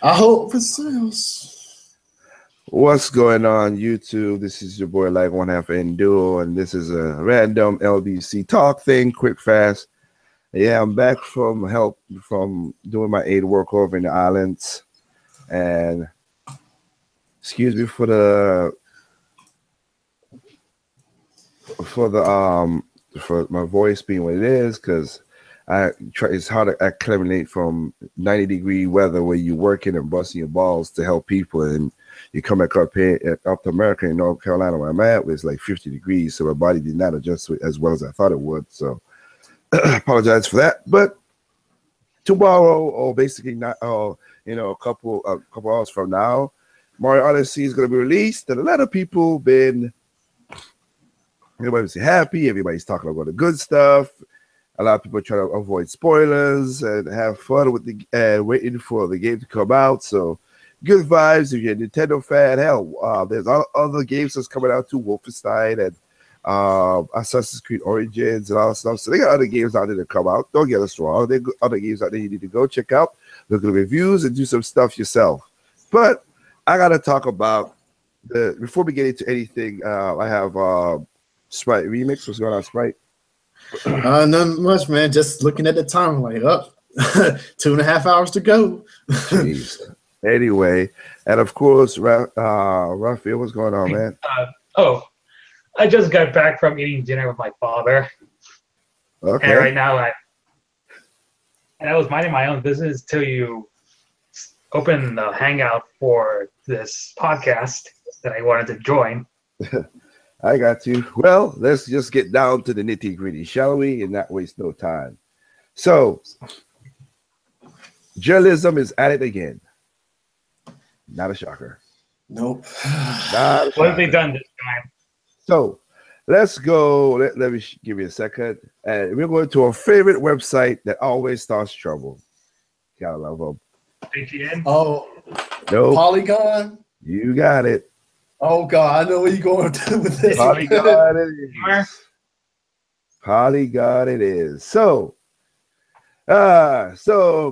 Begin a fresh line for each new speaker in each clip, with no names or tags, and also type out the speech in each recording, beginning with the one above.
I hope it sells.
What's going on, YouTube? This is your boy, like one half Enduro, and this is a random LBC talk thing, quick, fast. Yeah, I'm back from doing my aid work over in the islands, and excuse me for my voice being what it is, because it's hard to acclimate from 90-degree weather where you're working and busting your balls to help people, and you come back up here up to America in North Carolina where I'm at, where it's like 50 degrees, so my body did not adjust to it as well as I thought it would. So I apologize for that. But tomorrow, or basically not, a couple hours from now, Mario Odyssey is going to be released, and a lot of people been. Everybody's happy. Everybody's talking about the good stuff. A lot of people try to avoid spoilers and have fun with the waiting for the game to come out. So, good vibes if you're a Nintendo fan. Hell, there's other games that's coming out too, Wolfenstein and Assassin's Creed Origins and all that stuff. So they got other games out there to come out. Don't get us wrong. There are other games out there you need to go check out, look at the reviews, and do some stuff yourself. But I gotta talk about before we get into anything. I have Sprite Remix. What's going on, Sprite?
Not much, man. Just looking at the time, like, up 2.5 hours to go.
Jeez. Anyway, and of course, Raphael, what's going on, man?
I just got back from eating dinner with my father.
Okay.
And right now, I was minding my own business till you open the Hangout for this podcast that I wanted to join.
I got you. Well, let's just get down to the nitty-gritty, shall we? And not waste no time. So, journalism is at it again. Not a shocker.
Nope.
What have they done this time?
So, let's go. Let me give you a second. And we're going to our favorite website that always starts trouble. Gotta love them.
ATN?
Oh,
no.
Polygon?
You got it.
Oh, God. I know where you're going with this.
Polygon it is. Polygon it is. So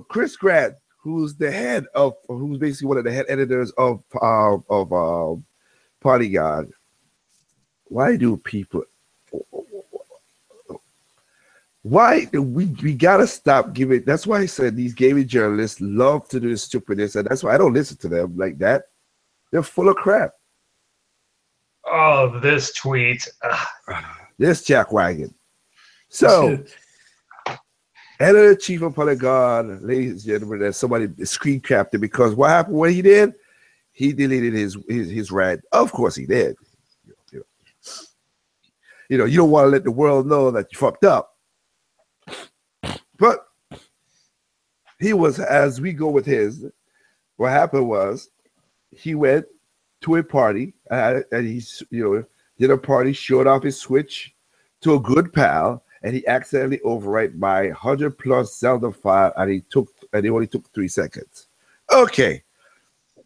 Chris Grant, who's basically one of the head editors of Polygon. Why do we gotta stop giving? That's why I said these gaming journalists love to do this stupidness, and that's why I don't listen to them like that. They're full of crap.
Oh, this tweet.
This jackwagon. So, editor-chief of Polygon, ladies and gentlemen, that somebody screen capped it, because what happened when he did? He deleted his rant. Of course he did. You don't want to let the world know that you fucked up. But he was, as we go with his, what happened was he went to a party and he did a party, showed off his Switch to a good pal, and he accidentally overwrite my 100+ Zelda file, and he only took 3 seconds. Okay,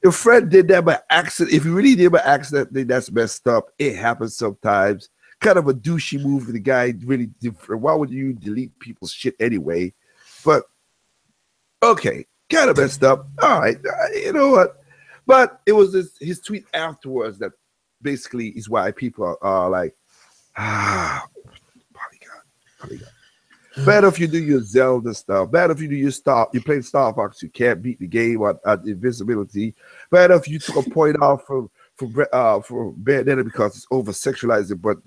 your friend did that by accident. If you really did by accident, then that's messed up. It happens sometimes. Kind of a douchey move. The guy really different. Why would you delete people's shit anyway? But okay, kind of messed up. All right, you know what? But it was his tweet afterwards that basically is why people are like, Polygon. Bad if you do your Zelda stuff. Bad if you do you play Star Fox, you can't beat the game on invisibility. Bad if you took a point off from Bayonetta because it's over sexualizing. But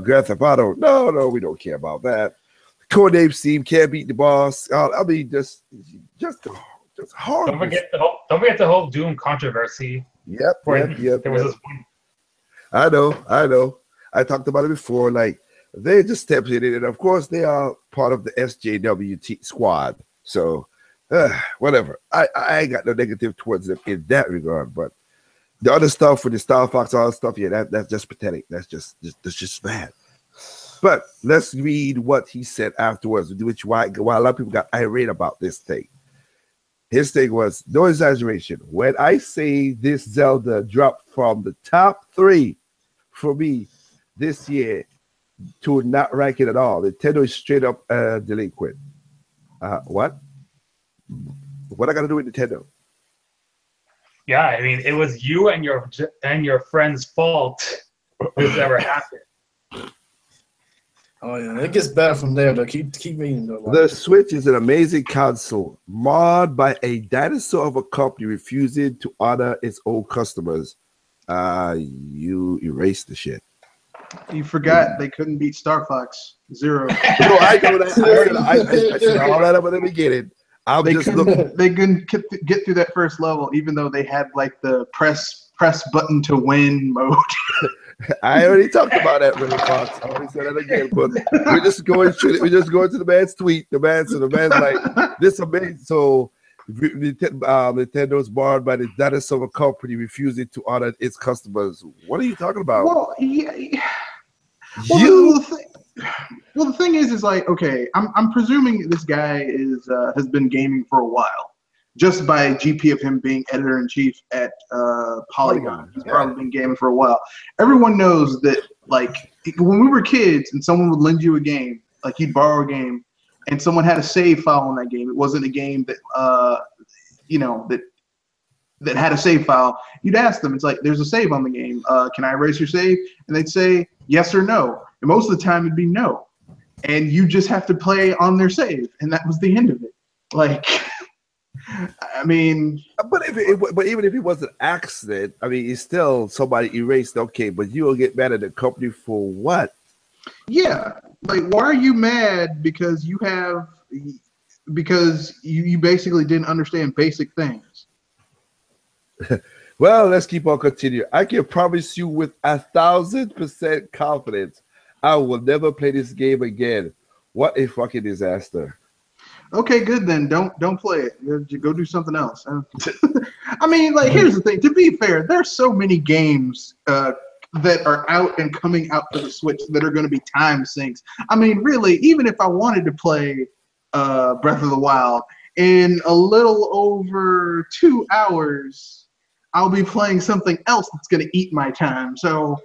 Grand Theft Auto, no, we don't care about that. Codename Steam can't beat the boss. I mean, just horrible.
Don't forget the whole Doom controversy.
Yep.
There was this point.
I know. I talked about it before. Like, they just stepped in it, and of course they are part of the SJWT squad. So, whatever. I ain't got no negative towards them in that regard. But the other stuff with the Star Fox, all that stuff, yeah, that's just pathetic. That's just bad. But let's read what he said afterwards, which why a lot of people got irate about this thing. His thing was, no exaggeration, when I say this Zelda dropped from the top 3 for me this year to not rank it at all, Nintendo is straight up delinquent. What? What I got to do with Nintendo?
Yeah, I mean, it was you and your friend's fault this ever happened.
Oh yeah, it gets better from there though. Keep reading though.
The Switch is an amazing console, marred by a dinosaur of a company refusing to honor its old customers. You erased the shit.
You forgot they couldn't beat Star Fox Zero.
No, I know that. I said all that up at the beginning.
They couldn't get through that first level, even though they had like the press button to win mode.
I already talked about that, River Fox. I already said that again, but we're just going to the man's tweet. The man's like, this amazing. So Nintendo's barred by the dinosaur company refusing to honor its customers. What are you talking about?
Well, the thing is like, okay, I'm presuming this guy has been gaming for a while, just by GP of him being editor-in-chief at Polygon. He's probably been gaming for a while. Everyone knows that, like, when we were kids and someone would lend you a game, like you'd borrow a game, and someone had a save file in that game. It wasn't a game that, that had a save file. You'd ask them, it's like, there's a save on the game. Can I erase your save? And they'd say yes or no. And most of the time it'd be no. And you just have to play on their save. And that was the end of it. Like, I mean,
but even if it was an accident, I mean, it's still somebody erased. Okay, but you will get mad at the company for what? Yeah,
like, why are you mad? Because you basically didn't understand basic things.
Well, let's keep on continuing. I can promise you with 1,000% confidence, I will never play this game again. What a fucking disaster.
Okay, good then. Don't play it. Go do something else. I mean, like, here's the thing. To be fair, there's so many games that are out and coming out for the Switch that are going to be time sinks. I mean, really, even if I wanted to play Breath of the Wild, in a little over 2 hours, I'll be playing something else that's going to eat my time. So,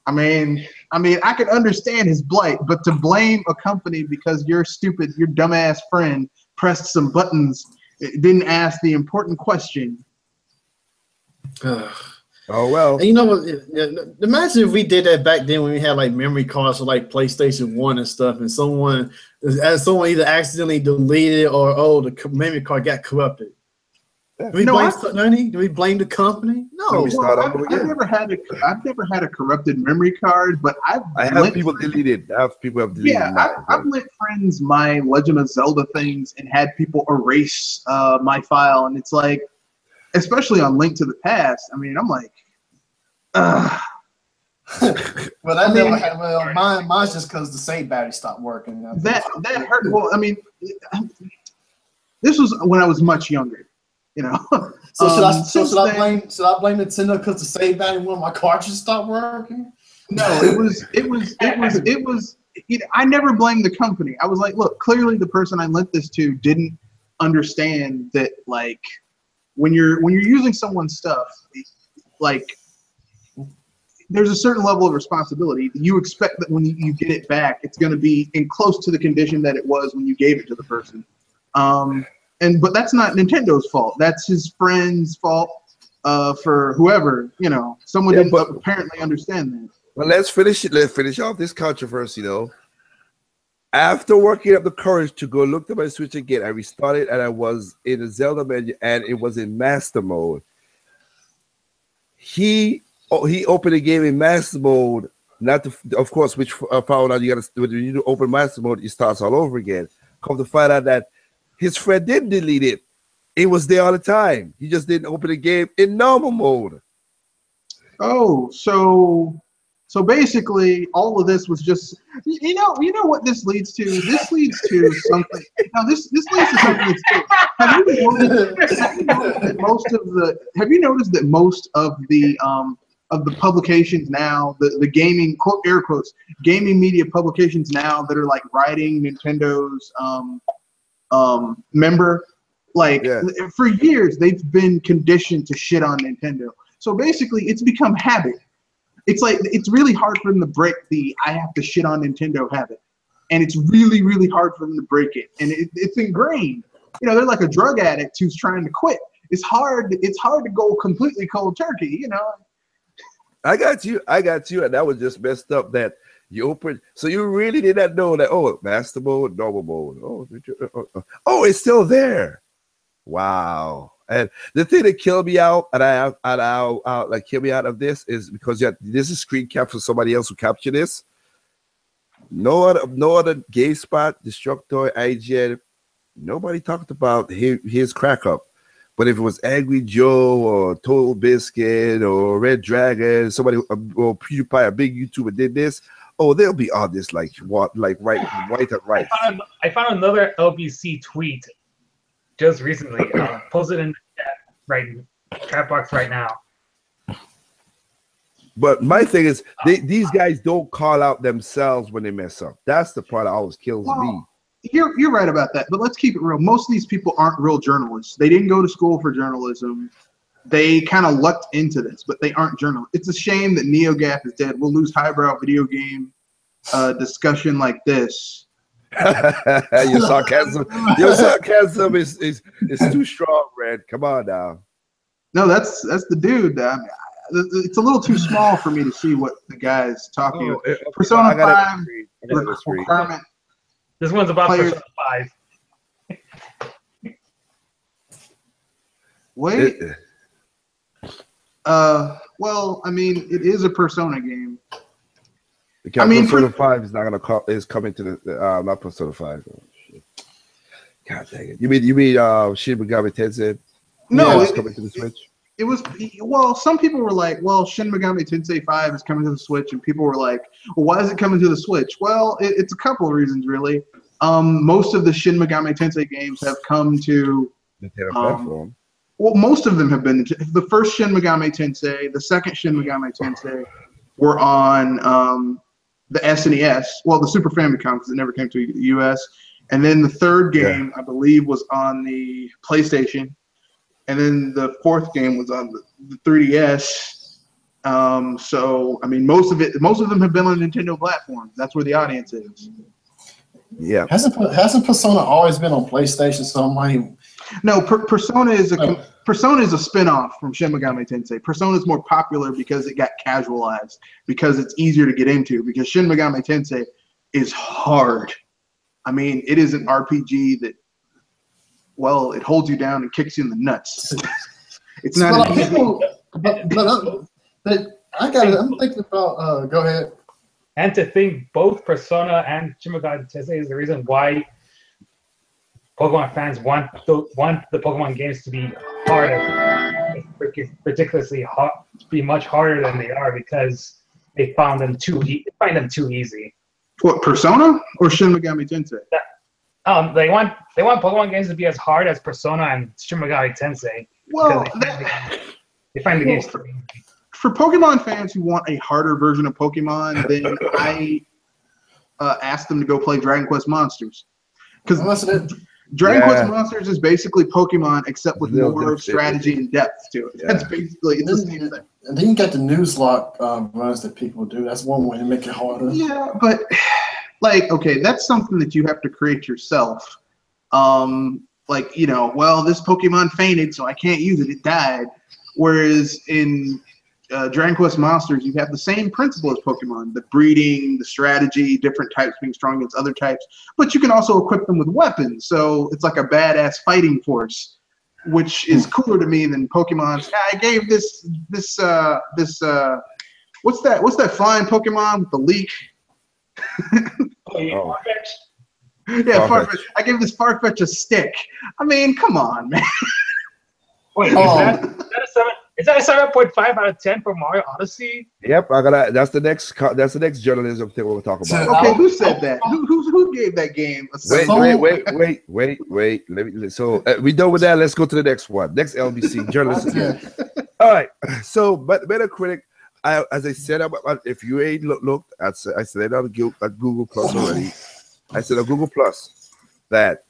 I mean, I could understand his blight, but to blame a company because your dumbass friend pressed some buttons, didn't ask the important question.
Oh well.
And you know what? Imagine if we did that back then when we had like memory cards for like PlayStation 1 and stuff, and someone either accidentally deleted it or the memory card got corrupted. Do we blame the company? No.
I've never had a corrupted memory card, but I have
people deleted. People have deleted.
Yeah, I've let friends my Legend of Zelda things and had people erase my file, and it's like, especially on Link to the Past. I mean, I'm like,
well, that never had. Well, mine's just because the save battery stopped working.
That hurt. Well, I mean, this was when I was much younger. You know.
So should I blame Nintendo because the save battery when my cartridge stopped working?
No, it was. I never blamed the company. I was like, look, clearly the person I lent this to didn't understand that, like, when you're using someone's stuff, like, there's a certain level of responsibility. You expect that when you get it back, it's going to be in close to the condition that it was when you gave it to the person. But that's not Nintendo's fault. That's his friend's fault. For whoever, someone didn't apparently understand that.
Well, let's finish it. Let's finish off this controversy, though. After working up the courage to go look at my Switch again, I restarted and I was in the Zelda menu and it was in master mode. He opened the game in master mode, of course, which found out when you open master mode, it starts all over again. Come to find out that his friend didn't delete it. It was there all the time. He just didn't open the game in normal mode.
Oh, so basically, all of this was just, you know what this leads to? This leads to something. Now, this leads to something. Have you noticed that most of the publications now, the gaming, quote, air quotes, gaming media publications now that are like writing Nintendo's member, like, for years they've been conditioned to shit on Nintendo. So basically, it's become habit. It's like, it's really hard for them to break the I have to shit on Nintendo habit. And it's really, really hard for them to break it. And it's ingrained. They're like a drug addict who's trying to quit. it's hard to go completely cold turkey, you know.
I got you, and that was just messed up that you opened. So you really did not know that. Oh, master mode, normal mode. Oh, it's still there. Wow. And the thing that killed me out, like killed me out of this is because this is screen cap for somebody else who captured this. No other GameSpot, Destructoid, IGN, nobody talked about his crack up. But if it was Angry Joe or Total Biscuit or Red Dragon, somebody or PewDiePie, a big YouTuber did this, oh, they'll be on this like what, like right and right.
I found another LBC tweet just recently. Posted in the chat box right now.
But my thing is, these guys don't call out themselves when they mess up. That's the part that always kills me.
You're right about that, but let's keep it real. Most of these people aren't real journalists. They didn't go to school for journalism. They kind of lucked into this, but they aren't journalists. It's a shame that NeoGaf is dead. We'll lose highbrow video game discussion like this.
Your sarcasm is too strong, Red. Come on now.
No, that's the dude. I mean, it's a little too small for me to see what the guy's talking about. Persona 5 requirement.
This one's about Persona 5.
Wait. Well, I mean, it is a Persona game.
I mean, Persona 5 is not gonna come. Is coming to the not Persona 5. Oh, shit. God dang it! You mean Shin Megami Tensei?
No,
it's coming to the Switch.
It was, well, some people were like, well, Shin Megami Tensei 5 is coming to the Switch, and people were like, well, why is it coming to the Switch? Well, it's a couple of reasons, really. Most of the Shin Megami Tensei games have come to
Nintendo platform.
Well, most of them have been. The first Shin Megami Tensei, the second Shin Megami Tensei were on the SNES, well, the Super Famicom, because it never came to the US. And then the third game, I believe, was on the PlayStation. And then the fourth game was on the 3DS. So I mean, most of them have been on Nintendo platforms. That's where the audience is.
Yeah.
Hasn't Persona always been on PlayStation? Somebody.
No, Persona is a spin-off from Shin Megami Tensei. Persona is more popular because it got casualized, because it's easier to get into. Because Shin Megami Tensei is hard. I mean, it is an RPG that, well, it holds you down and kicks you in the nuts. It's not.
But I'm thinking about. Go ahead.
And to think both Persona and Shin Megami Tensei is the reason why Pokemon fans want the Pokemon games to be harder, ridiculously hard, to be much harder than they are, because they find them too easy.
What, Persona or Shin Megami Tensei?
They want Pokemon games to be as hard as Persona and Shin Megami Tensei.
Well,
they find the games too easy.
For Pokemon fans who want a harder version of Pokemon, then I ask them to go play Dragon Quest Monsters. Because Dragon Quest Monsters is basically Pokemon, except with more strategy and depth to it. Yeah. That's basically it's the same thing.
And then you got the Nuzlocke runs that people do. That's one way to make it harder.
Yeah, but like, okay, that's something that you have to create yourself. Like, you know, well, this Pokemon fainted, so I can't use it. It died. Whereas in Dragon Quest Monsters, you have the same principle as Pokemon, the breeding, the strategy, different types being strong against other types, but you can also equip them with weapons, so it's like a badass fighting force, which is cooler to me than Pokemon's. I gave this what's that flying Pokemon with the leak?
Farfetch'd?
Yeah, Farfetch'd. I gave this Farfetch'd a stick. I mean, come on, man.
Wait, is that a 7.5 out of 10 for Mario Odyssey?
Yep, that's the next journalism thing we'll talk about.
Okay, who said that? Who gave that game a
Wait. So we done with that. Let's go to the next one. Next LBC journalism. All right. So, but Metacritic, as I said, if you ain't looked, I said it on Google Plus already. I said on Google Plus that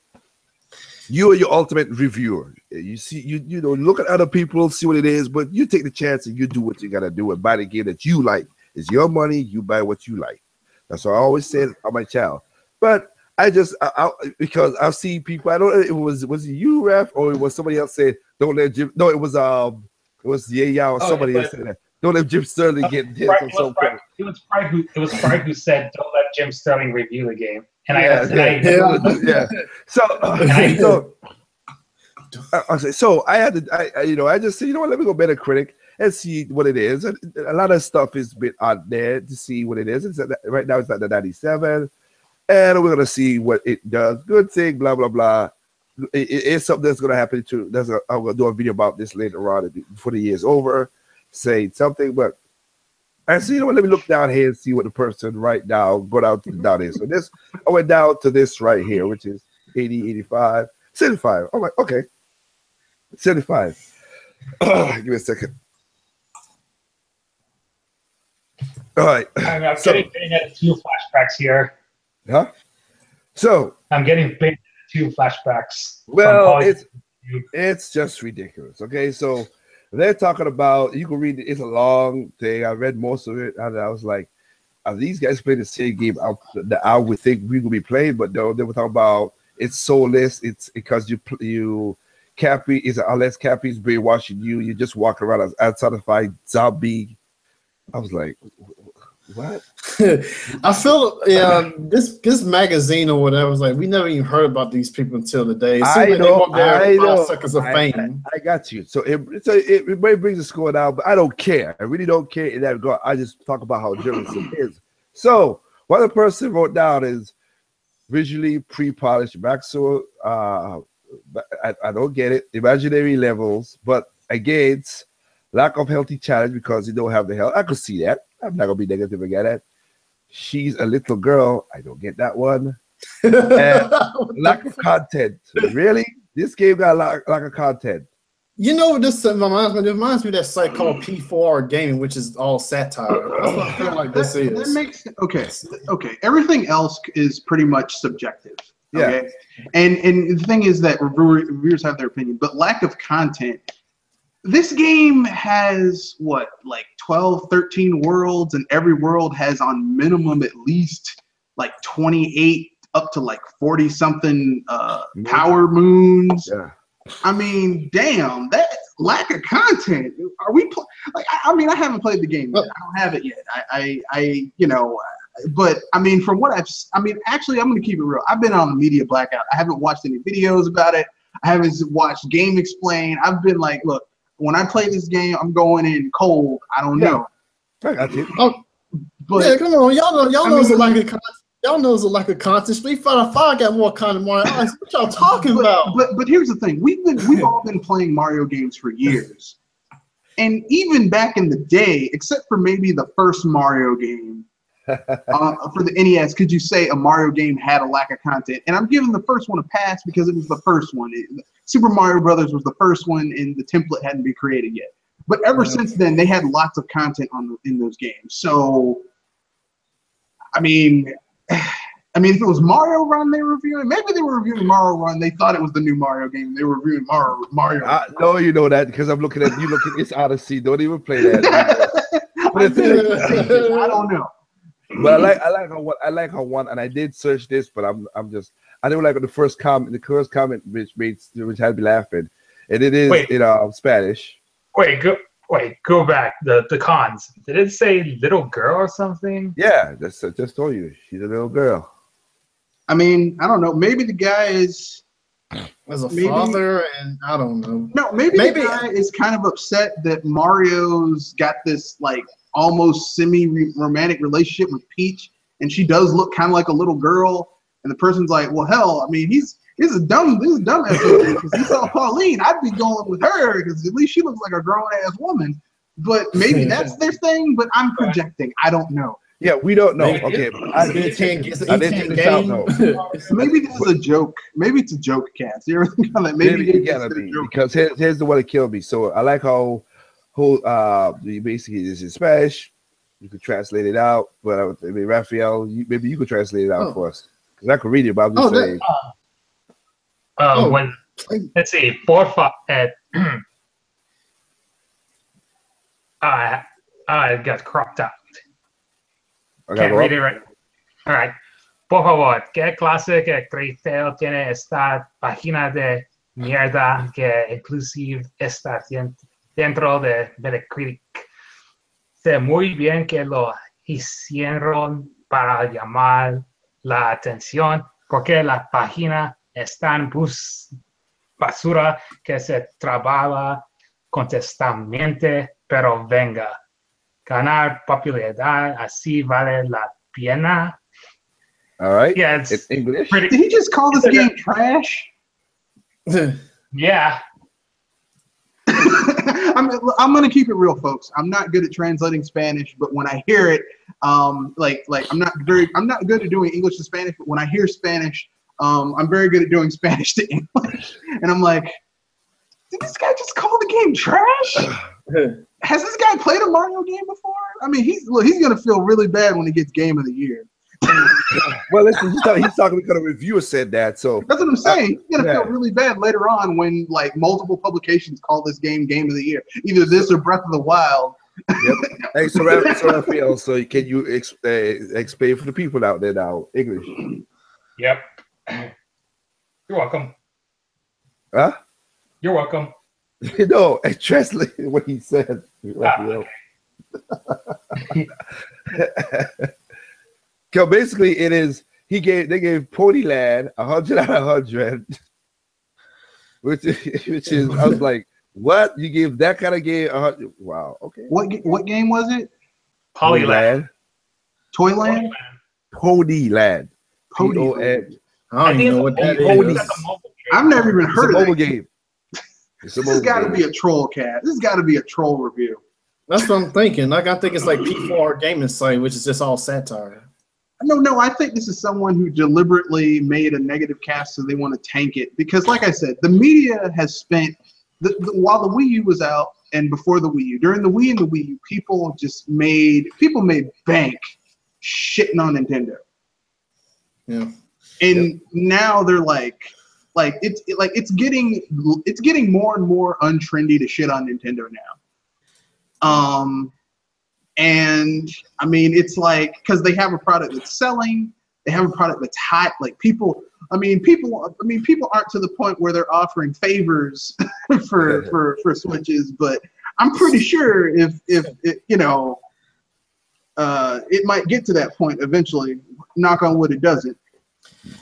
you are your ultimate reviewer. You see, you know, look at other people, see what it is, but you take the chance and you do what you gotta do and buy the game that you like. It's your money, you buy what you like. That's what I always said on my channel. But because I've seen people. I don't know. Was it you, ref, or it was somebody else said don't let Jim. No, it was Yao or somebody else said that. Don't let Jim Sterling get hit on something.
It was Sprague who said don't let Jim Sterling review the game. And
yeah. So I had to, I just said, you know what, let me go better critic and see what it is. And a lot of stuff is a bit out there to see what it is. Right now it's at the 97, and we're gonna see what it does. Good thing, blah blah blah. It's something that's gonna happen too. I'm gonna do a video about this later on before the year's over, say something. But I said, you know what, let me look down here and see what the person right now go down here. So I went down to this right here, which is 80, 85, 75. I'm like, okay. 75. Give me a second. All right.
I'm getting at a few flashbacks here.
Huh? So
I'm getting big at a few flashbacks.
Well, it's just ridiculous. Okay, so they're talking about, you can read it, it's a long thing. I read most of it, and I was like, are these guys playing the same game that I would think we would be playing? But no, they were talking about it's soulless. It's because you Cappy is unless Cappy's brainwashing you, you just walk around as unsatisfied zombie. I was like, what?
I feel this magazine or whatever was like we never even heard about these people until today.
I know.
Suckers of fame.
I got you. So it may bring the score down, but I don't care. I really don't care in that regard. I just talk about how journalism is. So what the person wrote down is visually pre-polished Maxwell. I don't get it. Imaginary levels, but against lack of healthy challenge because you don't have the health. I could see that. I'm not gonna be negative again. That she's a little girl. I don't get that one. And lack of content. Really, this game got lack of content.
You know, this reminds me of that site called P4R Gaming, which is all satire. That's what I feel like this is.
That makes okay. Everything else is pretty much subjective. Okay? Yeah. And the thing is that reviewers have their opinion, but lack of content. This game has what, like 12, 13 worlds, and every world has on minimum at least like 28 up to like 40 something power moons. Yeah. I mean, damn, that lack of content. Are we I mean, I haven't played the game yet. I don't have it yet. But I mean, from what actually, I'm going to keep it real. I've been on a media blackout. I haven't watched any videos about it. I haven't watched Game Explain. I've been like, look, when I play this game, I'm going in cold. I don't know.
I got you.
But yeah, come on, y'all know it's a lack of content. Y'all know it's a lack of content. Street Fighter 5 got more content. What y'all talking about?
But here's the thing: we've all been playing Mario games for years, and even back in the day, except for maybe the first Mario game for the NES, could you say a Mario game had a lack of content? And I'm giving the first one a pass because it was the first one. Super Mario Brothers was the first one, and the template hadn't been created yet. But ever since then, they had lots of content in those games. So, I mean, if it was Mario Run they were reviewing, maybe they were reviewing Mario Run. They thought it was the new Mario game. They were reviewing Mario.
No, you know that because I'm looking at it's Odyssey. Don't even play that.
I don't know.
But I like how one, and I did search this, but I'm just I didn't like the first comment which had me laughing, and it is in Spanish.
Go back. The cons. Did it say little girl or something?
Yeah, just told you she's a little girl.
I mean, I don't know. Maybe the guy is
as a father, and I don't know.
No, maybe the guy is kind of upset that Mario's got this like almost semi-romantic relationship with Peach, and she does look kind of like a little girl. And the person's like, well, hell, I mean, this is dumb because he saw Pauline. I'd be going with her because at least she looks like a grown-ass woman. But maybe that's their thing, but I'm projecting. I don't know.
Yeah, we don't know. Okay.
Maybe this
is
a joke.
Maybe it's a joke cast. You ever think of that?
Maybe it gotta be. Because here's the one that killed me. So I like how basically this is Spanish. You could translate it out. But I mean, Raphael, maybe you could translate it out for us. Because I could read it, but I'm just saying.
When let's see, 4-5 at it got cropped out. Can't read it right. All right. Por favor, ¿qué clase de criterio tiene esta página de mierda que inclusive está dentro de Metacritic? Sé muy bien que lo hicieron para llamar la atención, porque la página es tan basura que se trabaja constantemente, pero venga, ganar popularidad así vale la pena.
All right.
Yeah,
In English.
Did he just call this game trash?
Yeah.
I'm gonna keep it real, folks. I'm not good at translating Spanish, but when I hear it, like I'm not good at doing English to Spanish, but when I hear Spanish, I'm very good at doing Spanish to English. And I'm like, did this guy just call the game trash? Has this guy played a Mario game before? I mean, he's gonna feel really bad when he gets Game of the Year.
Well, listen, he's talking because a reviewer said that. So
that's what I'm saying. He's gonna feel really bad later on when like multiple publications call this game Game of the Year, either this or Breath of the Wild.
Yep. Hey, so Raphael, so can you explain for the people out there now English?
Yep. You're welcome.
Huh?
You're welcome.
No, translate what he said. Raphael. So basically, it is they gave Ponyland 100 out of 100, which is I was like, what? You gave that kind of game 100? Wow. Okay.
What game was it?
Polyland.
Toyland.
Ponyland.
Pony.
I don't even know what that is.
I've never even heard of
it. It's a mobile
that
game.
This has got to be a troll cast. This has got to be a troll review.
That's what I'm thinking. Like, I think it's like P4 gaming site, which is just all satire.
No, I think this is someone who deliberately made a negative cast so they want to tank it. Because, like I said, the media has spent, while the Wii U was out and before the Wii U, during the Wii and the Wii U, people made bank shitting on Nintendo.
Yeah.
And now they're it's getting more and more untrendy to shit on Nintendo now. And I mean, it's like, because they have a product that's selling, they have a product that's hot. Like people aren't to the point where they're offering favors for Switches, but I'm pretty sure if it might get to that point eventually. Knock on wood, it doesn't.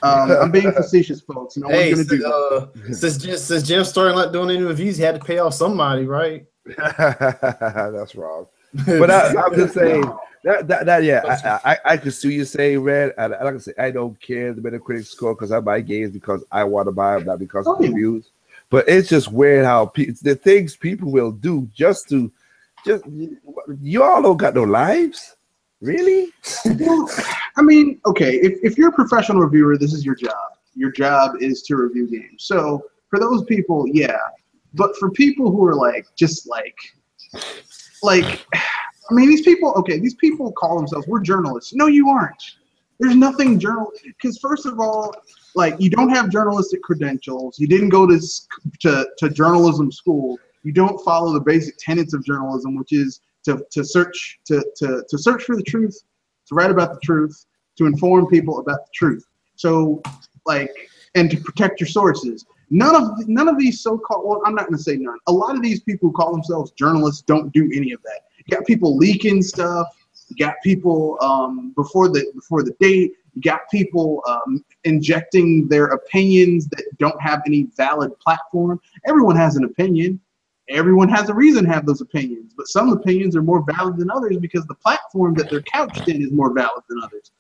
I'm being facetious, folks. No one's gonna do that.
Since Jim started not doing any reviews, he had to pay off somebody, right?
That's wrong. But I'm just saying I can see you saying, Red. And like I say, I don't care the Metacritic score because I buy games because I want to buy them, not because of reviews. But it's just weird how the things people will do just you all don't got no lives, really?
I mean, okay, if you're a professional reviewer, this is your job. Your job is to review games. So for those people, yeah. But for people who are I mean, these people call themselves, we're journalists. No, you aren't. There's nothing because first of all, like, you don't have journalistic credentials. You didn't go to journalism school. You don't follow the basic tenets of journalism, which is to search for the truth, to write about the truth, to inform people about the truth. So, and to protect your sources. None of these so-called, well, I'm not going to say none. A lot of these people who call themselves journalists don't do any of that. You got people leaking stuff. You got people before the date. You got people injecting their opinions that don't have any valid platform. Everyone has an opinion. Everyone has a reason to have those opinions. But some opinions are more valid than others because the platform that they're couched in is more valid than others.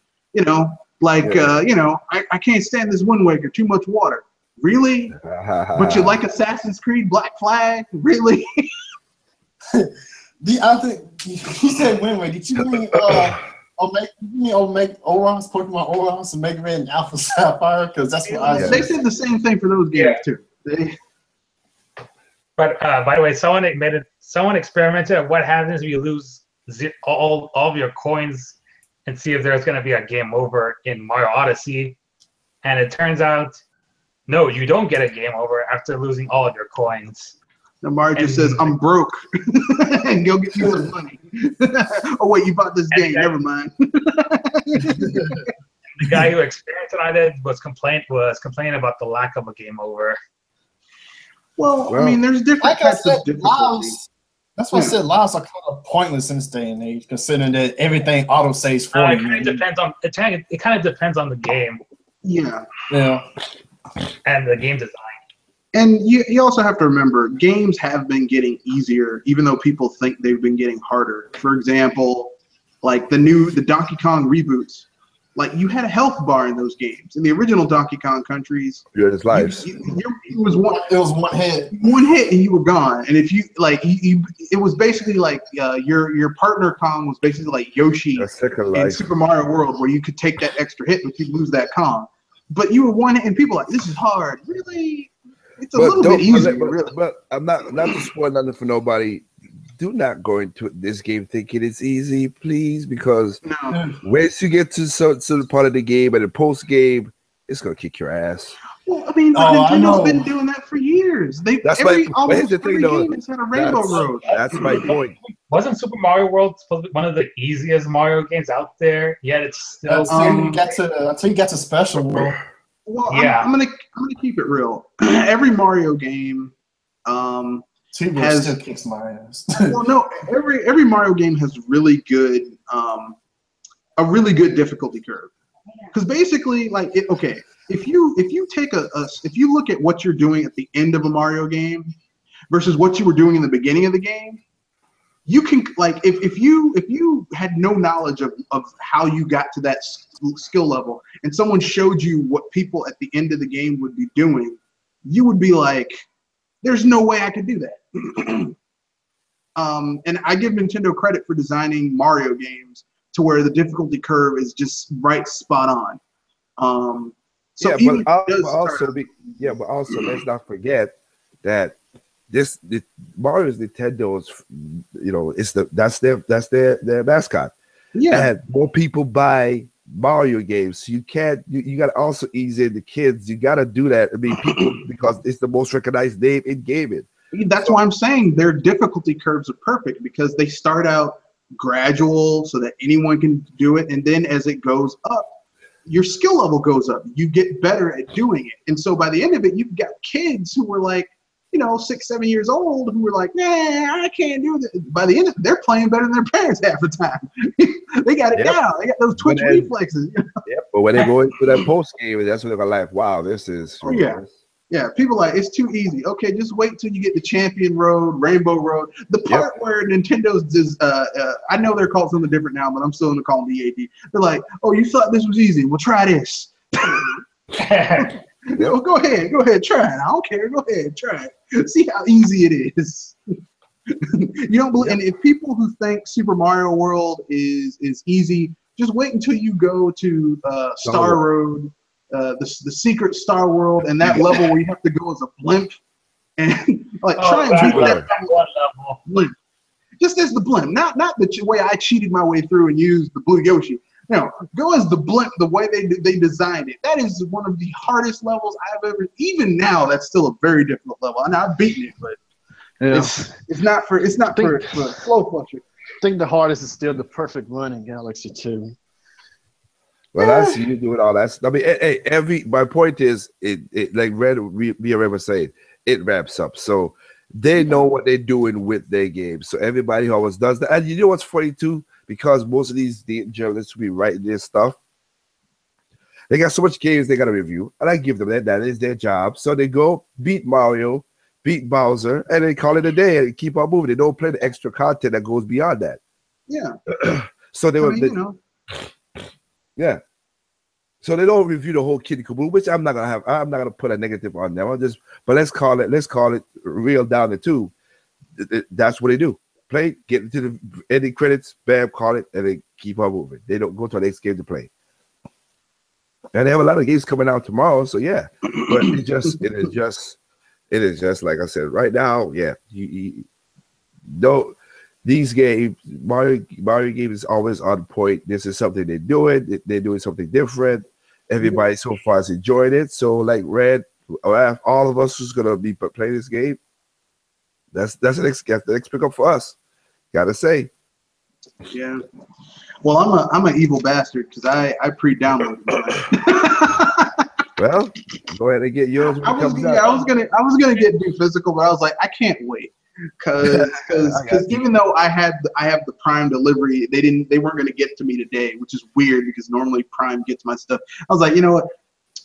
I can't stand this Wind Waker. Too much water. Really? But you like Assassin's Creed Black Flag? Really?
I think you said Wind Waker. Did you mean Oron's, Pokemon Oron's, and Mega Man and Alpha Sapphire? Because that's what I said.
They said the same thing for those games too.
But by the way, someone experimented. What happens if you lose all of your coins and see if there's going to be a game over in Mario Odyssey? And it turns out, no, you don't get a game over after losing all of your coins.
And Mario just says, I'm broke. And go get you some money. Oh, wait, you bought this game. Never mind.
The guy who experienced it on it was complaining about the lack of a game over.
Well, I mean, there's different
Like I
types
said,
of difficulty.
that's why I said lives are kind of pointless in this day and age, considering that everything auto saves for
It
you.
kind of depends on it kind of depends on the game
Yeah.
and the game design.
And you also have to remember, games have been getting easier, even though people think they've been getting harder. For example, like the Donkey Kong reboots. Like, you had a health bar in those games. In the original Donkey Kong countries,
His lives.
it was one hit. One hit and you were gone. And if you like, it was basically like your partner Kong was basically like Yoshi in Super Mario World, where you could take that extra hit, but you lose that Kong. But you were one hit, and people were like, this is hard. Really, it's a little bit easier. Really.
But I'm not to spoil nothing for nobody. Do not go into this game thinking it's easy, please, because once you get to the part of the game and the post game, it's gonna kick your ass.
Well, I mean, Nintendo's been doing that for years. Almost every game has had a Rainbow Road.
That's my point.
Wasn't Super Mario World supposed to be one of the easiest Mario games out there? Yet it's still
until you get to Special World.
Well, yeah. I'm gonna keep it real. Every Mario game
still kicks my ass.
Well, no, every Mario game has really good a really good difficulty curve. Because basically, like, if you take if you look at what you're doing at the end of a Mario game versus what you were doing in the beginning of the game, you can, like, if you had no knowledge of how you got to that skill level, and someone showed you what people at the end of the game would be doing, you would be like, there's no way I could do that. And I give Nintendo credit for designing Mario games to where the difficulty curve is just right spot on. But also
let's not forget that Mario's Nintendo's, that's their mascot.
Yeah,
and more people buy Mario games. So you got to also ease in the kids. You got to do that. I mean, people, because it's the most recognized name in gaming.
That's why I'm saying their difficulty curves are perfect, because they start out gradual so that anyone can do it, and then as it goes up, your skill level goes up. You get better at doing it, and so by the end of it, you've got kids who were like, 6, 7 years old, who were like, nah, I can't do this. By the end of it, they're playing better than their parents half the time. They got it down. They got those twitch reflexes.
But when they go into that post game, that's when they're gonna laugh. Wow, this is.
Yeah, people like, it's too easy. Okay, just wait till you get to Champion Road, Rainbow Road. The part where Nintendo's I know they're called something different now, but I'm still gonna call them EAD. They're like, oh, you thought this was easy? Well, try this. Well, go ahead, try it. I don't care. Go ahead, try it. See how easy it is. You don't believe, and if people who think Super Mario World is easy, just wait until you go to Star Road. The secret Star World, and that level where you have to go as a blimp, and try and beat that level. Blimp. Just as the blimp, not the way I cheated my way through and used the blue Yoshi. Go as the blimp, the way they designed it. That is one of the hardest levels I've ever. Even now, that's still a very difficult level. I know I've beaten it, but it's not for slow flusher.
I think the hardest is still the perfect run in Galaxy 2.
Well, that's you doing all that. I mean, my point is, it like Red was saying, it wraps up. So they know what they're doing with their games. So everybody always does that. And you know what's funny too? Because most of these journalists will be writing their stuff. They got so much games they got to review, and I give them that. That is their job. So they go beat Mario, beat Bowser, and they call it a day and keep on moving. They don't play the extra content that goes beyond that.
Yeah.
So yeah. So they don't review the whole kid caboodle, which I'm not gonna put a negative on them. But let's call it real down to two. That's what they do. Play, get into the ending credits, bam, call it, and they keep on moving. They don't go to the next game to play. And they have a lot of games coming out tomorrow, so yeah. But it is just like I said, right now, yeah. These games, Mario game is always on point. This is something they're doing. They're doing something different. Everybody so far has enjoyed it. So, like Red, all of us who's gonna be playing this game, that's the next pickup for us. Gotta say.
Yeah. Well, I'm an evil bastard because I pre-downloaded mine.
Well, go ahead and get yours when it comes out.
I was gonna do physical, but I was like, I can't wait because even though I have the Prime delivery, they weren't gonna get to me today, which is weird because normally Prime gets my stuff. I was like, you know what?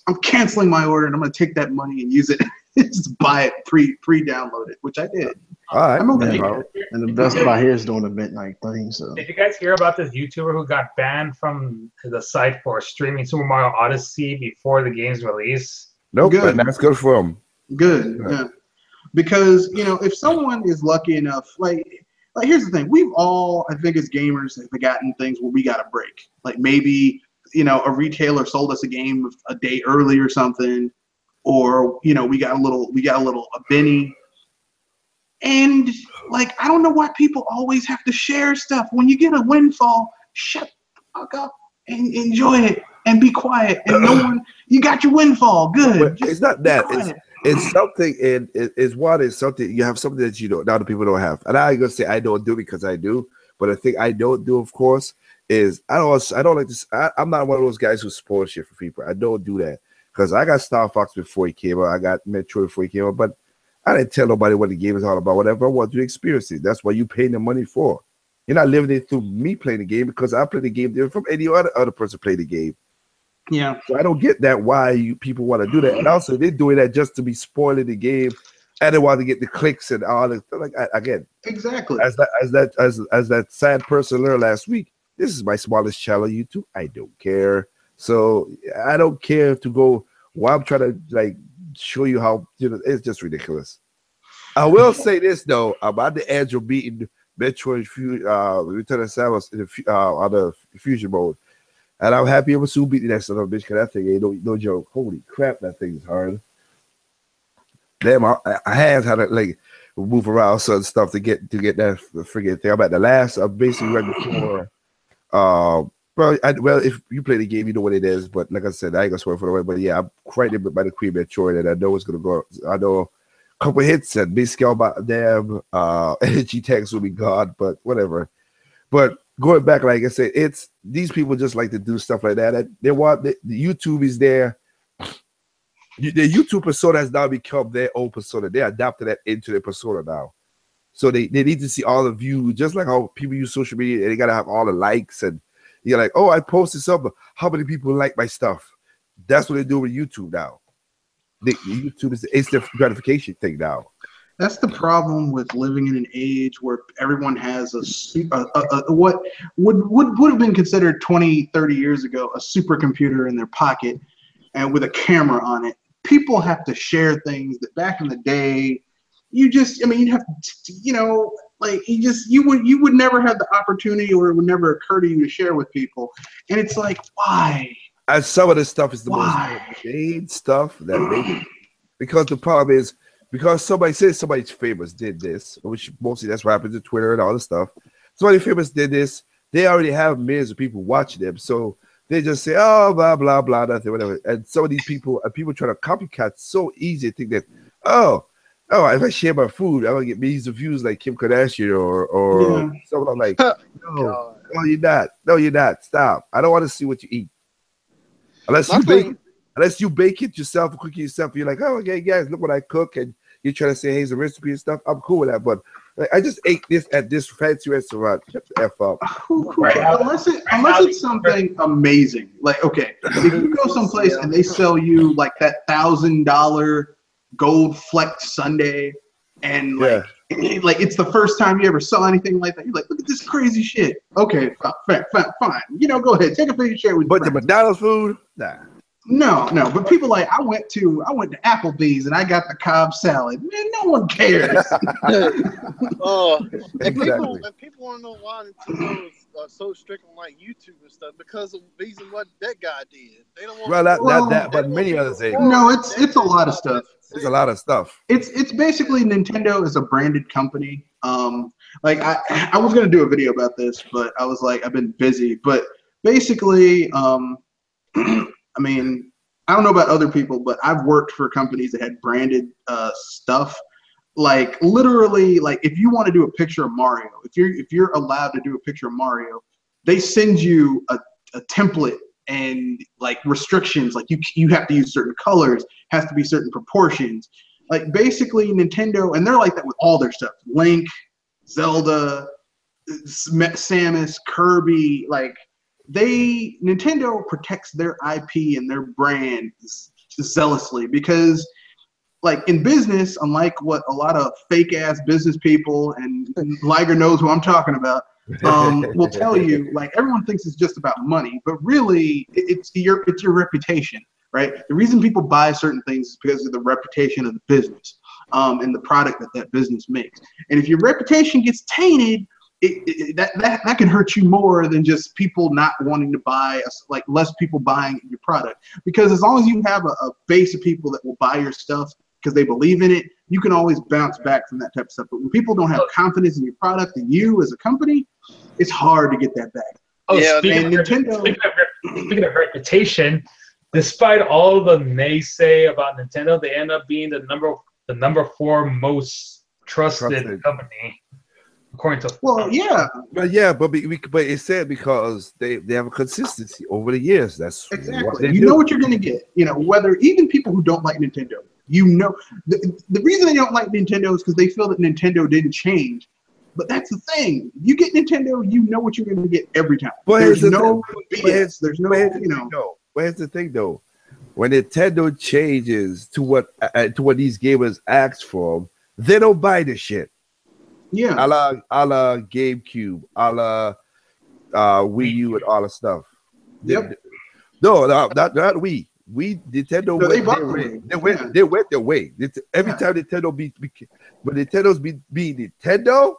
I'm canceling my order and I'm gonna take that money and use it. Just buy it pre-download it, which I did.
All right.
I'm okay.
And the Best Buy here is doing a midnight thing. So
did you guys hear about this YouTuber who got banned from the site for streaming Super Mario Odyssey before the game's release?
Nope,
Good.
and that's good for him.
Good. Yeah. Because if someone is lucky enough, like here's the thing, we've all, I think as gamers, have gotten things where we got a break. Like maybe a retailer sold us a game a day early or something, or we got a Benny. And like, I don't know why people always have to share stuff. When you get a windfall, shut the fuck up and enjoy it and be quiet. And you got your windfall. Good.
It's not that. It's something. It's something. You have something that other people don't have. And I ain't gonna say I don't do it because I do. But the thing I don't do, of course, is I don't like this. I'm not one of those guys who spoil shit for people. I don't do that because I got Star Fox before he came out. I got Metroid before he came out, but I didn't tell nobody what the game is all about. Whatever I want to experience it. That's what you paying the money for. You're not living it through me playing the game because I play the game different from any other person play the game.
Yeah.
So I don't get that why people want to do that. And also they're doing that just to be spoiling the game and they want to get the clicks and all that. Like again.
Exactly.
As that sad person learned last week, this is my smallest channel on YouTube. I don't care. So I don't care to go while I'm trying to show you how it's just ridiculous. I will say this though, I'm on the edge of beating Metroid Return of Samus on the fusion mode, and I'm happy I was soon beating that son of a bitch because that thing ain't no joke. Holy crap, that thing is hard. Damn, my hands had to move around certain stuff to get that friggin' thing. I'm at the last. I'm basically right before. Well, if you play the game, you know what it is. But like I said, I ain't gonna swear for the way. But yeah, I'm right there by the Queen Metroid, and I know it's gonna go. I know a couple hits and basically all about damn energy tanks will be gone, but whatever. But going back, like I said, it's these people just like to do stuff like that. And they want the YouTube is there. The YouTube persona has now become their own persona. They adapted that into their persona now. So they need to see all the views, just like how people use social media, and they gotta have all the likes and. You're like, oh, I posted something. How many people like my stuff? That's what they do with YouTube now. YouTube is the instant gratification thing now.
That's the problem with living in an age where everyone has what would have been considered 20, 30 years ago a supercomputer in their pocket and with a camera on it. People have to share things that back in the day, you'd have to, you would never have the opportunity, or it would never occur to you to share with people. And it's like, why?
And some of this stuff is the most made stuff that they, because the problem is because somebody says somebody famous did this, which mostly that's what happens to Twitter and all this stuff. Somebody famous did this, they already have millions of people watching them, so they just say, oh, blah blah blah, nothing, whatever. And some of these people try to copycat so easy, think that oh, if I share my food, I'm gonna get millions of views like Kim Kardashian or someone. I'm like, no, you're not. No, you're not. Stop. I don't want to see what you eat. Unless you bake it yourself, cook it yourself. You're like, oh, okay, guys, look what I cook, and you're trying to say, hey, it's a recipe and stuff. I'm cool with that, but I just ate this at this fancy restaurant. Shut the F up.
Unless it's something amazing. Like, okay, if you go someplace and they sell you like that $1,000 gold flecked sundae, and like it's the first time you ever saw anything like that. You're like, look at this crazy shit. Okay, fine. Go ahead, take a picture, share with.
But the McDonald's food, nah.
No. But people like, I went to Applebee's and I got the Cobb salad. Man, no one cares.
And people want to know why Nintendo is so strict on like YouTube and stuff because of what that guy did. They don't want
but many other things.
No, it's a lot of stuff.
It's a lot of stuff.
It's basically Nintendo is a branded company. Like I was gonna do a video about this, but I was like, I've been busy. But basically, I mean, I don't know about other people, but I've worked for companies that had branded stuff. like literally, like if you want to do a picture of Mario, if you're allowed to do a picture of Mario, they send you a template and like restrictions, like you have to use certain colors, has to be certain proportions. Like basically Nintendo, and they're like that with all their stuff. Link, Zelda, Samus, Kirby, like Nintendo protects their IP and their brand zealously, because like in business, unlike what a lot of fake ass business people, and Liger knows who I'm talking about, will tell you, like everyone thinks it's just about money, but really it's your reputation, right? The reason people buy certain things is because of the reputation of the business, and the product that business makes. And if your reputation gets tainted, that can hurt you more than just people not wanting to buy, like less people buying your product. Because as long as you have a base of people that will buy your stuff because they believe in it, you can always bounce back from that type of stuff. But when people don't have confidence in your product and you as a company, it's hard to get that back.
Oh,
Yeah,
speaking of reputation, despite all the naysay about Nintendo, they end up being the number 4 most trusted company, according to.
Well, yeah,
but it's sad because they have a consistency over the years. That's
exactly.
What they
you
do.
know what you're going to get. You know, whether even people who don't like Nintendo, you know, the reason they don't like Nintendo is because they feel that Nintendo didn't change. But that's the thing. You get Nintendo, you know what you're going to get every time.
But
there's no BS. There's no, you know.
But here's the thing, though. When Nintendo changes to what these gamers ask for, they don't buy the shit.
Yeah.
A la GameCube, a la Wii U, and all the stuff.
Yep.
No, not Wii. Nintendo they went their way. Every time Nintendo when Nintendo's be Nintendo,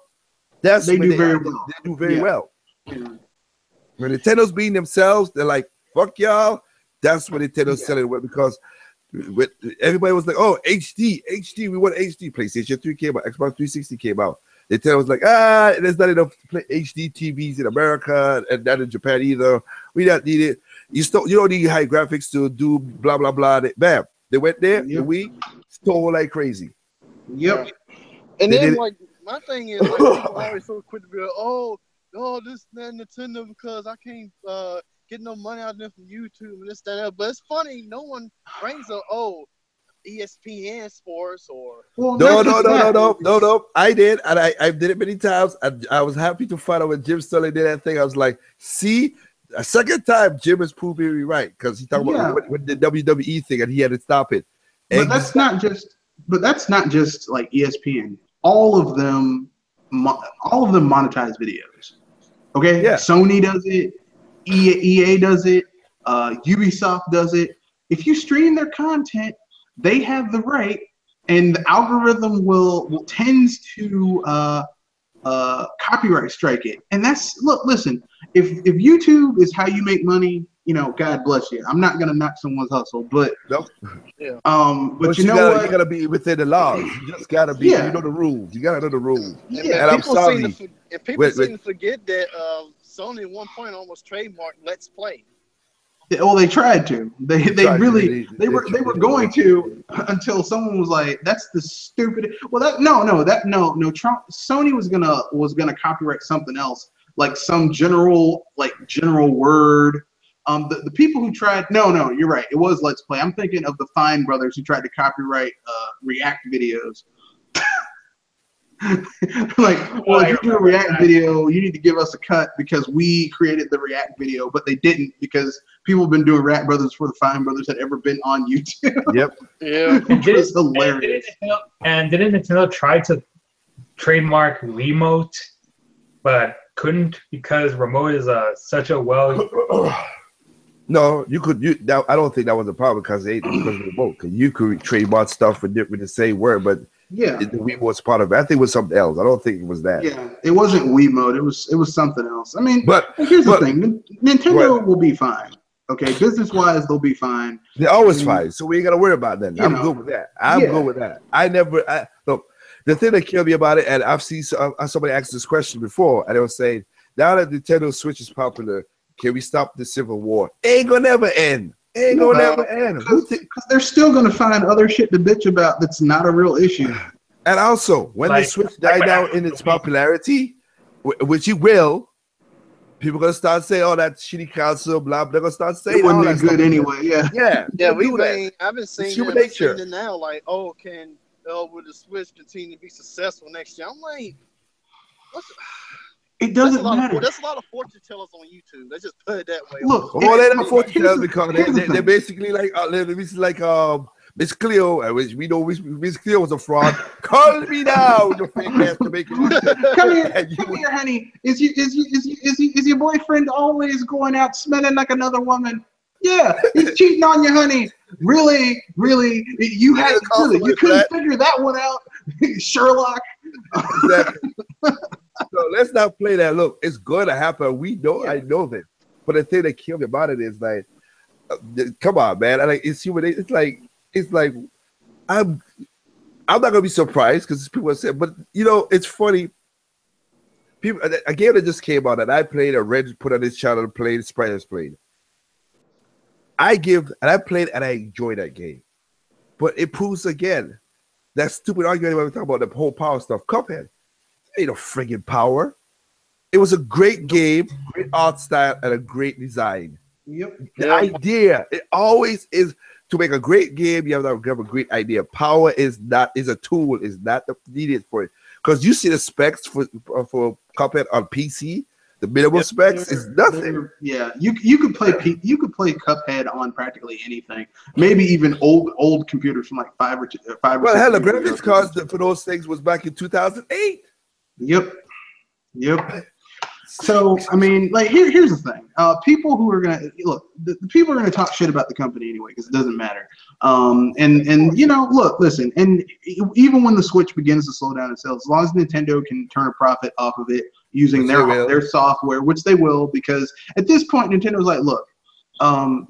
that's
they
when
do very well.
They do very well.
Yeah.
When Nintendo's being themselves, they're like, fuck y'all. That's when Nintendo's selling it, because everybody was like, oh, HD, we want HD. PlayStation 3 came out, Xbox 360 came out. Nintendo was like, there's not enough HD TVs in America and not in Japan either. We don't need it. You don't need high graphics to do blah blah blah. Bam, they went there.
Yep.
We stole like crazy.
Yep.
And then like my thing is, like, people always so quick to be like, oh, this that Nintendo because I can't get no money out of them from YouTube and this that. But it's funny, no one brings up ESPN Sports or
no. I did, and I did it many times. And I was happy to find out when Jim Sterling did that thing. I was like, see, a second time Jim is proving me right, because he talked about with the WWE thing and he had to stop it.
But that's not just like ESPN. All of them monetize videos. Okay,
yeah.
Sony does it, EA does it, Ubisoft does it. If you stream their content, they have the right, and the algorithm will tends to copyright strike it. And listen, if YouTube is how you make money, you know, God bless you. I'm not gonna knock someone's hustle, but
nope.
Yeah.
But you know what?
You gotta be within the laws. You just gotta be. You know the rules. You gotta know the rules.
Yeah.
And I'm sorry.
People seem to forget that Sony at one point almost trademarked Let's Play.
Well, they tried to. They were going to, until someone was like, "That's the stupid." Well, Sony was gonna copyright something else, like some general word. The people who tried, no, you're right. It was Let's Play. I'm thinking of the Fine brothers who tried to copyright React videos. Like, well, if you do a React video, you need to give us a cut because we created the React video, but they didn't, because people have been doing React brothers before the Fine brothers had ever been on YouTube.
Yep.
Yeah.
It's hilarious.
Didn't Nintendo try to trademark Remote, but couldn't because Remote is such a
No, you could. I don't think that was a problem because of the remote. Because you could trademark stuff with the same word, but
yeah,
the Wii was part of it. I think it was something else. I don't think it was that.
Yeah, it wasn't Wii mode. It was something else. I mean, but here's the thing: Nintendo will be fine. Okay, business-wise, they'll be fine.
They're always fine, so we ain't gotta worry about that. I'm good with that. I'm good with that. Look. The thing that killed me about it, and I've seen somebody ask this question before, and they were saying, now that Nintendo Switch is popular, can we stop the Civil War? Ain't gonna never end. Ain't gonna never end.
Because they're still gonna find other shit to bitch about that's not a real issue.
And also, when the Switch died down in its popularity, which it will, people gonna start saying, "Oh, that shitty console, blah." They're gonna start saying,
It wasn't
"Oh,
that good anyway." Yeah.
Yeah,
that.
I've been seeing
human
that,
nature.
seeing it now. Like, oh, will the Switch continue to be successful next year? I'm like,
it doesn't matter.
There's a lot of fortune tellers on YouTube. Let's just put it that way.
Look,
well, they're not fortune tellers because they're basically like Miss Cleo, which we know Miss Cleo was a fraud. Call me now, your fake ass to make it.
Come here, honey. Is your boyfriend always going out smelling like another woman? Yeah, he's cheating on you, honey. Really? You couldn't figure that one out, Sherlock.
Exactly. So let's not play that. Look, it's going to happen. We know. Yeah. I know that. But the thing that killed me about it is like, come on, man. It's like I'm not gonna be surprised because people say, but you know, it's funny. People, a game that just came out that I played, a Red put on his channel and played, Sprite has played. I played and I enjoyed that game, but it proves again that stupid argument when we talk about the whole power stuff. Cuphead ain't no friggin' power. It was a great game, great art style, and a great design.
Yep.
The idea, it always is to make a great game. You have to have a great idea. Power is a tool, is not needed for it. Because you see the specs for Cuphead on PC, the minimum specs is nothing.
Yeah, you could play Cuphead on practically anything. Maybe even old computers from like 5 or 6.
Well, hell, the graphics cards for those things was back in 2008.
Yep. So I mean, like here's the thing. People who are gonna look, the people are gonna talk shit about the company anyway because it doesn't matter. And you know, listen, and even when the Switch begins to slow down in sales, as long as Nintendo can turn a profit off of it using their software, which they will, because at this point Nintendo's like, look,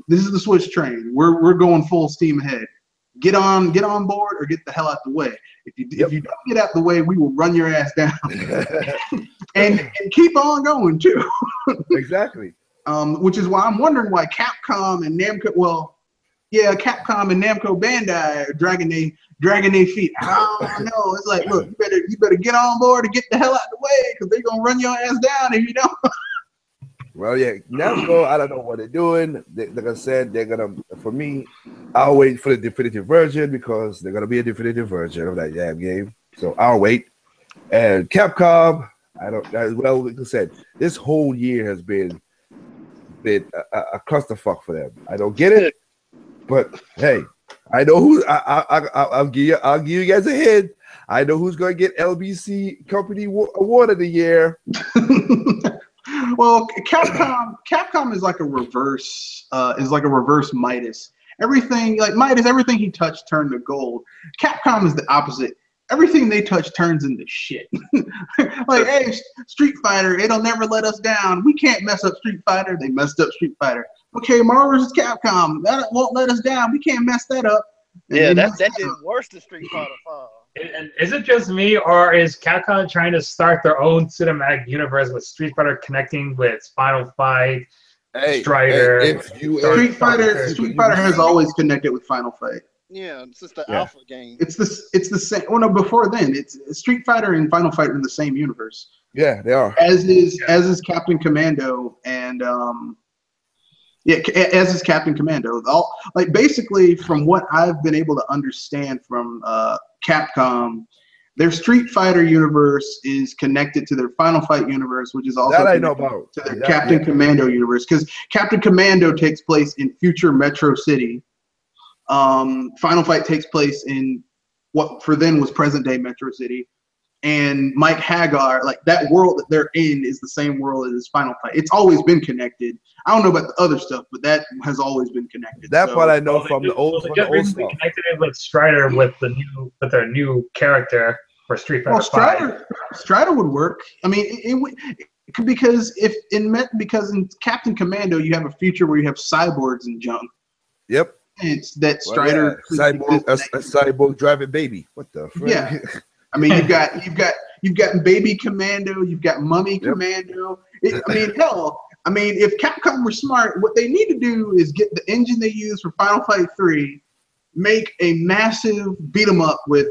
this is the Switch train. We're going full steam ahead. Get on board or get the hell out the way. If you don't get out the way, we will run your ass down. and keep on going too.
Exactly.
Which is why I'm wondering why Capcom and Namco, Capcom and Namco Bandai are dragging their feet. I don't know. It's like, look, you better get on board and get the hell out the way because they're gonna run your ass down if you don't.
Well, yeah, Namco, I don't know what they're doing. Like I said, they're gonna. For me, I'll wait for the definitive version because they're gonna be a definitive version of that damn game. So I'll wait. And Capcom, I don't. Well, like I said, this whole year has been a clusterfuck for them. I don't get it, but hey, I know who. I'll give you guys a hint. I know who's gonna get LBC Company Award of the Year.
Well, Capcom is like a reverse Midas. Everything he touched turned to gold. Capcom is the opposite. Everything they touch turns into shit. Like, hey, Street Fighter, it'll never let us down. We can't mess up Street Fighter. They messed up Street Fighter. Okay, Marvel vs. Capcom, that won't let us down. We can't mess that up.
And that did worse than Street Fighter 5.
And is it just me, or is Capcom trying to start their own cinematic universe with Street Fighter connecting with Final Fight, Strider?
Street Fighter has always connected with Final Fight.
Yeah, it's just the Alpha game.
It's the same. Well, no, before then, it's Street Fighter and Final Fight are in the same universe.
Yeah, they are.
As is Captain Commando and as is Captain Commando. Basically, from what I've been able to understand from Capcom, their Street Fighter universe is connected to their Final Fight universe, which is also
that I know about.
To their Captain Commando universe, because Captain Commando takes place in future Metro City. Final Fight takes place in what for then was present day Metro City, and Mike Hagar, like that world that they're in is the same world as Final Fight. It's always been connected. I don't know about the other stuff, but that has always been connected.
That's what I know from the old stuff.
Connected it with Strider with their new character for Street Fighter.
Well, Strider would work. I mean, it would. Because in Captain Commando you have a future where you have cyborgs and junk.
Yep.
It's that Strider
cyborg driving baby. What the frick?
Yeah. I mean, you've got Baby Commando, you've got Mummy Commando. I mean, if Capcom were smart, what they need to do is get the engine they use for Final Fight 3 make a massive beat 'em up with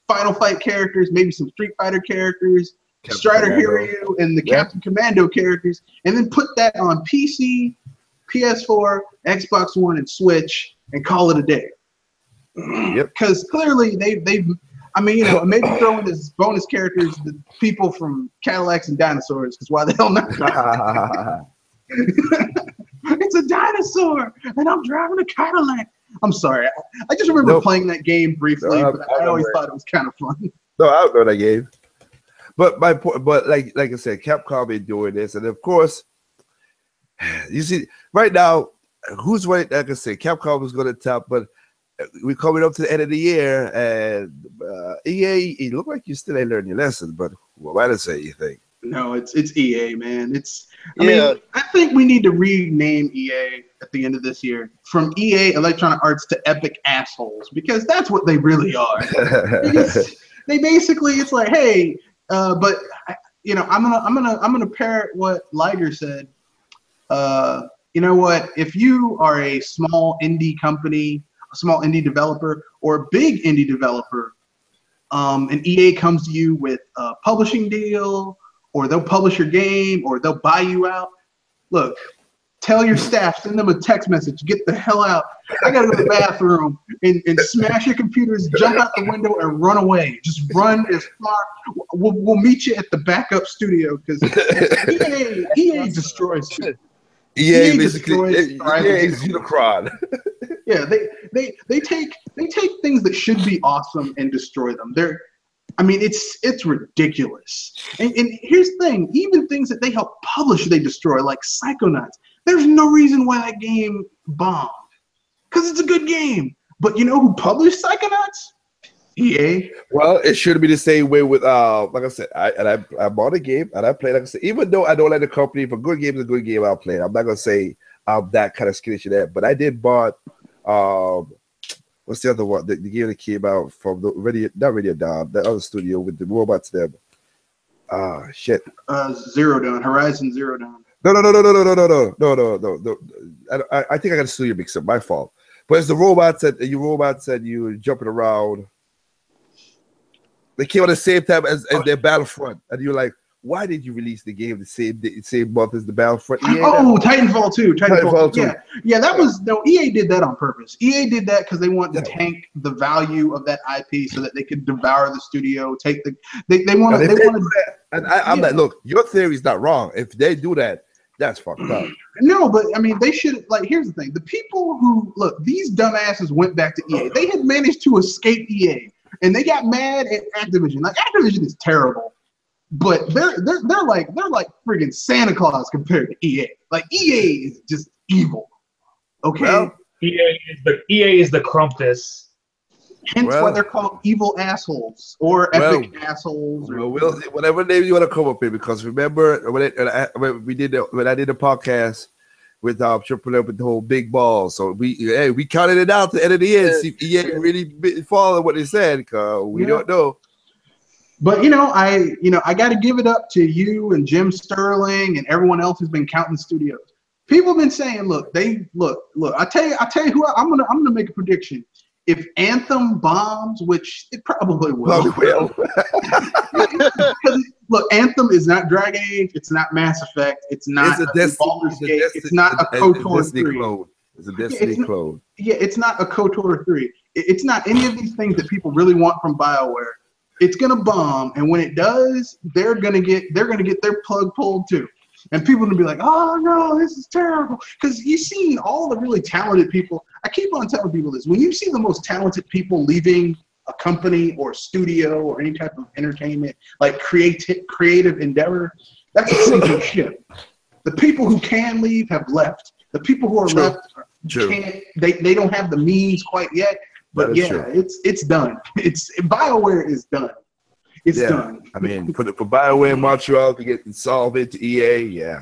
Final Fight characters, maybe some Street Fighter characters,
Captain
Strider
Commando.
Hiryu, and the
Yeah.
Captain Commando characters, and then put that on PC, PS4, Xbox One, and Switch, and call it a day.
Yep.
Because clearly they've I mean, you know, maybe throw in as bonus characters the people from Cadillacs and Dinosaurs, because why the hell not? It's a dinosaur, and I'm driving a Cadillac. I'm sorry. I just remember playing that game briefly,
No,
but I always thought it was kind of fun.
No, I don't know that game. But my point, but like I said, Capcom is doing this, and of course, you see right now, who's right? Like I said, Capcom is going to top, but we're coming up to the end of the year, and EA, it look like you still ain't learned your lesson. But what might I say? You think?
No, it's EA, man. I mean, I think we need to rename EA at the end of this year from EA Electronic Arts to Epic Assholes, because that's what they really are. They basically, it's like, hey, but you know, I'm gonna parrot what Liger said. You know what? If you are a small indie company, a small indie developer, or a big indie developer, and EA comes to you with a publishing deal, or they'll publish your game, or they'll buy you out. Look, tell your staff, send them a text message, get the hell out. I gotta go to the bathroom and smash your computers, jump out the window, and run away. Just run as far. We'll meet you at the backup studio, because EA destroys shit.
EA basically is Unicron.
Yeah, they take things that should be awesome and destroy them. It's ridiculous. And here's the thing, even things that they help publish, they destroy, like Psychonauts. There's no reason why that game bombed, because it's a good game. But you know who published Psychonauts? EA.
Well, it should be the same way with like I said, I bought a game and I played. Like I said, even though I don't like the company, if a good game is a good game, I'll play it. I'm not gonna say I'm that kind of skittish at that, but I did bought what's the other one? The game that came out from the Radio Dawn, the other studio with the robots there. Shit.
Zero Dawn, Horizon Zero Dawn.
No. I think I got a studio mixed up. My fault. But it's the robots and you jumping around. They came at the same time as their Battlefront, and you're like, why did you release the game the same month as the Battlefront?
Titanfall 2. Titanfall 2. Yeah, that was EA did that on purpose. EA did that because they wanted to tank the value of that IP so that they could devour the studio. They wanted.
And I'm like, look, your theory is not wrong. If they do that, that's fucked up.
No, but I mean, they should. Like, here's the thing: the people who these dumbasses went back to EA. They had managed to escape EA. And they got mad at Activision. Like, Activision is terrible, but they're like friggin' Santa Claus compared to EA. Like, EA is just evil. Okay.
Well, EA is the Krampus.
Hence why they're called evil assholes or epic assholes. Or
whatever name you want to come up with. Because remember when I did the podcast with Triple M with the whole big ball. So we counted it out to the end of the year. See if EA really followed what they said, because we don't know.
But I got to give it up to you and Jim Sterling and everyone else who's been counting studios. People have been saying, look. I tell you who I'm gonna make a prediction. If Anthem bombs, which it probably will. Look, Anthem is not Dragon Age. It's not Mass Effect. It's not Baldur's Gate. It's not a KOTOR 3.
It's a Destiny clone.
Yeah, it's not a KOTOR 3. It's not any of these things that people really want from BioWare. It's gonna bomb, and when it does, they're gonna get their plug pulled too. And people are gonna be like, oh no, this is terrible. Because you see all the really talented people. I keep on telling people this. When you see the most talented people leaving a company or studio or any type of entertainment, like creative endeavor, that's a sinking ship. The people who can leave have left. The people who are left can't. They don't have the means quite yet. But it's done. BioWare is done. It's done.
I mean, for BioWare Montreal to get solved into EA,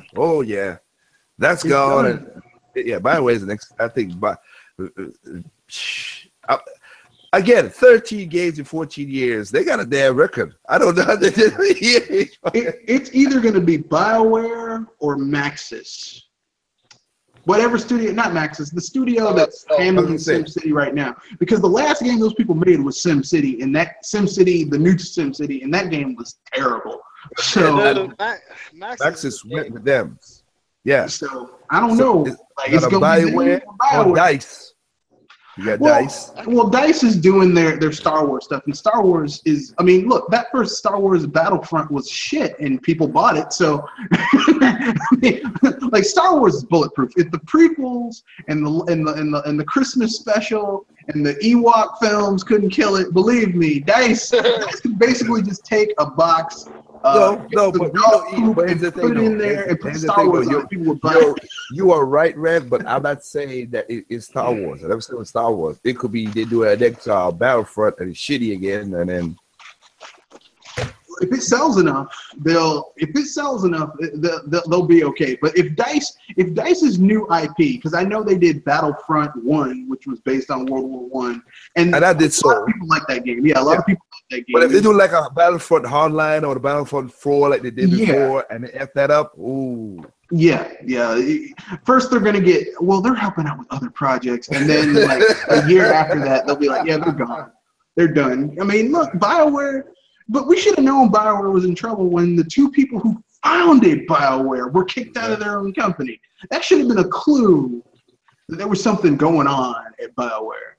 that's gone. And, BioWare is the next. I think. Again, 13 games in 14 years. They got a damn record. I don't know.
It's either going to be BioWare or Maxis. Whatever studio, not Maxis, the studio that's handling SimCity right now. Because the last game those people made was SimCity, and that SimCity, the new SimCity, and that game was terrible. So
Maxis went with them. Yeah.
So I don't know. Like, it's going to be
BioWare or DICE. You got DICE.
Well, DICE is doing their Star Wars stuff, and Star Wars is. I mean, look, that first Star Wars Battlefront was shit, and people bought it. So, I mean, like Star Wars is bulletproof. If the prequels and the Christmas special and the Ewok films couldn't kill it, believe me, DICE could basically just take a box.
But here's the thing,
in there and put Star Wars on it. People would buy it.
You are right, Red, but I'm not saying that it's Star Wars. I never said it was Star Wars. It could be they do a next Battlefront and it's shitty again, and then
if it sells enough, they'll be okay. But if DICE's new IP, because I know they did Battlefront 1, which was based on World War One, and
I did
a lot of people like that game. Yeah, a lot of people like that game.
But if they do like a Battlefront Hardline or the Battlefront 4 like they did before, and they F that up, ooh.
Yeah. First, they're gonna get. Well, they're helping out with other projects, and then like a year after that, they'll be like, yeah, they're gone. They're done. I mean, look, BioWare. But we should have known BioWare was in trouble when the two people who founded BioWare were kicked out of their own company. That should have been a clue that there was something going on at BioWare.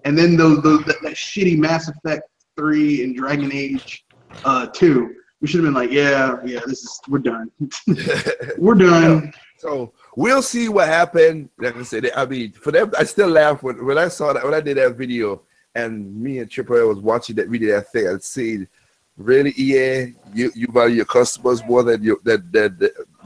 And then that shitty Mass Effect 3 and Dragon Age 2. We should have been like, we're done. We're done.
So we'll see what happened. Like I said, I mean, for them, I still laugh when I saw that, when I did that video, and me and Chipper was watching that video, that thing, I'd seen, really, EA, you value your customers more than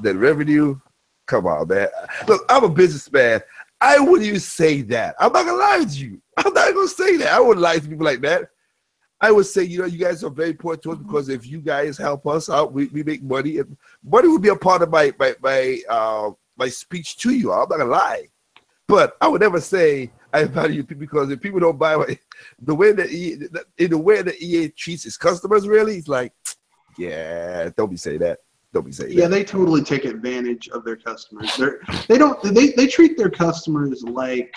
revenue? Come on, man. Look, I'm a businessman. I wouldn't even say that. I'm not gonna lie to you. I'm not gonna say that. I wouldn't lie to people like that. I would say, you guys are very important to us because if you guys help us out, we make money. And money would be a part of my speech to you. I'm not gonna lie. But I would never say I value people because if people don't buy the way that EA treats its customers, really, it's like, don't be saying that. Don't be saying that.
Yeah, they totally take advantage of their customers. They treat their customers like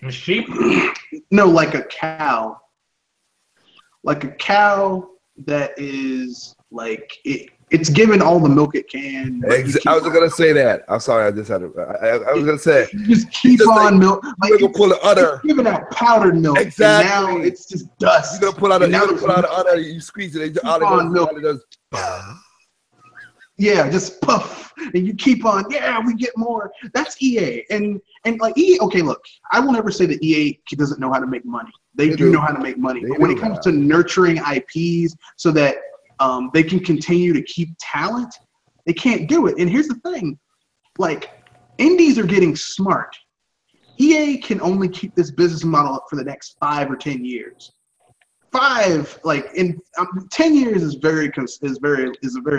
sheep.
No, like a cow. Like a cow that is like it's given all the milk it can.
I was gonna say that. I'm sorry, I just had to. I was gonna say
you just keep on milk.
Like, you're gonna pull the udder.
Giving out powdered milk.
Exactly.
And now it's just dust.
You're gonna pull out the udder. You squeeze it.
Keep on milk. Yeah, just puff, and you keep on. Yeah, we get more. That's EA, and like EA. Okay, look, I will never say that EA doesn't know how to make money. They do know how to make money. But when it comes to nurturing IPs so that they can continue to keep talent, they can't do it. And here's the thing, like indies are getting smart. EA can only keep this business model up for the next 5 or 10 years. 5, like in 10 years is a very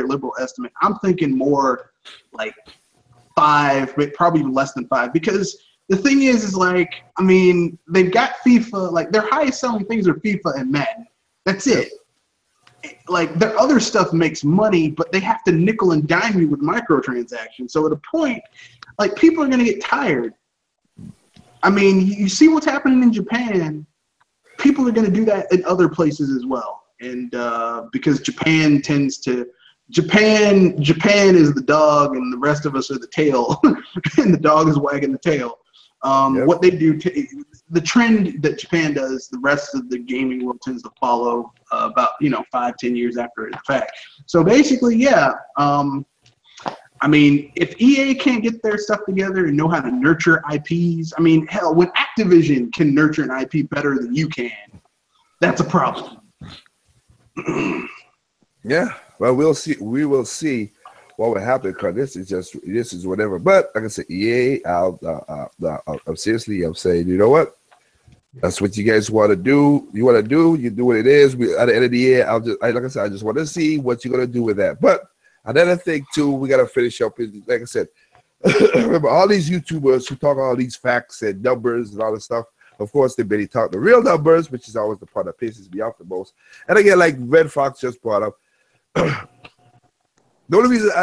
liberal estimate. I'm thinking more like 5, but probably less than 5, because the thing is like, I mean, they've got FIFA, like their highest selling things are FIFA and Madden. That's it. Like their other stuff makes money, but they have to nickel and dime you with microtransactions. So at a point, like people are going to get tired. I mean, you see what's happening in Japan. People are going to do that in other places as well. And because Japan is the dog and the rest of us are the tail, and the dog is wagging the tail. What they do, the trend that Japan does, the rest of the gaming world tends to follow about 5-10 years after the fact. So basically, I mean, if EA can't get their stuff together and know how to nurture IPs, I mean, hell, when Activision can nurture an IP better than you can, that's a problem.
Yeah, well, we'll see. We will see what will happen, because this is whatever. But like I said, EA, I'm seriously, I'm saying, you know what? That's what you guys want to do. You do what it is. At the end of the year, like I said, I just want to see what you're gonna do with that. But another thing too, we gotta finish up is, like I said, remember all these YouTubers who talk all these facts and numbers and all this stuff. Of course, they barely talk the real numbers, which is always the part that pisses me off the most. And again, like Red Fox just brought up, the only reason I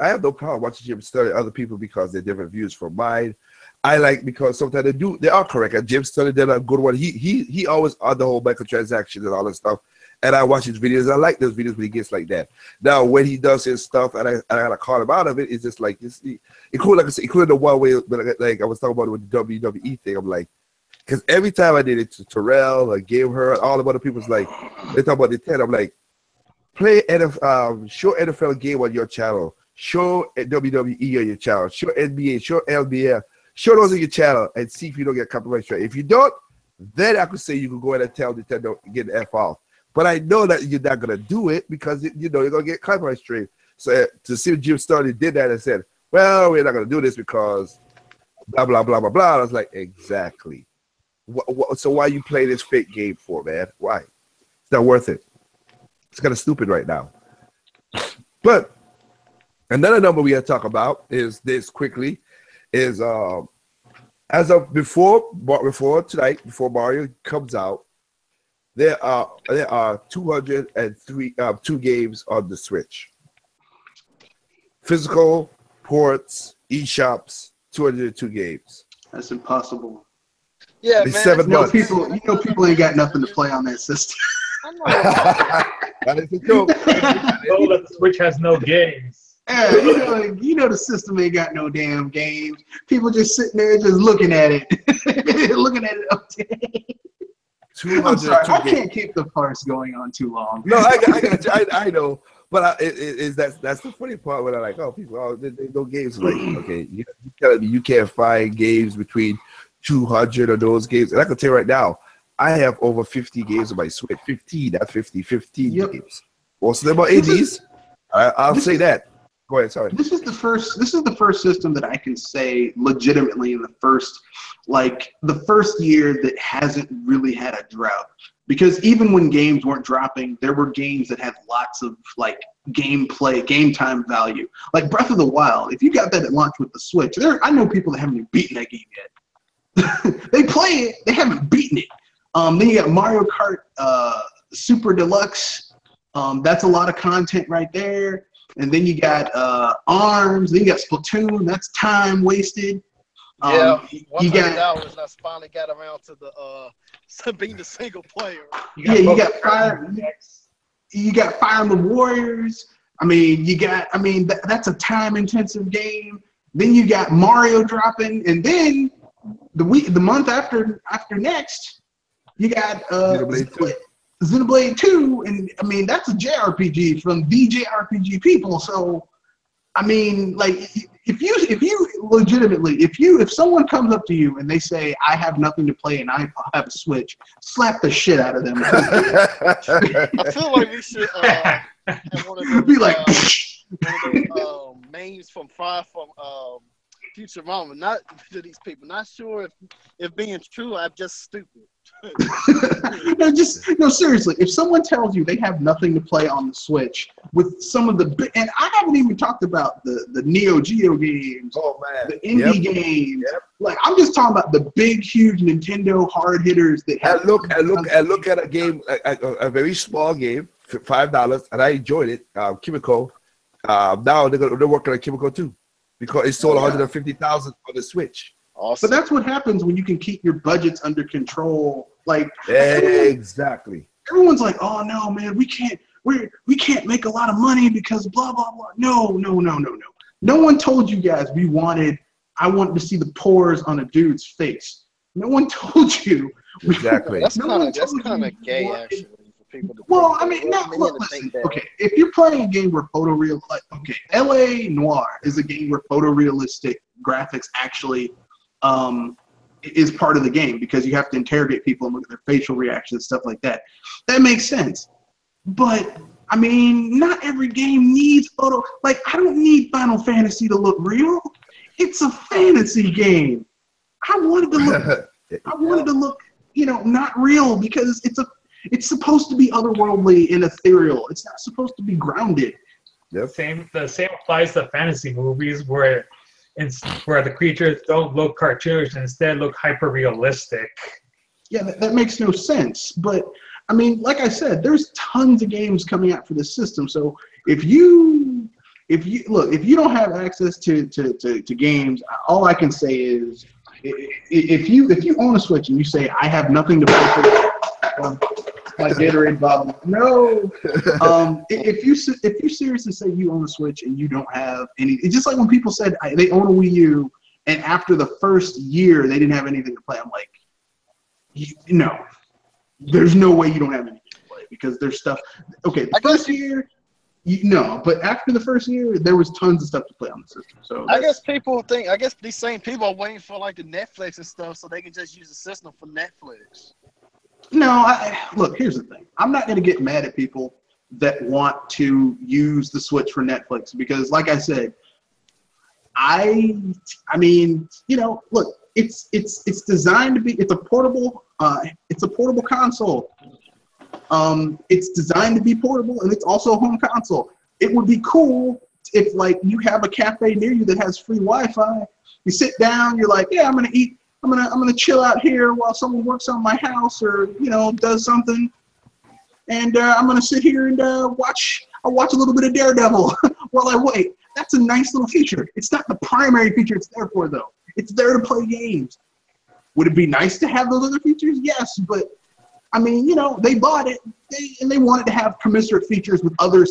I have no problem watching Jim study other people because they're different views from mine. I like because sometimes they are correct. And Jim Study did a good one. He always on the whole microtransactions and all that stuff. And I watch his videos. I like those videos when he gets like that. Now when he does his stuff and I gotta call him out of it, it's just like this. Including like I said, including the one way, but like I was talking about with the WWE thing. I'm like, because every time I did it to Terrell, I gave her all the other people's like they talk about the 10. I'm like, play NFL, show NFL game on your channel. Show WWE on your channel. Show NBA. Show LBL. Show those on your channel and see if you don't get copyright strike. If you don't, then I could say you could go ahead and tell Nintendo get the F off. But I know that you're not gonna do it because you know you're gonna get copyright strike. So to see Jim Starley did that and said, "Well, we're not gonna do this because blah blah blah blah blah." I was like, exactly. So why you play this fake game for, man? Why? It's not worth it. It's kind of stupid right now. But another number we have to talk about is this quickly. Is as of before tonight, before Mario comes out, there are 202 games on the Switch. Physical ports, eShops, 202 games.
That's impossible.
Yeah,
It's
man.
7 months.
People ain't got nothing to play on that system.
I know.
That is a joke.
know that the Switch has no games.
Yeah, you know the system ain't got no damn games. People just sitting there just looking at it. Looking at it up there. I'm sorry, I can't keep the farce going on too long.
No, I got you. I know. But that's the funny part when I'm like, oh, people, there's no games. Like, okay, you telling me you can't find games between 200 of those games. And I can tell you right now, I have over 50 games on my Switch. 15
Yep.
games. Most of them are indies. I'll say that. Go ahead, sorry.
This is the first system that I can say legitimately in the first year that hasn't really had a drought. Because even when games weren't dropping, there were games that had lots of like gameplay, game time value. Like Breath of the Wild, if you got that at launch with the Switch, I know people that haven't even beaten that game yet. They play it, they haven't beaten it. Then you got Mario Kart Super Deluxe. That's a lot of content right there. And then you got ARMS. Then you got Splatoon. That's time wasted.
Yeah, $100. I finally got around to the being the single player.
You got Fire. You got Fire Emblem Warriors. That's a time-intensive game. Then you got Mario dropping, and then the month after next, you got Xenoblade 2, and that's a JRPG from the JRPG people. So, if someone comes up to you and they say, I have nothing to play and I have a Switch, slap the shit out of them.
I feel like we should have one of those,
be like,
memes from Futurama, not to these people. Not sure if being true, I'm just stupid.
No, seriously. If someone tells you they have nothing to play on the Switch with some of the and I haven't even talked about the Neo Geo games, the indie games. Yep. Like I'm just talking about the big, huge Nintendo hard hitters that have.
I look at a game, a very small game, for $5, and I enjoyed it. Kimiko. Now they're working on Kimiko 2 because it sold 150,000 on the Switch.
Awesome.
But that's what happens when you can keep your budgets under control. Like
exactly.
Everyone's like, "Oh no, man, we can't make a lot of money because blah blah blah." No. No one told you guys I wanted to see the pores on a dude's face. No one told you.
Exactly.
That's kind of gay, actually. For people to
listen. Okay, if you're playing a game where L.A. Noire is a game where photorealistic graphics actually is part of the game because you have to interrogate people and look at their facial reactions, stuff like that. That makes sense. But not every game needs photo. Like I don't need Final Fantasy to look real. It's a fantasy game. I wanted to look, not real because it's supposed to be otherworldly and ethereal. It's not supposed to be grounded.
Yep. The same applies to fantasy movies where where the creatures don't look cartoonish and instead look hyper realistic.
Yeah, that makes no sense. But I mean, like I said, there's tons of games coming out for this system. So if you don't have access to games, all I can say is if you own a Switch and you say I have nothing to play for, my Gatorade bottle. No. If you seriously say you own a Switch and you don't have any, it's just like when people said they own a Wii U and after the first year they didn't have anything to play. I'm like, no, there's no way you don't have anything to play because there's stuff. Okay, the first year, no, but after the first year, there was tons of stuff to play on the system. So
I guess these same people are waiting for like the Netflix and stuff so they can just use the system for Netflix.
No, look, here's the thing. I'm not going to get mad at people that want to use the Switch for Netflix because, like I said, I mean, look, it's designed to be. It's a portable console. It's designed to be portable, and it's also a home console. It would be cool if, like, you have a cafe near you that has free Wi-Fi. You sit down, you're like, yeah, I'm gonna eat. I'm gonna chill out here while someone works on my house or does something, and I'm gonna sit here and watch a little bit of Daredevil while I wait. That's a nice little feature. It's not the primary feature it's there for though. It's there to play games. Would it be nice to have those other features? Yes, but I mean, they bought it and they wanted to have commensurate features with other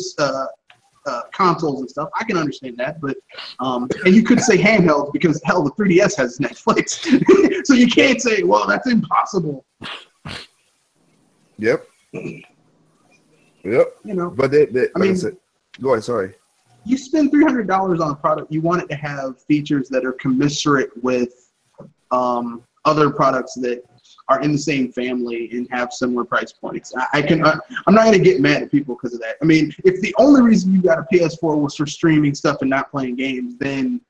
consoles and stuff. I can understand that, but and you could say handheld because hell, the 3DS has Netflix, so you can't say, well, that's impossible.
Yep. But go ahead. Sorry.
You spend $300 on a product, you want it to have features that are commensurate with other products that are in the same family and have similar price points. I'm not going to get mad at people because of that. I mean, if the only reason you got a PS4 was for streaming stuff and not playing games, then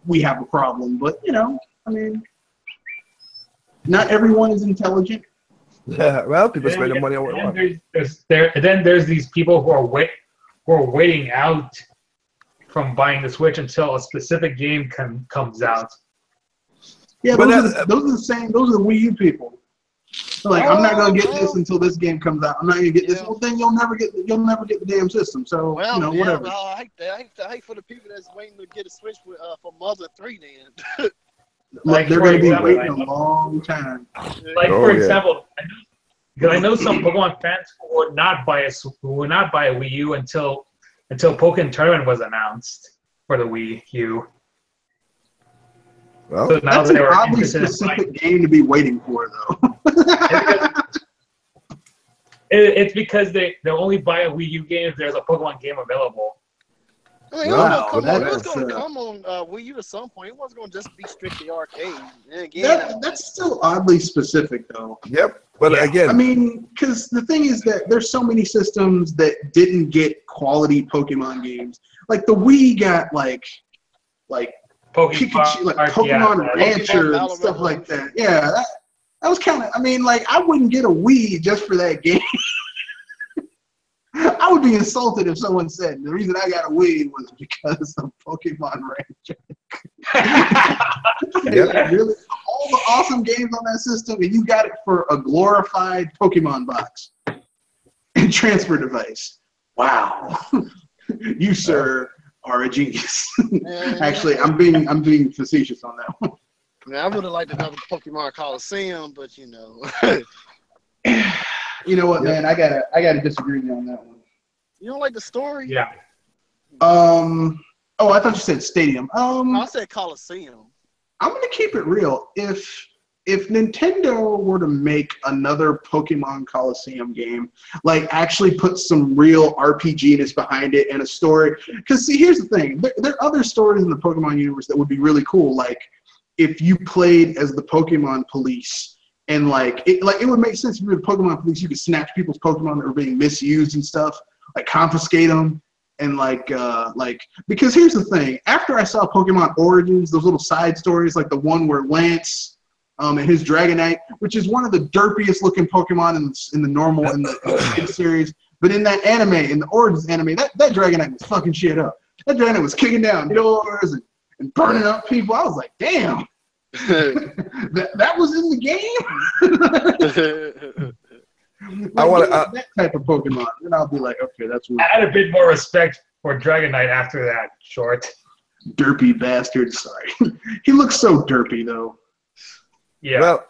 we have a problem. But, I mean, not everyone is intelligent.
Yeah, well, people spend their money on what they want.
Then there's these people who are waiting out from buying the Switch until a specific game comes out.
Yeah, those are the Wii U people. They're like, I'm not gonna get this until this game comes out. I'm not gonna get this. Well, then you'll never get the damn system. So whatever.
Well, I hate for the people that's waiting to get a Switch for Mother 3. Then
like they're gonna be waiting a long time.
Like for example, because I know some Pokemon fans who would not buy a Wii U until Pokemon Tournament was announced for the Wii U.
Well,
so now
that's an oddly specific game to be waiting for, though.
It's because they only buy a Wii U game if there's a Pokemon game available.
I mean, it was going to come on Wii U at some point. It wasn't going to just be strictly arcade.
That's still oddly specific, though.
Yep. But again,
I mean, because the thing is that there's so many systems that didn't get quality Pokemon games. Like the Wii got like Pokemon Rancher and stuff like that. Yeah, that was kind of. I mean, like I wouldn't get a Wii just for that game. I would be insulted if someone said the reason I got a Wii was because of Pokemon Rancher. Really, all the awesome games on that system, and you got it for a glorified Pokemon box and transfer device. Wow, you sir are a genius. Actually, I'm being facetious on that one.
I would have liked another Pokemon Coliseum, but
You know what, man? I gotta disagree with you on that one.
You don't like the story?
Yeah.
Oh, I thought you said Stadium.
I said Coliseum.
I'm gonna keep it real. If Nintendo were to make another Pokemon Coliseum game, like actually put some real RPG-ness behind it and a story, because see, here's the thing: there are other stories in the Pokemon universe that would be really cool. Like if you played as the Pokemon police. And it would make sense if you were the Pokemon police. You could snatch people's Pokemon that were being misused and stuff, like confiscate them, and because here's the thing. After I saw Pokemon Origins, those little side stories, like the one where Lance, and his Dragonite, which is one of the derpiest looking Pokemon in the series, but in that anime, in the Origins anime, that Dragonite was fucking shit up. That Dragonite was kicking down doors and burning up people. I was like, damn, that was in the game.
I want
that type of Pokemon, and I'll be like, okay, that's what.
I had a bit more respect for Dragonite after that short.
Derpy bastard. Sorry, he looks so derpy though.
Yeah.
Well,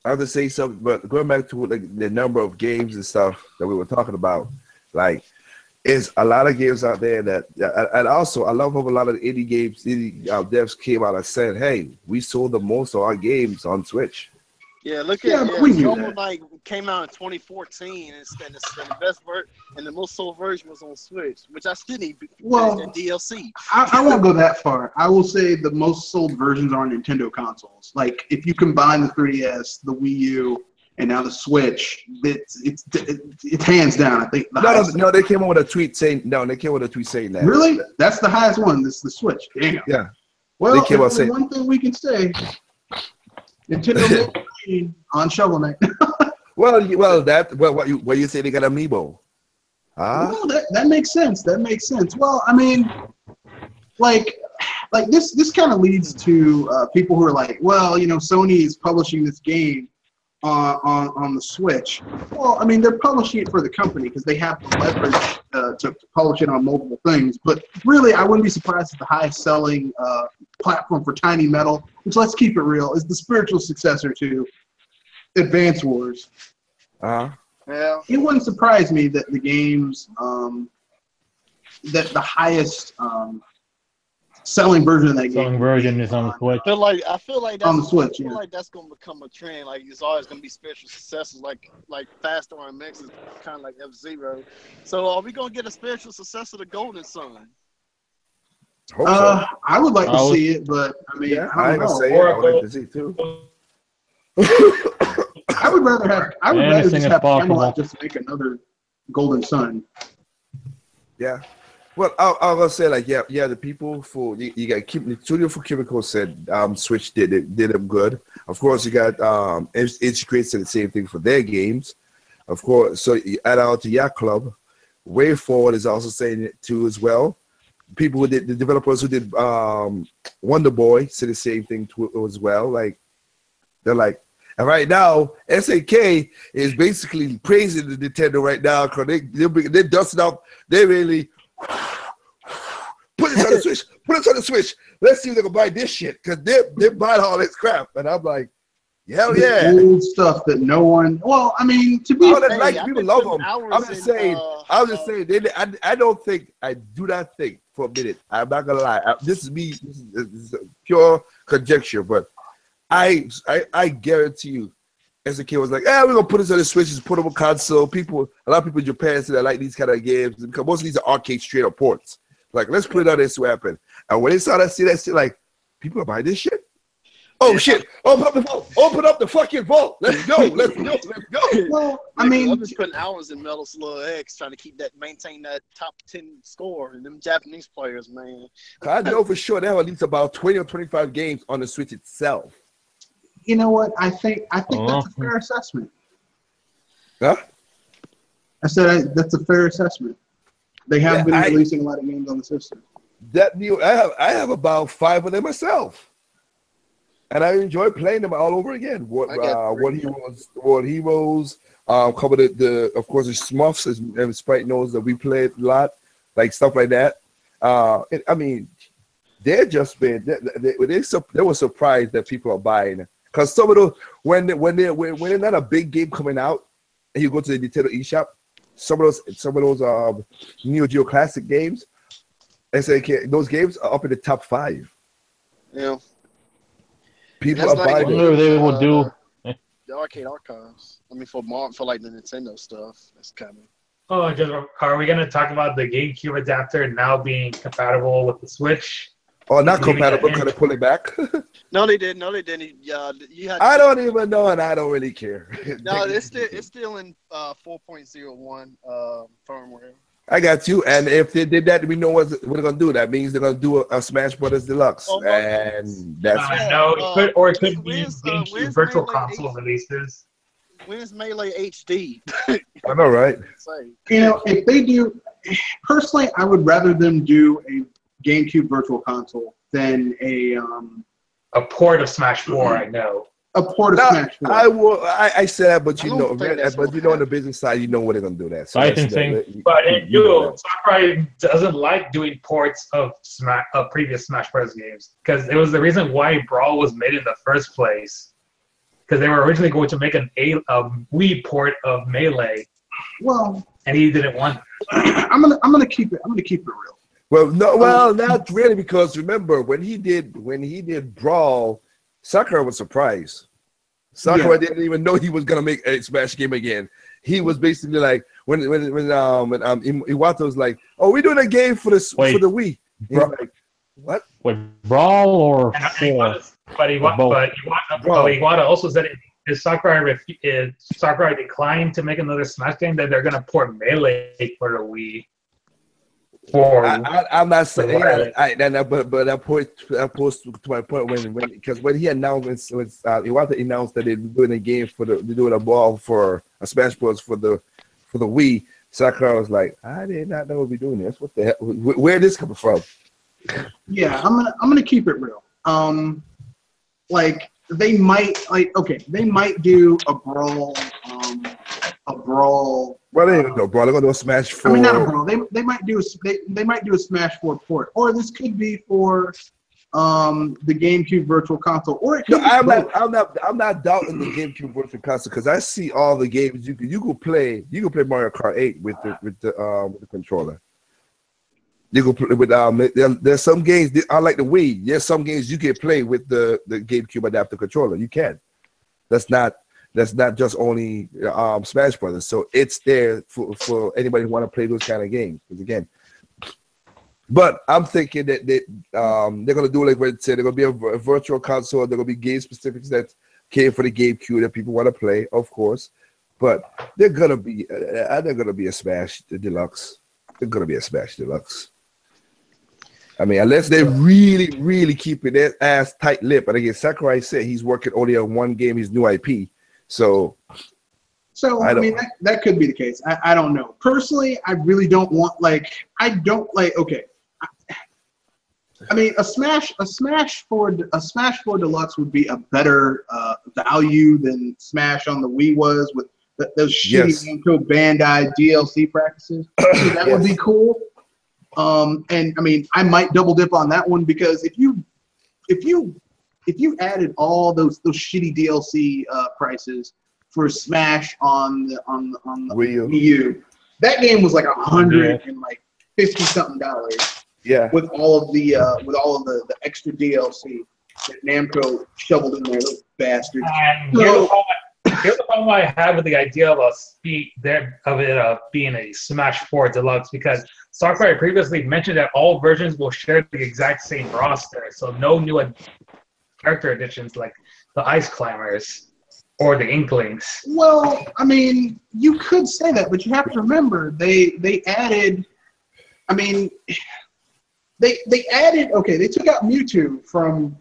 I have to say something, but going back to like the number of games and stuff that we were talking about, like, is a lot of games out there that, and also I love how a lot of indie games, devs came out and said, "Hey, we sold the most of our games on Switch."
Yeah, look
Yeah,
at
but we knew
Shovel
that.
Knight came out in 2014, and the best version and the most sold version was on Switch, which I still need
Well,
that DLC.
I won't go that far. I will say the most sold versions are Nintendo consoles. Like if you combine the 3DS, the Wii U, and now the Switch, it's hands down. I think.
No, they came up with a tweet saying that.
Really? That's the highest one. This is the Switch. Damn.
Yeah.
Well,
They came out
there's
saying-
one thing we can say. Nintendo made money on Shovel Knight.
What you say they got Amiibo? Huh?
Well, that makes sense. That makes sense. Well, I mean, like this kind of leads to people who are like, well, Sony is publishing this game on the Switch. Well, I mean, they're publishing it for the company because they have the leverage to publish it on multiple things. But really, I wouldn't be surprised if the highest selling platform for Tiny Metal, which, let's keep it real, is the spiritual successor to Advance Wars.
Uh-huh.
Yeah.
It wouldn't surprise me that the games that the highest selling version of that game
Selling version is on Switch.
I feel like that's
On the Switch,
I feel
yeah.
like that's gonna become a trend. Like it's always gonna be special successes, like Fast RMX is kind of like F-Zero. So are we gonna get a special successor to Golden Sun?
Hope so.
I would like to
I would-
see it, but I mean,
Yeah,
I
ain't
don't
gonna
know.
say it. I would like to see too.
I would rather
Anything
just
is
have
possible.
Camelot just make another Golden Sun.
Yeah. Well, I was gonna say the people for you got the Studio for Cubicle said Switch did them good. Of course, you got integrates to the same thing for their games. Of course, so you add on to Yacht Club. Way Forward is also saying it too as well. People who did the developers who did Wonder Boy said the same thing too as well. Like they're like. And right now, SAK is basically praising the Nintendo right now because they're dusting out. They really put it on the Switch. Put it on the Switch. Let's see if they can buy this shit because they're buying all this crap. And I'm like, hell yeah.
The old stuff that no one. Well, I mean, to be
All that
fair,
like
I've
people
been
love
putting
them.
hours
I'm just
in,
saying. I do not think for a minute. I'm not gonna lie. This is me. This is pure conjecture, but. I guarantee you, SNK was like, we're gonna put this on the Switch, it's a portable console. A lot of people in Japan say they like these kind of games because most of these are arcade straight up ports. Like, let's put it on this weapon. And when they saw that, like, people are buying this shit. Oh shit! Open up the vault! Open up the fucking vault! Let's go! Let's go! Let's go!
well, I
I'm
mean,
just putting hours in Metal Slug X trying to maintain that top 10 score. And them Japanese players, man.
I know for sure they have at least about 20 or 25 games on the Switch itself.
you know what? I think that's a fair assessment.
Huh?
I said that's a fair assessment. They have been
I-
releasing a lot of games on the system.
That new, I have about 5 of them myself, and I enjoy playing them all over again. What Heroes, cover of course the Smurfs and Sprite knows that we played a lot, like stuff like that. I mean, they're just been they were surprised that people are buying because some of those when they're not a big game coming out and you go to the Nintendo eShop, some of those Neo Geo Classic games. SNK, those games are up in the top 5.
Yeah.
People
That's
are
not
buying
even
I wonder if they will do.
the arcade archives. I mean, for like the Nintendo stuff, that's coming.
Oh, just are we gonna talk about the GameCube adapter now being compatible with the Switch?
Oh, not
Maybe
compatible.
that
Can I pull it back?
No, they didn't. You had.
I don't even know, and I don't really care.
No, it's still in 4.01 firmware.
I got you. And if they did that, we know what they're gonna do. That means they're gonna do a Smash Brothers Deluxe,
Oh,
and that's
No, it could be
where's
GameCube Virtual
Melee
Console
HD?
releases.
When's Melee HD?
I know, right?
Say.
You know, if they do, personally, I would rather them do a GameCube Virtual Console than
a port of Smash 4. I know.
A port of Smash 4.
I said that, but
I
you
don't
know,
think that's
but
what
you know, on the
happened.
business side, you know what they're gonna do that. So
Licensing.
But
you know that.
Sakurai doesn't like doing ports of previous Smash Bros. Games because it was the reason why Brawl was made in the first place. Because they were originally going to make a Wii port of Melee.
Well,
and he didn't want.
I'm gonna keep it real.
Well, no, not really, because remember when he did Brawl, Sakurai was surprised. Sakurai didn't even know he was gonna make a Smash game again. He was basically like when Iwata was like, "Oh, we're doing a game for the Wii." He's like, "What?"
With Brawl or
Four? But Iwata also said if Sakurai declined to make another Smash game, that they're gonna port Melee for the Wii.
I'm not saying but that post to my point when he announced when Iwata announced that they're doing a game they're doing a ball for a Smash Bros for the Wii. Sakurai was like, I did not know we'd be doing this. What the hell? Where is this coming from?
Yeah, I'm gonna keep it real. Like they might do a Brawl.
Well, they ain't gonna do a Brawl. They're gonna do a Smash 4.
I mean, not a Brawl. They might do a Smash 4 port, or this could be for the GameCube Virtual Console, or it could.
No, I'm not doubting the GameCube Virtual Console because I see all the games you could play. You can play Mario Kart 8 with the controller. You can play with there's some games unlike the Wii. There's some games you can play with the GameCube adaptive controller. You can. That's not just only Smash Brothers. So it's there for anybody who want to play those kind of games. Because again, but I'm thinking that they're gonna do like what it said. They're gonna be a virtual console. They're gonna be game specifics that came for the GameCube that people want to play, of course. But they're gonna be a Smash Deluxe. They're gonna be a Smash Deluxe. I mean, unless they really, really keep it ass tight-lipped. But again, Sakurai said he's working only on one game, his new IP. So
I mean, that could be the case. I don't know. Personally, I really don't want okay. I mean, a Smash 4 Deluxe would be a better value than Smash on the Wii was with those shitty Namco Bandai DLC practices. So that would be cool. And I mean, I might double dip on that one because if you added all those shitty DLC prices for Smash on the Wii U, that game was like $150-something.
Yeah.
With all of the extra DLC that Namco shoveled in there, those bastards.
And here's the problem I have with the idea of being a Smash 4 Deluxe, because Sakurai previously mentioned that all versions will share the exact same roster, so no new character additions like the Ice Climbers or the Inklings.
Well, I mean, you could say that, but you have to remember they added. I mean, they took out Mewtwo from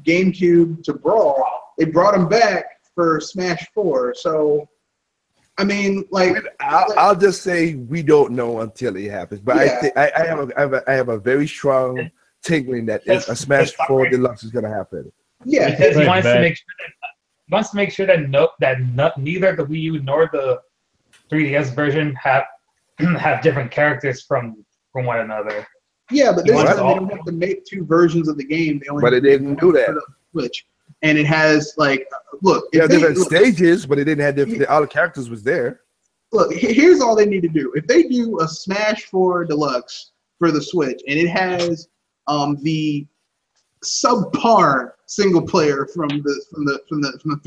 GameCube to Brawl. They brought him back for Smash 4. So, I mean,
I'll just say we don't know until it happens. But yeah. I have a very strong tingling that a Smash 4 Deluxe is going to happen.
Yeah,
because he wants to make sure that neither the Wii U nor the 3DS version have different characters from one another.
Yeah, but this time they don't have to make two versions of the game.
It didn't do that.
Switch. And it has
different stages, but it didn't have different. All the characters was there.
Look, here's all they need to do. If they do a Smash 4 Deluxe for the Switch, and it has the subpar single player from the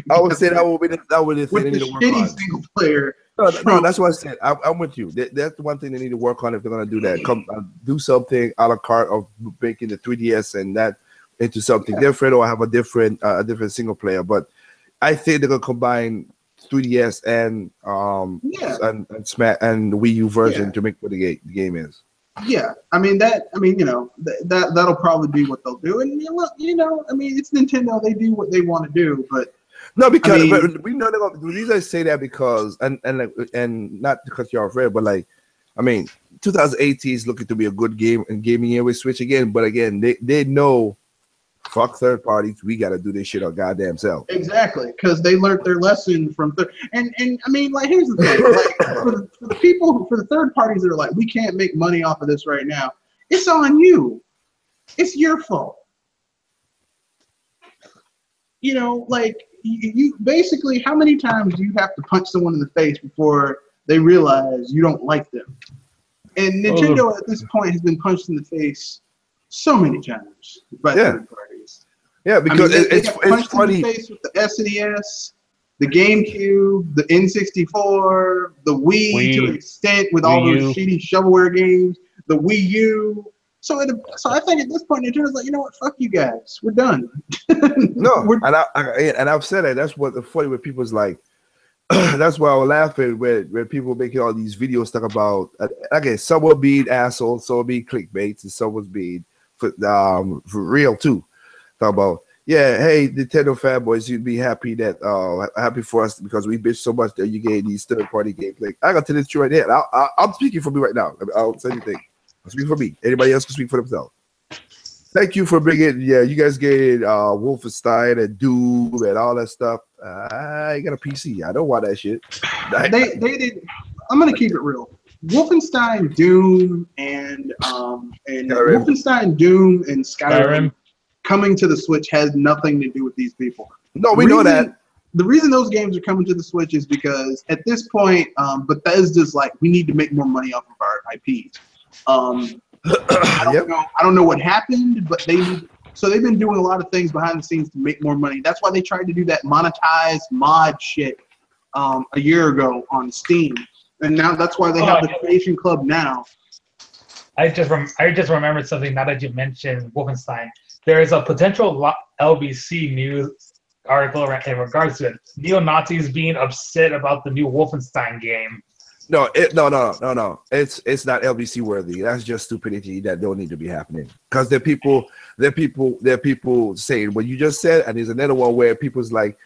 I would say that would be the thing they need to work on.
Single player.
No, that's what I said. I'm with you. That's the one thing they need to work on if they're gonna do that. Do something a la carte of making the 3DS and that into something different, or have a different single player. But I think they're gonna combine 3DS and Smash and the Wii U version to make what the game is.
Yeah, that'll probably be what they'll do. And it's Nintendo. They do what they want to do, but.
No, because we know they're gonna. The reason I say that because and not because you're afraid, but 2018 is looking to be a good gaming year with Switch again. But again, they know, fuck third parties. We got to do this shit our goddamn self.
Exactly, because they learned their lesson from and I mean, like, here's the thing, like, for the people, for the third parties that are like, we can't make money off of this right now. It's on you. It's your fault. You know, like, you basically, how many times do you have to punch someone in the face before they realize you don't like them? And Nintendo at this point has been punched in the face so many times by third parties.
Yeah, because
they got punched
it's funny.
in the face with the SNES, the GameCube, the N64, the Wii to an extent with all those shitty shovelware games, the Wii U. So I think at this point Nintendo's like, you know what, fuck you guys, we're done.
No, and I've said that. That's what the funny when people's like. That's why I was laughing when people making all these videos talk about. Again, some will be assholes, some will be clickbaits, and some was being for real too. Talk about, yeah, hey, Nintendo fanboys, you'd be happy that happy for us because we bitch so much that you gave these third party gameplay. I got to this right there. I'm speaking for me right now. I'll say anything. I'll speak for me. Anybody else can speak for themselves. Thank you for bringing. Yeah, you guys gave Wolfenstein and Doom and all that stuff. I got a PC. I don't want that shit.
They did. I'm gonna keep it real. Wolfenstein, Doom, and Wolfenstein, Doom, and Skyrim coming to the Switch has nothing to do with these people.
No, we know that.
The reason those games are coming to the Switch is because at this point, Bethesda's like, we need to make more money off of our IPs. I don't know what happened, but they've been doing a lot of things behind the scenes to make more money. That's why they tried to do that monetized mod shit a year ago on Steam, and now that's why they have the Creation Club now.
I just remembered something now that you mentioned Wolfenstein. There is a potential LBC news article in regards to it. Neo-Nazis being upset about the new Wolfenstein game.
No. It's not LBC worthy. That's just stupidity that don't need to be happening. Because there are people saying what you just said, and there's another one where people's like,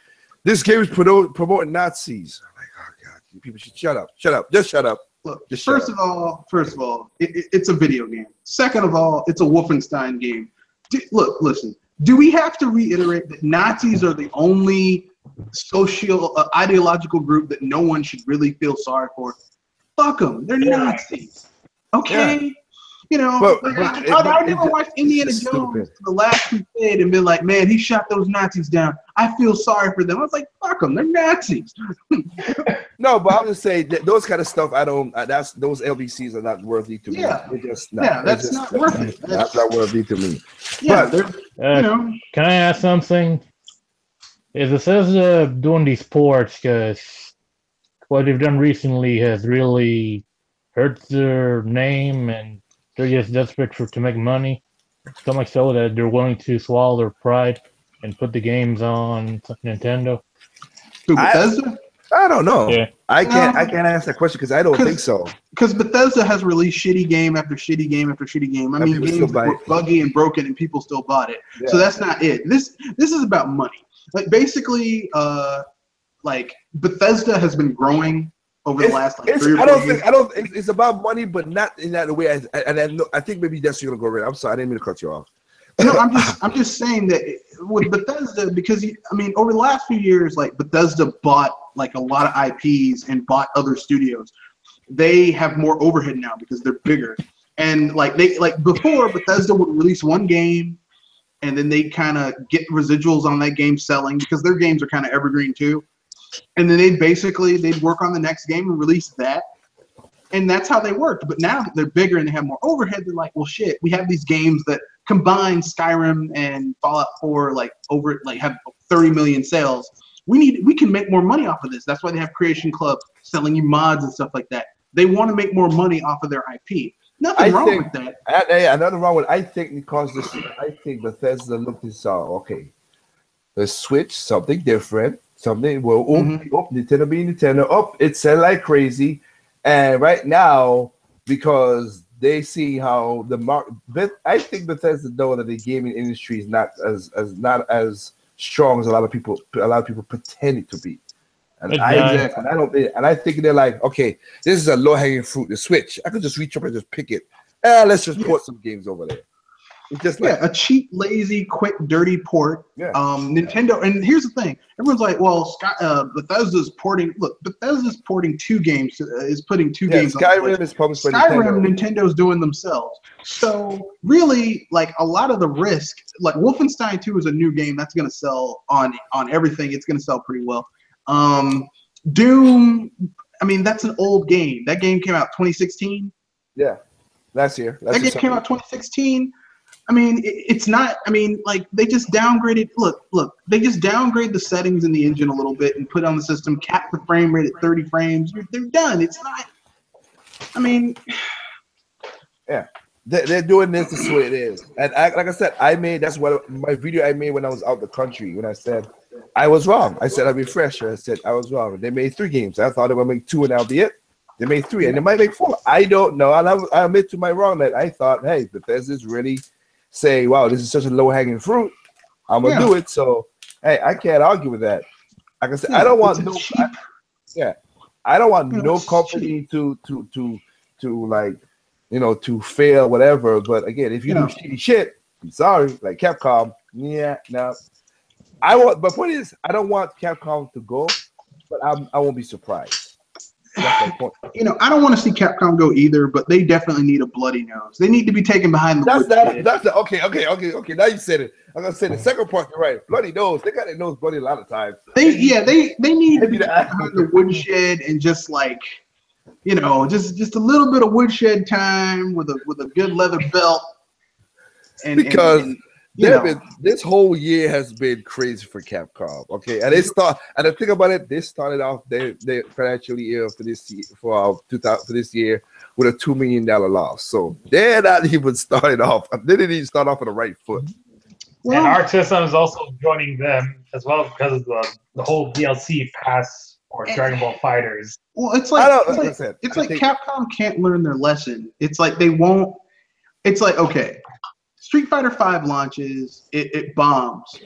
this game is promoting Nazis. I'm like, oh god, people should shut up, just shut up.
Look, first of all, it's a video game. Second of all, it's a Wolfenstein game. Listen. Do we have to reiterate that Nazis are the only social ideological group that no one should really feel sorry for? Fuck them. They're Nazis. Okay? Yeah. You know, I never watched Indiana Jones The Last Crusade and been like, man, he shot those Nazis down. I feel sorry for them. I was like, fuck them. They're Nazis.
No, but I'm just saying that those kind of stuff, those LBCs are not worthy to me. They're just not.
Yeah, that's not worth it.
That's not worthy to me.
Yeah,
but, can I ask something? Is Bethesda doing these ports because what they've done recently has really hurt their name and they're just desperate to make money? So much so that they're willing to swallow their pride and put the games on Nintendo?
Bethesda?
I don't know.
Yeah.
I can't answer that question because I don't think so.
Because Bethesda has released shitty game after shitty game after shitty game. I mean, games that were buggy and broken, and people still bought it. Yeah. So that's not it. This is about money. Like basically, like Bethesda has been growing over the last 3 or 4 years.
I don't. It's about money, but not in that way. I think maybe that's you're gonna go right. I'm sorry, I didn't mean to cut you off.
No, I'm just saying that with Bethesda, because over the last few years, like Bethesda bought like a lot of IPs and bought other studios. They have more overhead now because they're bigger. And before, Bethesda would release one game, and then they kind of get residuals on that game selling because their games are kind of evergreen too. And then they'd work on the next game and release that. And that's how they worked. But now that they're bigger and they have more overhead, they're like, well, shit, we have these games that combine Skyrim and Fallout 4 have 30 million sales. We can make more money off of this. That's why they have Creation Club selling you mods and stuff like that. They want to make more money off of their IP. Nothing wrong with that.
Nothing wrong with it. I think because Bethesda looked and saw, okay, let's switch something different, something Nintendo being Nintendo. It sell like crazy. And right now, because they see how the market, I think Bethesda know that the gaming industry is not as strong as a lot of people pretend it to be. And
Exactly.
I think they're like, okay, this is a low hanging fruit. The Switch, I could just reach up and just pick it. Let's just port some games over there. It's just like
a cheap, lazy, quick, dirty port.
Yeah.
Nintendo, and here's the thing: everyone's like, "Well, Bethesda's porting." Look, Bethesda's porting 2 games. Is putting 2 games.
Skyrim is published by
Skyrim, Nintendo's doing themselves. So really, like a lot of the risk, like Wolfenstein 2 is a new game that's going to sell on everything. It's going to sell pretty well. Doom, I mean, that's an old game. That game came out 2016.
Yeah, last year.
That game came out 2016. I mean, it's not. I mean, like they just downgraded. Look. They just downgrade the settings in the engine a little bit and put it on the system. Cap the frame rate at 30 frames. They're done. It's not. I mean,
yeah, they're doing this the way it is. And like I said, that's what my video I made when I was out the country. When I said I was wrong, I said I'd be fresher. I said I was wrong. They made 3 games. I thought they would make 2 and that'll be it. They made 3, and they might make 4. I don't know. I admit to my wrong that I thought, hey, Bethesda's really say, wow, this is such a low-hanging fruit. I'm gonna do it. So, hey, I can't argue with that. Like I said, I don't want I don't want no company to like, to fail, whatever. But again, if you do shitty shit, I'm sorry, like Capcom, no. But point is, I don't want Capcom to go, but I won't be surprised. That's my point.
I don't want to see Capcom go either, but they definitely need a bloody nose. They need to be taken behind the woodshed.
Okay. Now you said it. I'm gonna say the second part. You're right. Bloody nose. They got their nose bloody a lot of times.
They need to be behind the woodshed and just like, just a little bit of woodshed time with a good leather belt.
This whole year has been crazy for Capcom. Okay, and the thing about it, they started off their financial year for this year with a $2 million loss. So they're not even starting off. They didn't even start off on the right foot.
And Arc System is also joining them as well because of the whole DLC pass for Dragon Ball Fighters.
Well, it's like Capcom can't learn their lesson. It's like they won't. It's like, okay, Street Fighter V launches, it bombs,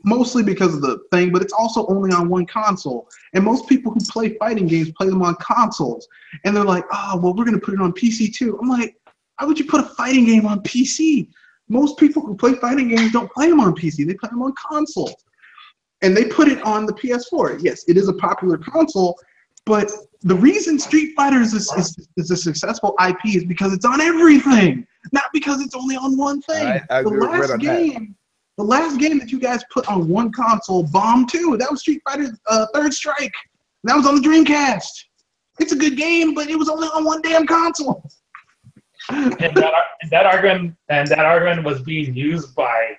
mostly because of the thing, but it's also only on one console. And most people who play fighting games play them on consoles. And they're like, oh, well, we're going to put it on PC too. I'm like, why would you put a fighting game on PC? Most people who play fighting games don't play them on PC. They play them on consoles. And they put it on the PS4. Yes, it is a popular console, but the reason Street Fighter is a successful IP is because it's on everything, not because it's only on one thing. The last game that you guys put on one console bombed too. That was Street Fighter Third Strike. That was on the Dreamcast. It's a good game, but it was only on one damn console.
And that argument was being used by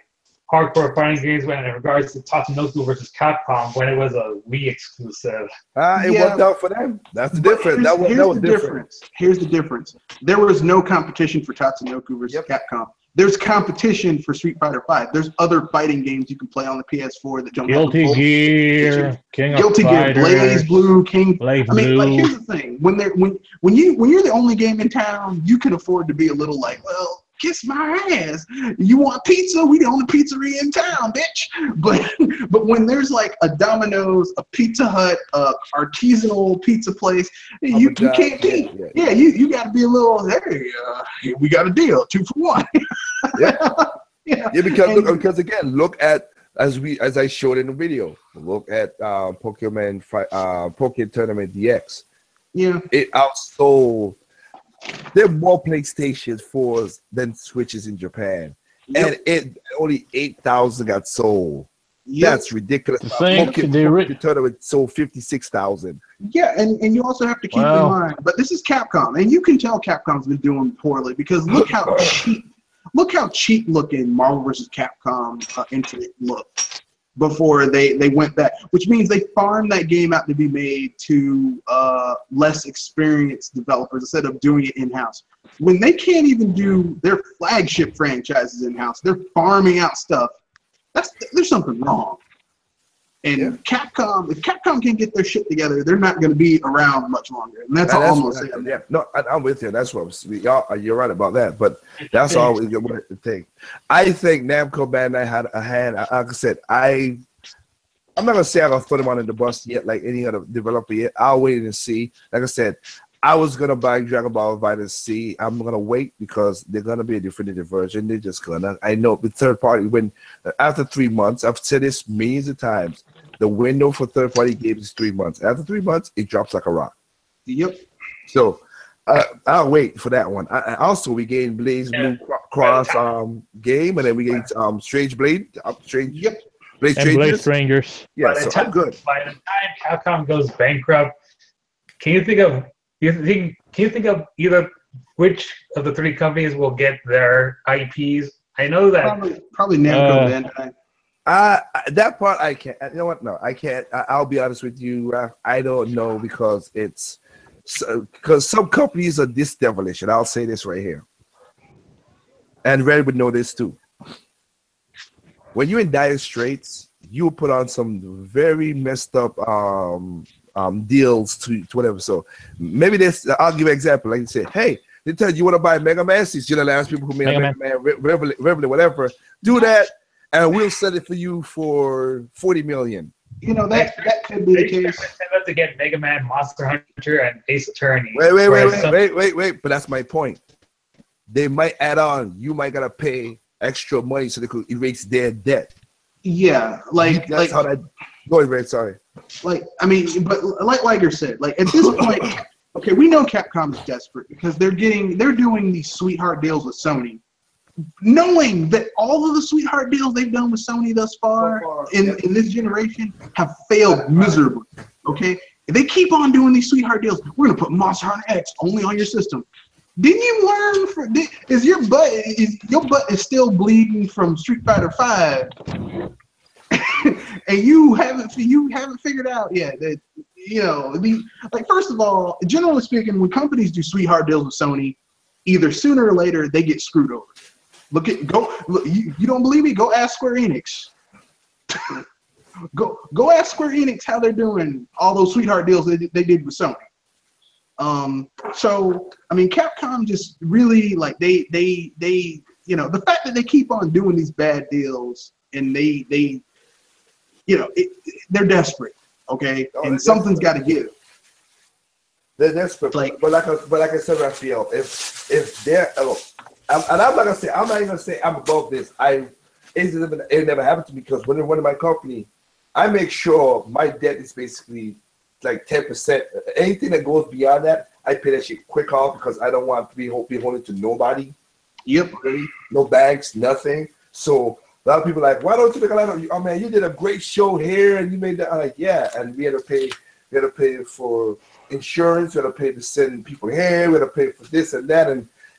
hardcore fighting games when in regards to Tatsunoko versus Capcom when it was a Wii exclusive.
It worked out for them. That's the difference. That was different.
Here's the difference. There was no competition for Tatsunoko versus Capcom. There's competition for Street Fighter V. There's other fighting games you can play on the PS4 that don't
Guilty Gear, King
Guilty
of
Gear,
Fighters,
Blaze Blue, King.
Blaze
I mean,
Blue.
like here's the thing: when you're the only game in town, you can afford to be a little like, well, kiss my ass. You want pizza? We the only pizzeria in town, bitch. But when there's like a Domino's, a Pizza Hut, a artisanal pizza place, you can't beat. Yeah, you got to be a little. Hey, we got a deal, 2 for 1.
Because again, look at as I showed in the video. Look at Pokemon Tournament DX.
Yeah,
it outsold. There are more PlayStation 4s than Switches in Japan, and it only 8,000 got sold. That's ridiculous. Pokemon Tournament sold 56,000.
Yeah, and you also have to keep in mind, but this is Capcom, and you can tell Capcom's been doing poorly because look how cheap looking Marvel vs. Capcom Infinite looked before they went back, which means they farmed that game out to be made to less experienced developers instead of doing it in-house. When they can't even do their flagship franchises in-house, they're farming out stuff. There's something wrong. And if Capcom can get their shit together, they're not going to be around much longer. And that's all I'm going to say.
Yeah, no, I'm with you. That's what you're right about that. But that's all we want to take. I think Namco Bandai had a hand. Like I said, I'm not gonna say I'm gonna throw them on the bus yet, like any other developer yet. I'll wait and see. Like I said, I was gonna buy Dragon Ball Vitamin C. I'm gonna wait because they're gonna be a definitive version. They're just gonna. I know the third party when after 3 months, I've said this millions of times. The window for third party games is 3 months. After 3 months, it drops like a rock.
Yep.
So I'll wait for that one. Also, we gained Blaze Blue Cross game, and then we gained Strange Blade. Blade
And Blade Strangers.
Yeah, so I'm good.
By the time Capcom goes bankrupt, can you think of either which of the three companies will get their IPs? I know that
probably Namco Bandai.
That part I can't. You know what? No, I can't. I'll be honest with you, Raph. I don't know because because some companies are this devilish, and I'll say this right here. And Red would know this too. When you're in dire straits, you will put on some very messed up deals to whatever. So maybe this. I'll give you an example. Like you said, hey, they tell you want to buy Mega Man. You're the last people who made Mega Man, Reveille, whatever. Do that, and we'll sell it for you for $40 million.
You know that could be the case.
Nintendo to get Mega Man, Monster Hunter, and Ace Attorney.
Wait. But that's my point. They might add on. You might gotta pay extra money so they could erase their debt.
Yeah,
that's how that. Go ahead, Red. Sorry.
Like, I mean, but like Liger said, like at this point, okay, we know Capcom is desperate because they're doing these sweetheart deals with Sony, knowing that all of the sweetheart deals they've done with Sony thus far in this generation have failed miserably. Okay, if they keep on doing these sweetheart deals, we're gonna put Monster Hunter X only on your system. Didn't you learn is your butt is still bleeding from Street Fighter V, and you haven't figured out yet that like first of all, generally speaking, when companies do sweetheart deals with Sony, either sooner or later they get screwed over. Look, you don't believe me? Go ask Square Enix. go ask Square Enix how they're doing all those sweetheart deals they did with Sony. So I mean, Capcom just really like they the fact that they keep on doing these bad deals and they're desperate, okay, and something's got to give.
They're desperate, but like I said, Raphael, if they're and I'm not even gonna say I'm above this. It never happened to me because when I run my company, I make sure my debt is basically like 10%. Anything that goes beyond that, I pay that shit quick off because I don't want to be holding to nobody. Yep. Really? No banks, nothing. So a lot of people are like, why don't you make a lot of? Oh man, you did a great show here and you made that. I'm like, yeah, and we had to pay for insurance. We had to pay to send people here. We had to pay for this and that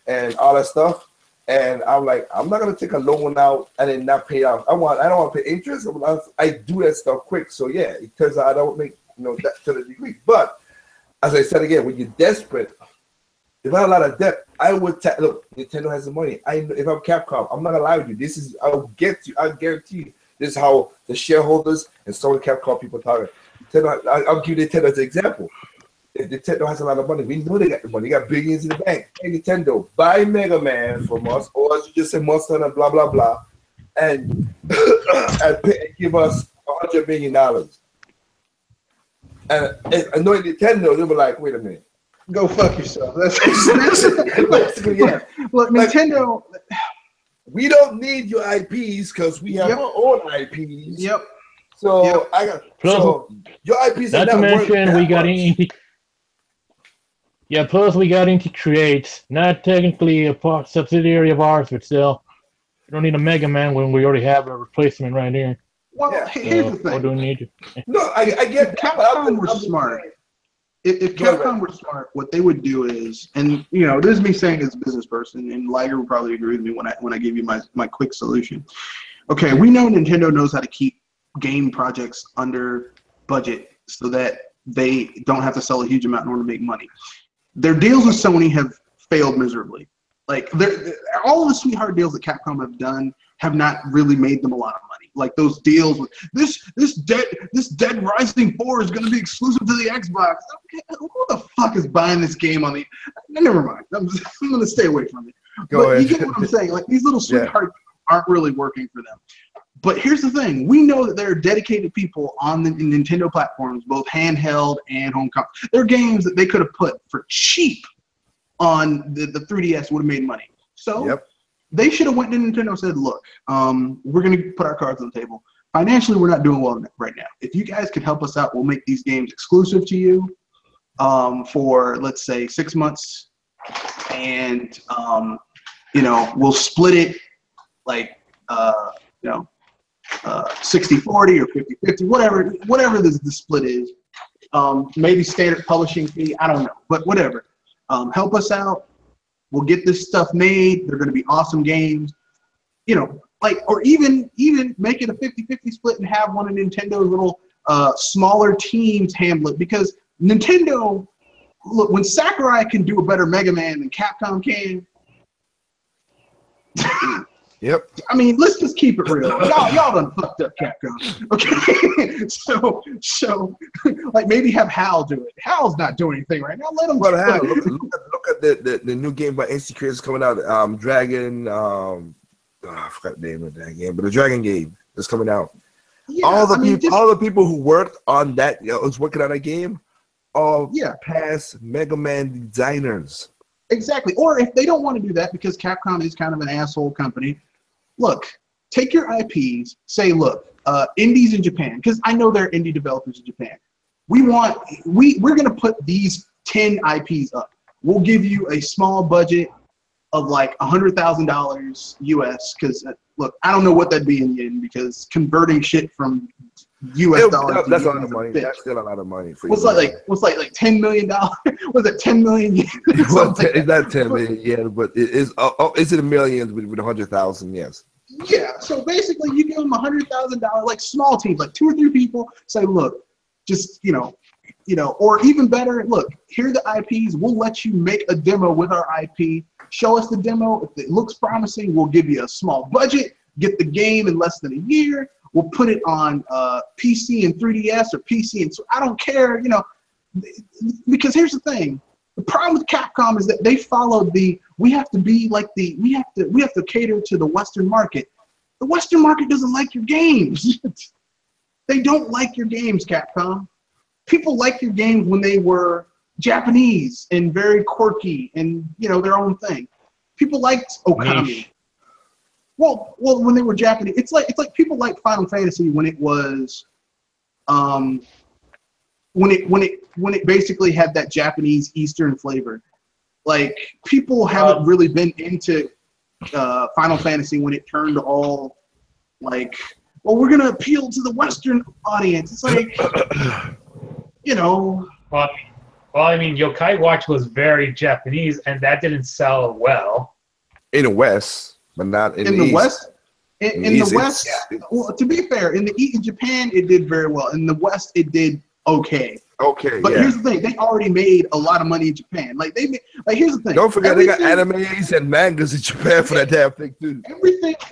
and all that stuff. And I'm like, I'm not gonna take a loan out and then not pay off. I don't want to pay interest. I do that stuff quick. So yeah, it turns out I don't make that to the degree. But as I said again, when you're desperate, if I had a lot of debt, I would look. Nintendo has the money. If I'm Capcom, I'm not gonna lie with you. I'll guarantee you. This is how the shareholders and some of the Capcom people talk. I'll give Nintendo as an example. If Nintendo has a lot of money, we know they got the money. They got billions in the bank. Hey, Nintendo, buy Mega Man from us, or as you just said, Monster Hunter, blah blah blah, and give us $100 million. And knowing Nintendo, they were like, wait a minute.
Go fuck yourself. That's basically, yeah. Look, Nintendo.
We don't need your IPs because we have our own IPs.
Yep.
So your IPs are not
mention we got into. Yeah, plus we got into Create, not technically a subsidiary of ours, but still, we don't need a Mega Man when we already have a replacement right here.
Well, here's the thing.
Or do we need to?
No, I get
Capcom were smart. If Capcom were smart, what they would do is, and this is me saying as a business person, and Liger will probably agree with me when I give you my quick solution. Okay, we know Nintendo knows how to keep game projects under budget so that they don't have to sell a huge amount in order to make money. Their deals with Sony have failed miserably. Like all of the sweetheart deals that Capcom have done have not really made them a lot of money. Like those deals with this Dead Rising 4 is going to be exclusive to the Xbox. Okay, who the fuck is buying this game on the? Never mind. I'm going to stay away from it.
Go ahead.
You get what I'm saying? Like these little sweetheart aren't really working for them. But here's the thing. We know that there are dedicated people on the Nintendo platforms, both handheld and home console. There are games that they could have put for cheap on the 3DS, would have made money. So they should have went to Nintendo and said, look, we're going to put our cards on the table. Financially, we're not doing well right now. If you guys could help us out, we'll make these games exclusive to you for, let's say, 6 months. And, we'll split it like, 60-40 or 50-50, whatever the split is. Maybe standard publishing fee, I don't know, but whatever. Help us out. We'll get this stuff made. They're going to be awesome games. Or even make it a 50-50 split and have one of Nintendo's little smaller teams handle it. Because Nintendo, look, when Sakurai can do a better Mega Man than Capcom can,
Yep.
I mean, let's just keep it real. Y'all done fucked up Capcom. Okay. so like maybe have Hal do it. Hal's not doing anything right now. Let him.
Well, Hal, look at the new game by NC Creators coming out. Dragon. I forgot the name of that game, but the Dragon game is coming out.
Yeah,
all the people who worked on that, was working on that game, all past Mega Man designers.
Exactly. Or if they don't want to do that because Capcom is kind of an asshole company, look, take your IPs, say, look, indies in Japan, because I know there are indie developers in Japan. We're going to put these 10 IPs up. We'll give you a small budget of like $100,000 US, because look, I don't know what that'd be in yen, because converting shit from US dollars.
That's a lot of money. That's still a lot of money for you.
What's like $10 million? Was it 10 million yen?
It's not 10 million yen, but it is. It's in the millions with 100,000. Yes.
Yeah. So basically, you give them $100,000, like small teams, like 2 or 3 people. Say, look, just or even better, look, here are the IPs. We'll let you make a demo with our IP. Show us the demo. If it looks promising, we'll give you a small budget. Get the game in less than a year. We'll put it on PC and 3DS or PC, and so I don't care, because here's the thing: the problem with Capcom is that they followed we have to cater to the Western market. The Western market doesn't like your games. They don't like your games, Capcom. People like your games when they were Japanese and very quirky and their own thing. People liked Okami.
Niche.
Well, when they were Japanese, it's like people like Final Fantasy when it was, when it basically had that Japanese Eastern flavor. Like people haven't really been into Final Fantasy when it turned all like, well, we're gonna appeal to the Western audience. It's like,
Well, I mean, Yokai Watch was very Japanese, and that didn't sell well.
In the West, but not in
the
East.
West. In the West, well, to be fair, in Japan it did very well. In the West, it did okay.
Okay,
but here's the thing: they already made a lot of money in Japan. Like here's the thing:
don't forget they got animes and mangas in Japan for that damn thing too.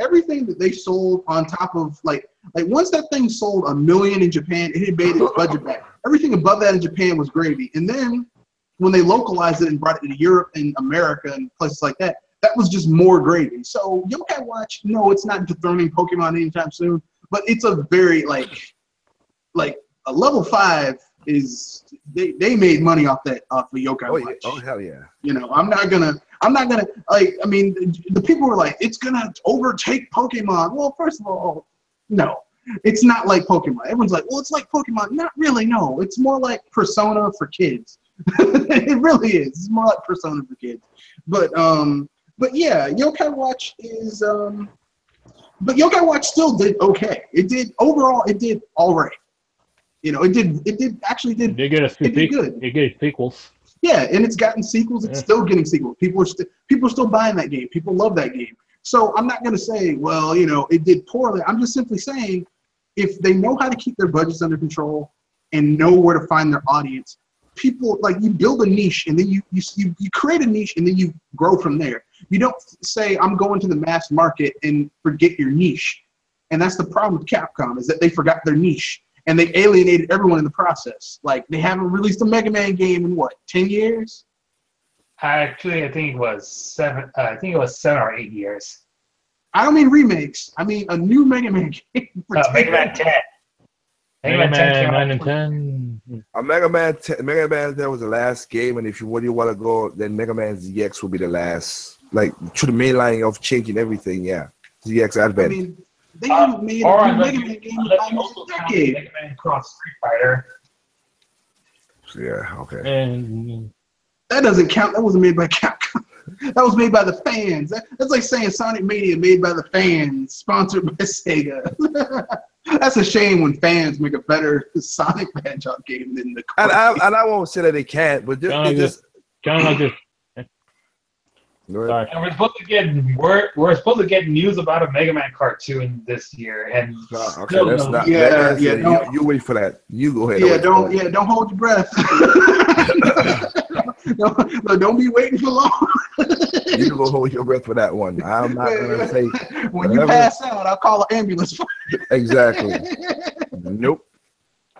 Everything that they sold on top of like once that thing sold $1 million in Japan, it had made its budget back. Everything above that in Japan was gravy. And then when they localized it and brought it to Europe and America and places like that, that was just more gravy. So Yokai Watch, no, it's not dethroning Pokemon anytime soon, but it's a very like a level 5 is they made money off of Yokai Watch.
Yeah. Oh hell yeah.
I'm not gonna like, I mean, the people were like, it's gonna overtake Pokemon. Well, first of all, no. It's not like Pokemon. Everyone's like, well, it's like Pokemon. Not really, no. It's more like Persona for kids. It really is. It's more like Persona for kids. But yeah, Yokai Watch is but Yokai Watch still did okay. It did all right. It did good.
It did sequels.
Yeah, and it's gotten sequels. It's still getting sequels. People are still buying that game. People love that game. So I'm not going to say, well, it did poorly. I'm just simply saying, if they know how to keep their budgets under control and know where to find their audience, people, like, you build a niche and then you create a niche and then you grow from there. You don't say, I'm going to the mass market and forget your niche. And that's the problem with Capcom, is that they forgot their niche and they alienated everyone in the process. Like, they haven't released a Mega Man game in 10 years?
Actually, I think it was 7. I think it was 7 or 8 years.
I don't mean remakes. I mean a new Mega Man game for
Mega Man 10.
Mega Man
10 came
9
out.
and 10.
Mega Man 10, Mega Man 10 was the last game, and if you really want to go, then Mega Man ZX will be the last, like to the main line of changing everything. Yeah, ZX
I
Advent.
mean, they haven't made
Or
a new
unless
Mega
you,
Man game in
unless you
almost
also
a
count
decade.
Mega Man Cross Street Fighter.
Yeah, okay.
And
That doesn't count. That wasn't made by Capcom. That was made by the fans. That's like saying Sonic Mania made by the fans, sponsored by Sega. That's a shame when fans make a better Sonic Hedgehog game than the.
And I won't say that they can't, but
kind of
just
sorry.
And we're supposed to get news about a Mega Man cartoon this year, and
okay,
still
that's
no
not.
news.
You wait for that. You go ahead.
Don't hold your breath. don't be waiting for long.
You go hold your breath for that one. I'm not gonna say.
When you pass out, I'll call an ambulance.
Exactly. Nope.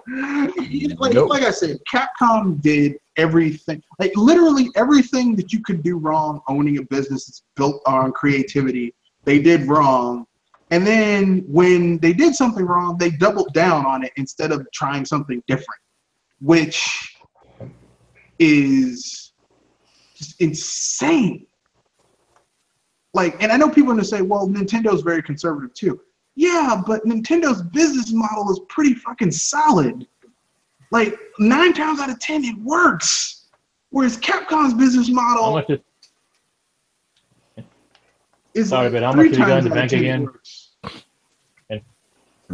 Like I said, Capcom did everything. Like literally everything that you could do wrong owning a business that's built on creativity, they did wrong. And then when they did something wrong, they doubled down on it instead of trying something different, which is just insane. Like, and I know people are going to say, well, Nintendo's very conservative too. Yeah, but Nintendo's business model is pretty fucking solid. Like 9 times out of 10, it works. Whereas Capcom's business model
How much
is
sorry,
like
but how
3
much did you got
times
in the
out of
bank
10
again?
works.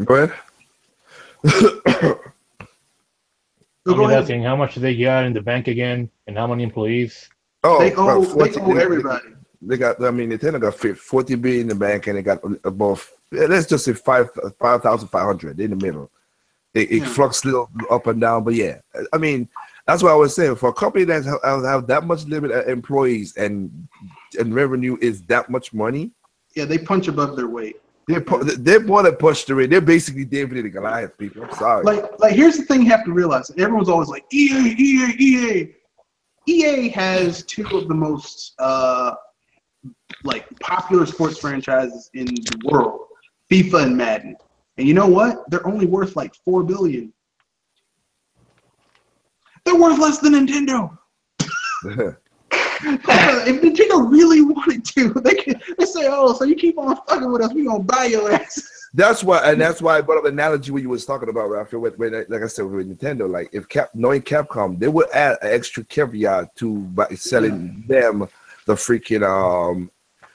Go ahead.
I'm just asking how much they got in the bank again, and how many employees?
Oh,
They owe
about 40
everybody.
They got. I mean, Nintendo got 40 billion in the bank, and they got above. Let's just say 5,500 in the middle. It fluctuates a little up and down, but yeah. I mean, that's what I was saying. For a company that have that much limited employees and revenue is that much money.
Yeah, they punch above their weight.
They're more than pushed the rate. They're basically David and Goliath, people. I'm sorry.
Like here's the thing you have to realize. Everyone's always like, EA. EA has 2 of the most like popular sports franchises in the world, FIFA and Madden. And you know what? They're only worth like $4 billion. They're worth less than Nintendo. If Nintendo really wanted to, they say, "Oh, so you keep on fucking with us, we gonna buy your ass."
That's why I brought up the analogy when you was talking about Raphael. When like I said with Nintendo, like if knowing Capcom, they would add an extra caveat to by selling them the freaking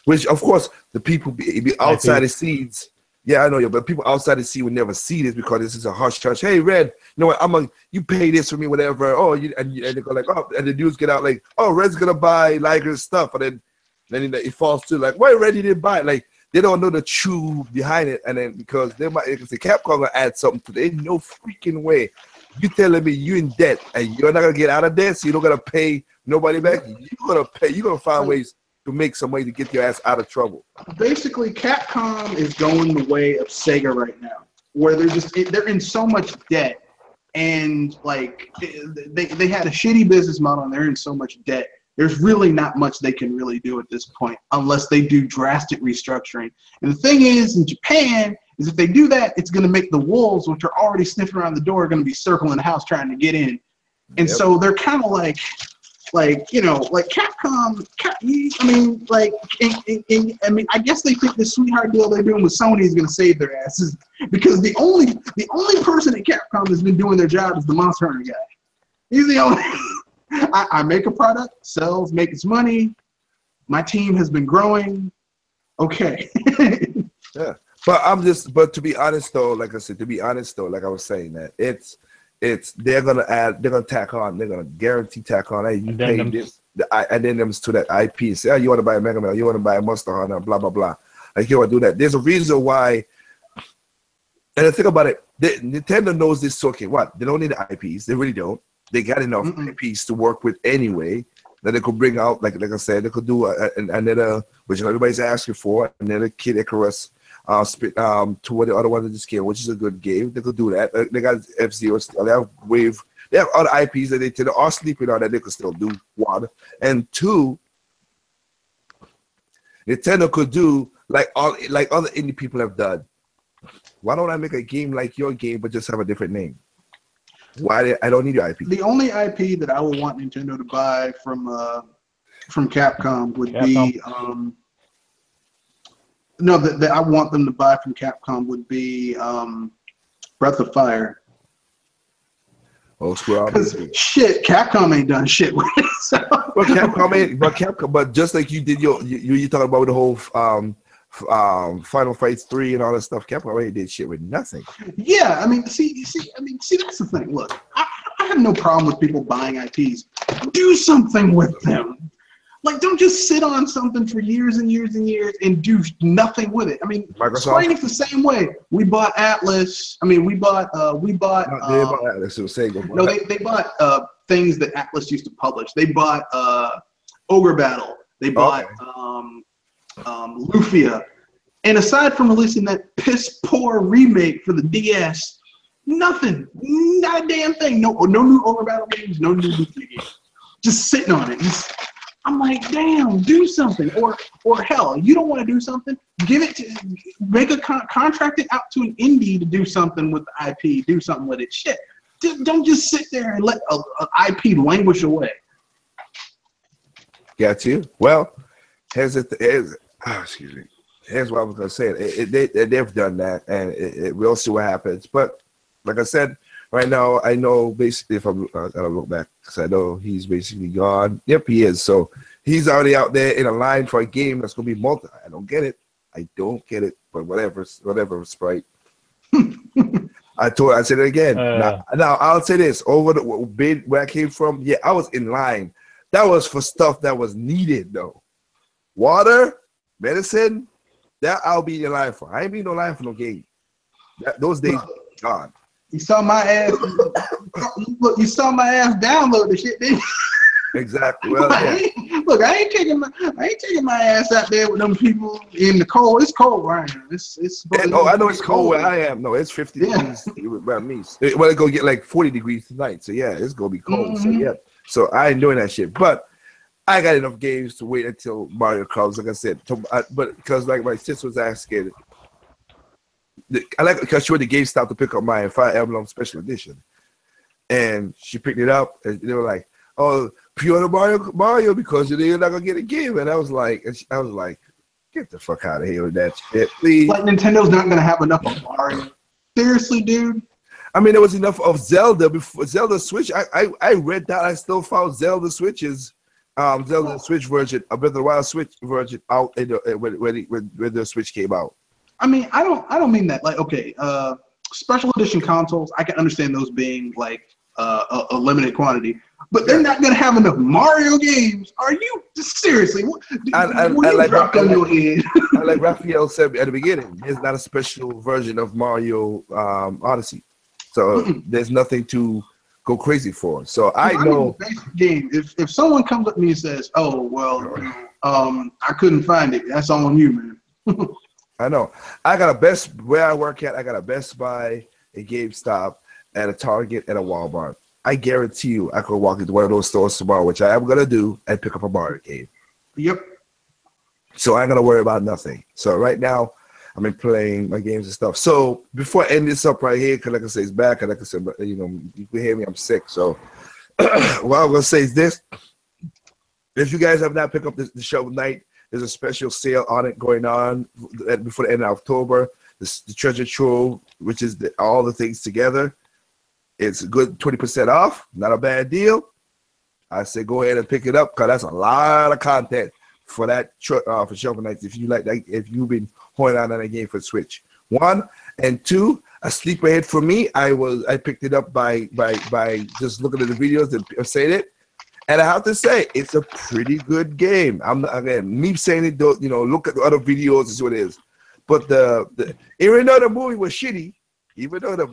which of course the people be outside the scenes. Yeah, I know you, but people outside the scene would never see this because this is a hush hush. Hey, Red, you know what? You pay this for me, whatever. Oh, and they go like, oh, and the dudes get out like, oh, Red's gonna buy Liger's stuff, and then it falls through like, why Red didn't buy it? Like they don't know the true behind it, and then because they might, if the Capcom gonna add something to it, ain't no freaking way. You telling me you in debt and you're not gonna get out of debt, so you don't gotta pay nobody back. You're gonna pay. You're gonna find ways to make some way to get your ass out of trouble.
Basically, Capcom is going the way of Sega right now, where they're in so much debt, and like they had a shitty business model, and they're in so much debt. There's really not much they can really do at this point, unless they do drastic restructuring. And the thing is, in Japan, is if they do that, it's going to make the wolves, which are already sniffing around the door, going to be circling the house trying to get in. And so they're kind of like Capcom. I mean, I guess they think the sweetheart deal they're doing with Sony is going to save their asses because the only person at Capcom that's been doing their job is the Monster Hunter guy. He's the only. I make a product, sells, makes money. My team has been growing. Okay.
Yeah, but to be honest though, like I said, like I was saying that they're gonna tack on, they're gonna guarantee tack on. Hey, you pay this, addendums to that IP. And say, oh, you want to buy a Mega Man, you want to buy a Monster Hunter, blah blah blah. Like you want to do that. There's a reason why. And the thing about it, Nintendo knows this. Okay, what they don't need the IPs. They really don't. They got enough IPs to work with anyway. That they could bring out, like I said, they could do another, which everybody's asking for, another Kid Icarus. To what the other one just came, which is a good game. They could do that. They got F-Zero still. They have Wave. They have other IPs that they are sleeping on that they could still do. One and two, Nintendo could do like other indie people have done. Why don't I make a game like your game but just have a different name? I don't need your IP.
The only IP that I would want Nintendo to buy from Capcom would be no, that I want them to buy from Capcom would be Breath of Fire.
Oh,
because shit, Capcom ain't done shit with it. So.
Well, but just like you did you talking about the whole Final Fights 3 and all that stuff, Capcom ain't did shit with nothing.
Yeah, I mean, see, that's the thing. Look, I have no problem with people buying IPs. Do something with them. Like, don't just sit on something for years and years and years and do nothing with it. I mean, Square Enix the same way. We bought Atlas. I mean, we bought.
No, they bought Atlas. It was Sega.
No, they bought things that Atlas used to publish. They bought Ogre Battle. They bought Lufia. And aside from releasing that piss poor remake for the DS, nothing. Not a damn thing. No new Ogre Battle games. No new Lufia games. Just sitting on it. I'm like, damn, do something. Or hell, you don't want to do something, contract it out to an indie to do something with the IP, do something with it. Shit. Don't just sit there and let an IP languish away.
Got you. Well, here's what I was gonna say. They've done that, and we'll see what happens. But like I said, right now, I know basically if I don't look back, because I know he's basically gone. Yep, he is. So he's already out there in a line for a game that's going to be multi. I don't get it. But whatever, Sprite. I said it again. Now I'll say this. Over the bid where I came from, yeah, I was in line. That was for stuff that was needed, though. Water, medicine, that I'll be in line for. I ain't be in no line for no game. Those days gone.
You saw my ass. Look, you saw my ass download the shit, didn't you?
Exactly. Well,
look, I ain't taking my ass out there with them people in the cold. It's cold right now.
I know it's cold where I am. No, it's 50 degrees by me. Well, it's gonna get like 40 degrees tonight. So yeah, it's gonna be cold. So yeah. So I ain't doing that shit. But I got enough games to wait until Mario comes. Like I said, but because like my sister was asking. I like because she went to GameStop to pick up my Fire Emblem Special Edition, and she picked it up, and they were like, "Oh, pre-order Mario because you're not gonna get a game." And I was like, "Get the fuck out of here with that shit, please!"
Like Nintendo's not gonna have enough of Mario. Seriously, dude.
I mean, there was enough of Zelda before Zelda Switch. I read that. I still found Zelda Switches, Zelda Switch version, Breath of the Wild Switch version out when the Switch came out.
I mean, I don't mean that. Like, okay, special edition consoles, I can understand those being like a limited quantity, but they're not gonna have enough Mario games. Are you seriously? Like
Raphael said at the beginning, there's not a special version of Mario Odyssey, so there's nothing to go crazy for. So I know
basic game. If someone comes up to me and says, "Oh, well, I couldn't find it," that's on you, man.
I know. I got where I work at, I got a Best Buy, a GameStop, and a Target, and a Walmart. I guarantee you I could walk into one of those stores tomorrow, which I am going to do, and pick up a Mario game.
Yep.
So I ain't going to worry about nothing. So right now, I've been playing my games and stuff. So before I end this up right here, because like I say, it's back, and like I said, you can hear me, I'm sick. So what I'm going to say is this. If you guys have not picked up the Shovel Knight, there's a special sale on it going on before the end of October. The Treasure Trove, which is all the things together. It's a good 20% off. Not a bad deal. I say go ahead and pick it up because that's a lot of content for that for Shovel Knight. If you like that, if you've been holding on that game for Switch. 1 and 2, a sleeper hit for me. I picked it up by just looking at the videos and saying it. And I have to say, it's a pretty good game. Me saying it, look at the other videos and see what it is. But even though the movie was shitty,
The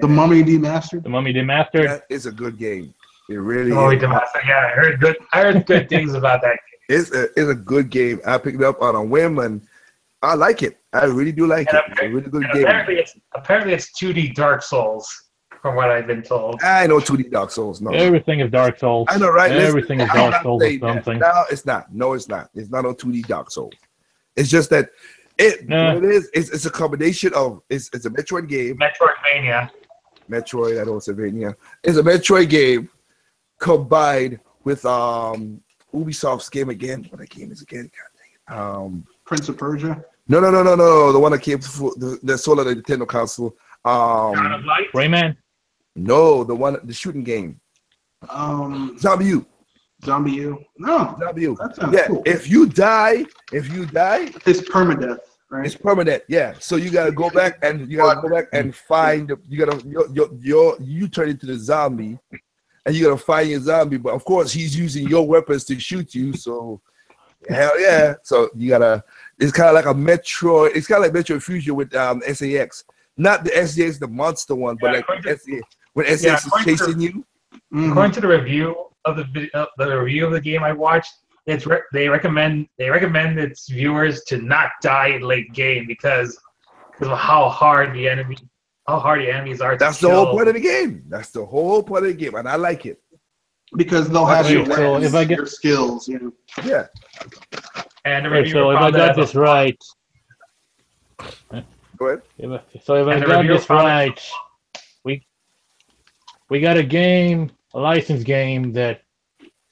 Mummy Demastered.
The Mummy Demastered.
That is a good game. It really is.
Demastered. Yeah, I heard good things about that game.
It's a good game. I picked it up on a whim, and I like it. I really do like it. It's a really good game.
Apparently, it's 2D Dark Souls. From what I've been told.
I know 2D Dark Souls. No.
Everything is Dark Souls.
I know, right?
Everything is Dark Souls or something.
No, it's not. No, it's not. It's not on 2D Dark Souls. It's just that
Nah.
what it is, it's a combination of it's a Metroid game.
Metroidvania.
Metroid, I don't say Vania. It's a Metroid game combined with Ubisoft's game again. What that game is again? God dang it.
Prince of Persia.
No. The one that came to the sold on the Nintendo console.
Rayman.
No, the shooting game. Zombie U.
Zombie U. No.
Zombie U.
That sounds
Yeah.
cool.
If you die,
It's permadeath, right?
it's permanent. Yeah. So you gotta go back and find. You turn into the zombie, and you gotta find your zombie. But of course, he's using your weapons to shoot you. So hell yeah. So you gotta. It's kind of like a Metroid. It's kind of like Metroid Fusion with SAX. Not the SAX, the monster one, but like SAX. When SAX is chasing you.
According to the review of the game I watched, they recommend its viewers to not die late game because of how hard the enemies are.
That's the whole point of the game. That's the whole point of the game, and I like it
because they'll have your
so if I get
your skills, you know.
Yeah.
And the
Okay, so if I got this right,
Go ahead.
if I got this right, we got a licensed game that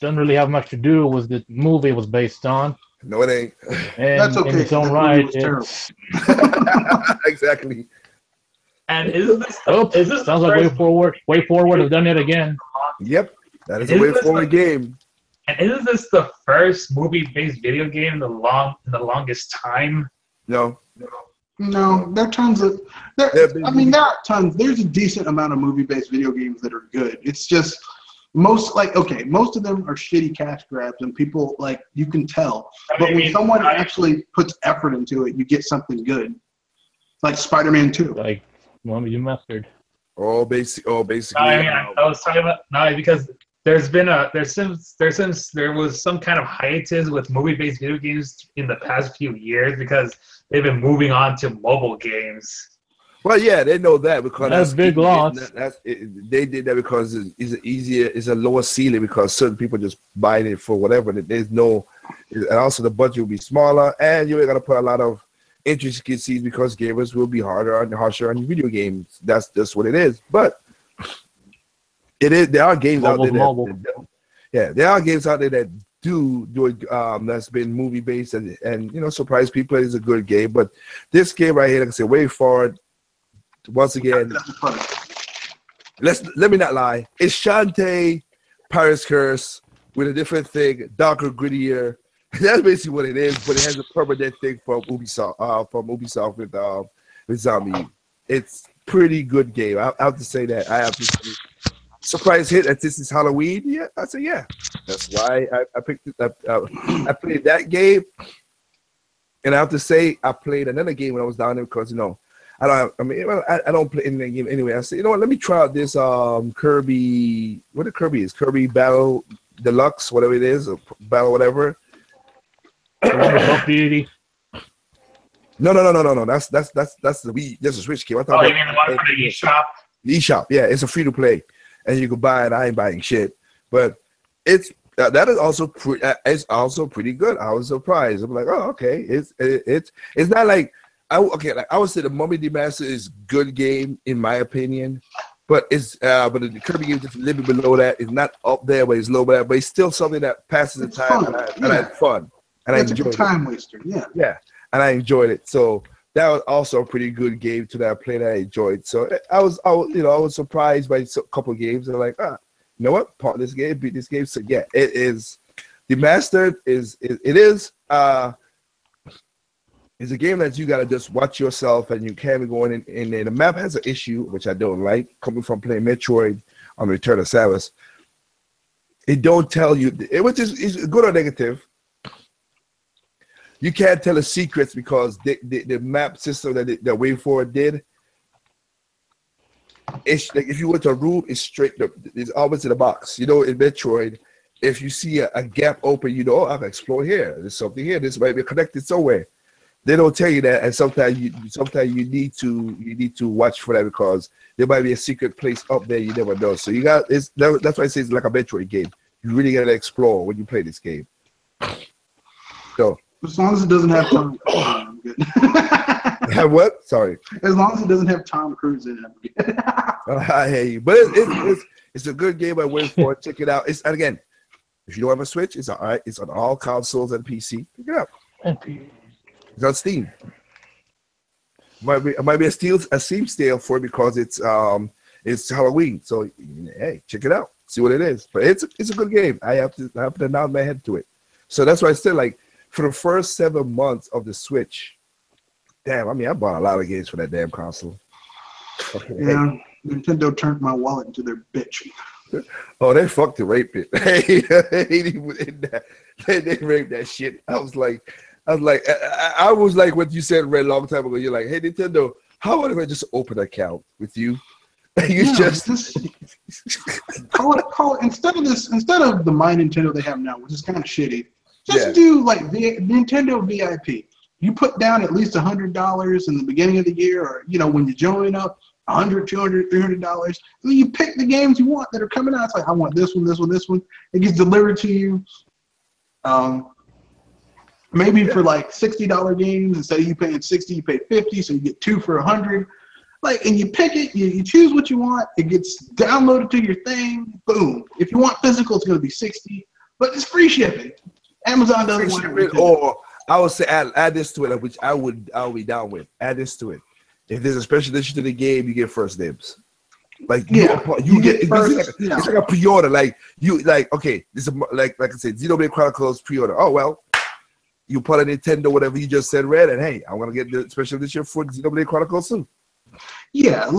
doesn't really have much to do with the movie it was based on.
No, it ain't.
And
That's okay.
in its own
That
right,
movie was
Exactly.
And is this
sounds like Way Forward have done it again.
Yep. That is a way forward game.
And isn't this the first movie-based video game in the longest time?
No.
No, there are tons of. There are tons. There's a decent amount of movie-based video games that are good. It's just most of them are shitty cash grabs, and people you can tell. But when someone actually puts effort into it, you get something good. Like Spider-Man 2.
Like Mommy Mustard.
Basically.
I was talking about because there was some kind of hiatus with movie-based video games in the past few years because they've been moving on to mobile games.
Well, yeah, they know that because
that's big loss.
They did that because it's a lower ceiling because certain people just buying it for whatever. There's no, and also the budget will be smaller, and you ain't gonna put a lot of intricacies because gamers will be harsher on video games. That's just what it is. But it is. There are games out there. There are games out there that do it. That's been movie based and surprise people. It's a good game. But this game right here, like I said, Way Forward. Once again, let me not lie. It's Shantae, Pirate's Curse with a different thing, darker, grittier. That's basically what it is. But it has a permanent thing from Ubisoft with Zombie. It's pretty good game. I have to say that. I have to say. Surprise hit that this is Halloween. Yeah, I say yeah. That's why I picked it up. I played that game, and I have to say I played another game when I was down there because I don't play in that game anyway. I said, you know what? Let me try out this Kirby. What the Kirby is? Kirby Battle Deluxe, whatever it is, or Battle whatever. No. That's the Wii. That's a Switch game. I thought.
You mean the one for the eShop?
The eShop, yeah, it's a free to play, and you can buy it. I ain't buying shit, but it's that is also pretty good. I was surprised. I'm like, oh, okay. It's not like. I would say the Mummy Demaster is good game in my opinion, but the Kirby game is just a little bit below that. It's not up there, but it's low that. But it's still something that passes the time and I had fun and I enjoyed it.
Time waster,
yeah, and I enjoyed it. So that was also a pretty good game that I played. I enjoyed. So I was surprised by a couple of games. I'm like, you know what? Part of this game, beat this game. So yeah, it is. Demastered is. It's a game that you gotta just watch yourself, and you can't be going in there. The map has an issue, which I don't like. Coming from playing Metroid on Return of Samus, it don't tell you. It's good or negative. You can't tell the secrets because the map system that Way Forward did. It's like if you went to a room, it's straight up. It's always in a box. In Metroid, if you see a gap open, I can explore here. There's something here. This might be connected somewhere. They don't tell you that, and sometimes you need to watch for that because there might be a secret place up there you never know. So that's why I say it's like a Metroid game. You really gotta explore when you play this game. So
As long as it doesn't have Tom Cruise in it, I'm good.
Have what? Sorry.
As long as it doesn't have Tom Cruise in it, I'm good.
I hear you. But it's a good game. I wait for it. Check it out. And again, if you don't have a Switch, it's all right. It's on all consoles and PC. Pick it up. It's on Steam. It might be a Steam sale for it because it's Halloween. So hey, check it out. See what it is. But it's a good game. I have to nod my head to it. So that's why I still like for the first 7 months of the Switch. Damn, I mean, I bought a lot of games for that damn console. Okay,
yeah, Nintendo turned my wallet into their bitch.
Oh, they fucked the rape it. They raped that shit. I was like, what you said Red a long time ago. You're like, hey Nintendo, how about if I just open an account with you? Just
call it instead of the My Nintendo they have now, which is kind of shitty. Just do like the Nintendo VIP. You put down at least $100 in the beginning of the year, or when you join up, $100, $200, $300. And then you pick the games you want that are coming out. It's like I want this one, this one, this one. It gets delivered to you. Maybe for like $60 games, instead of you paying $60, you pay $50, so you get 2 for $100. Like, and you pick it, you choose what you want. It gets downloaded to your thing. Boom. If you want physical, it's going to be $60, but it's free shipping. Amazon doesn't want it.
Or I would say add this to it, which I would be down with. Add this to it. If there's a special edition to the game, you get first dibs. Like you get first, it's like a pre-order. Like okay, this is like I said, Xenoblade Chronicles pre-order. Oh well, you put a Nintendo, whatever you just said, Red, and hey, I'm gonna get the special edition for Xenoblade Chronicles soon.
Yeah,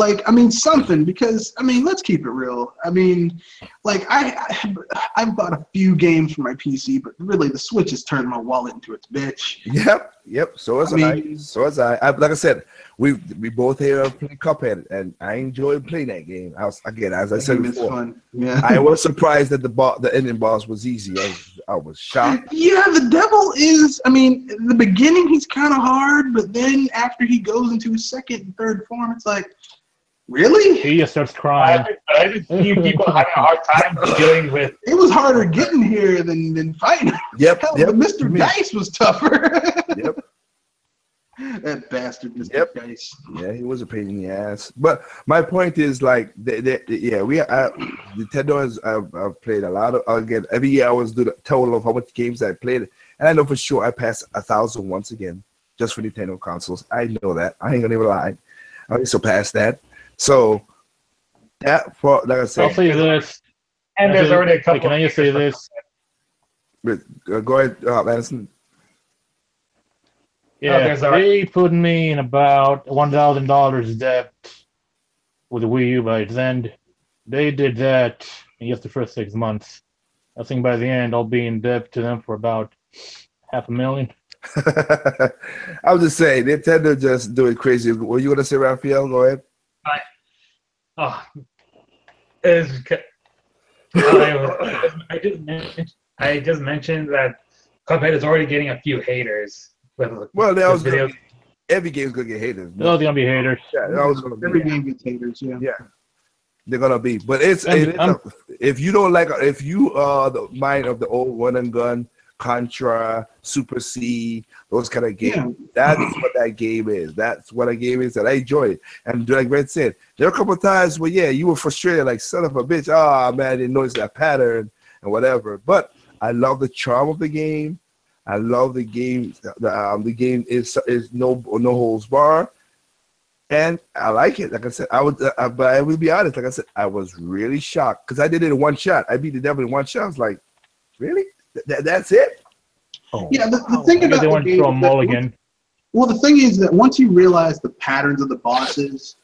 something, because let's keep it real. I've bought a few games for my PC, but really the Switch has turned my wallet into its bitch.
Yep. So has I. Like I said, we both here playing Cuphead, and I enjoyed playing that game. As I said before,
fun. Yeah.
I was surprised that the ending boss was easy. I was shocked.
Yeah, the devil is. In the beginning he's kind of hard, but then after he goes into his second and third form, it's like, really?
He just starts crying.
I've been seeing people having a hard time dealing with.
It was harder getting here than fighting.
Yep.
Mr. Dice was tougher.
Yep.
That bastard, Mr. Dice.
Yeah, he was a pain in the ass. But my point is, Nintendo has I've played a lot of. Again, every year I always do the total of how much games I played, and I know for sure I passed 1,000 once again just for Nintendo consoles. I know that. I ain't gonna even lie. I already surpassed that. So that, for like I said,
I'll say this.
And there's already a couple.
Can I just say this?
Go ahead, Madison.
Yeah, they put me in about $1,000 debt with the Wii U by the end. They did that in just the first 6 months. I think by the end I'll be in debt to them for about $500,000.
I was just saying, Nintendo just doing crazy. What you gonna say, Raphael? Go ahead.
I just mentioned that Cuphead is already getting a few haters.
Well, every game's gonna get haters.
There's always gonna be haters.
Yeah,
every game gets haters. Yeah,
they're gonna be. But if you don't like, if you are the mind of the old run and gun, Contra, Super C, those kind of games. That's what that game is. That's what a game is that I enjoy it. And like Red said, there are a couple of times where you were frustrated, like son of a bitch. Oh man, I didn't notice that pattern and whatever. But I love the charm of the game. I love the game. The game is no holds bar, and I like it. Like I said, but I will be honest. Like I said, I was really shocked because I did it in one shot. I beat the devil in one shot. I was like, really? That's it?
Oh, yeah. The thing about the game, the thing is that once you realize the patterns of the bosses,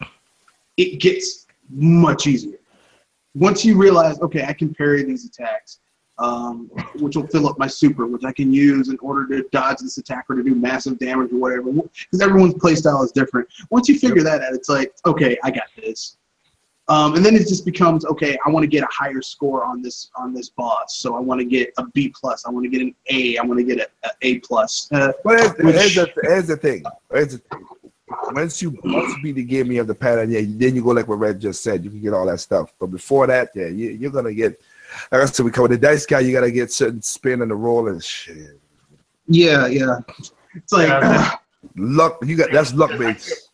it gets much easier. Once you realize, okay, I can parry these attacks. Which will fill up my super, which I can use in order to dodge this attack or to do massive damage or whatever. Because everyone's playstyle is different. Once you figure that out, it's like, okay, I got this. And then it just becomes, okay, I want to get a higher score on this boss. So I want to get a B+. I want to get an A. I want to get an A+.
But here's the thing. Once you beat the game, you have the pattern. Yeah, then you go like what Red just said. You can get all that stuff. But before that, you're gonna get. Like I said, we cover the dice guy. You gotta get certain spin and the roll and shit.
Yeah, yeah. It's like
luck. That's luck based.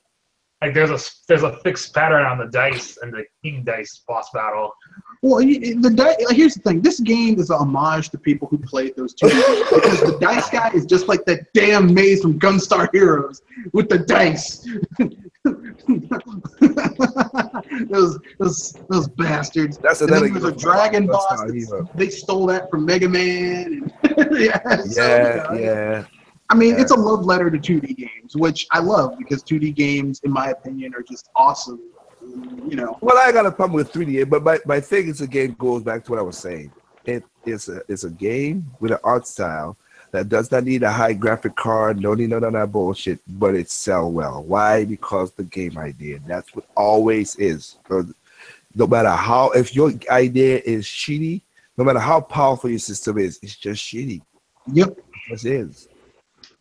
Like there's a fixed pattern on the dice and the king dice boss battle.
well, here's the thing. This game is a homage to people who played those two games because the dice guy is just like that damn maze from Gunstar Heroes with the dice. those bastards.
That's
and
another
then there's a dragon boss. They stole that from Mega Man.
Yeah.
I mean, it's a love letter to 2D games, which I love because 2D games, in my opinion, are just awesome. You know.
Well, I got a problem with 3D, but my thing is the game goes back to what I was saying. It's a game with an art style that does not need a high graphic card, no need none of that bullshit, but it sell well. Why? Because the game idea. That's what always is. No matter how, if your idea is shitty, no matter how powerful your system is, it's just shitty.
Yep.
It is.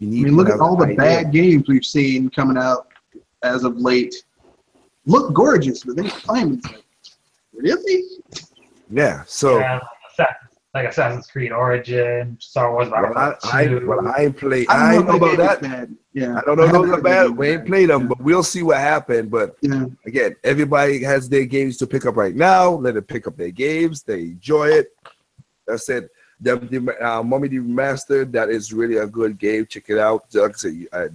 I mean, look at all the bad games we've seen coming out as of late. Look gorgeous, but then claim it's like, really?
Yeah. So.
Yeah, like Assassin's Creed Origin, Star Wars Battlefront 2.
I ain't played.
I don't know
about that.
Bad. Yeah.
I don't know those are bad. We ain't played them, but we'll see what happened. But again, everybody has their games to pick up right now. Let them pick up their games. They enjoy it. I said, Mummy the Remastered, that is really a good game. Check it out. Like I said, I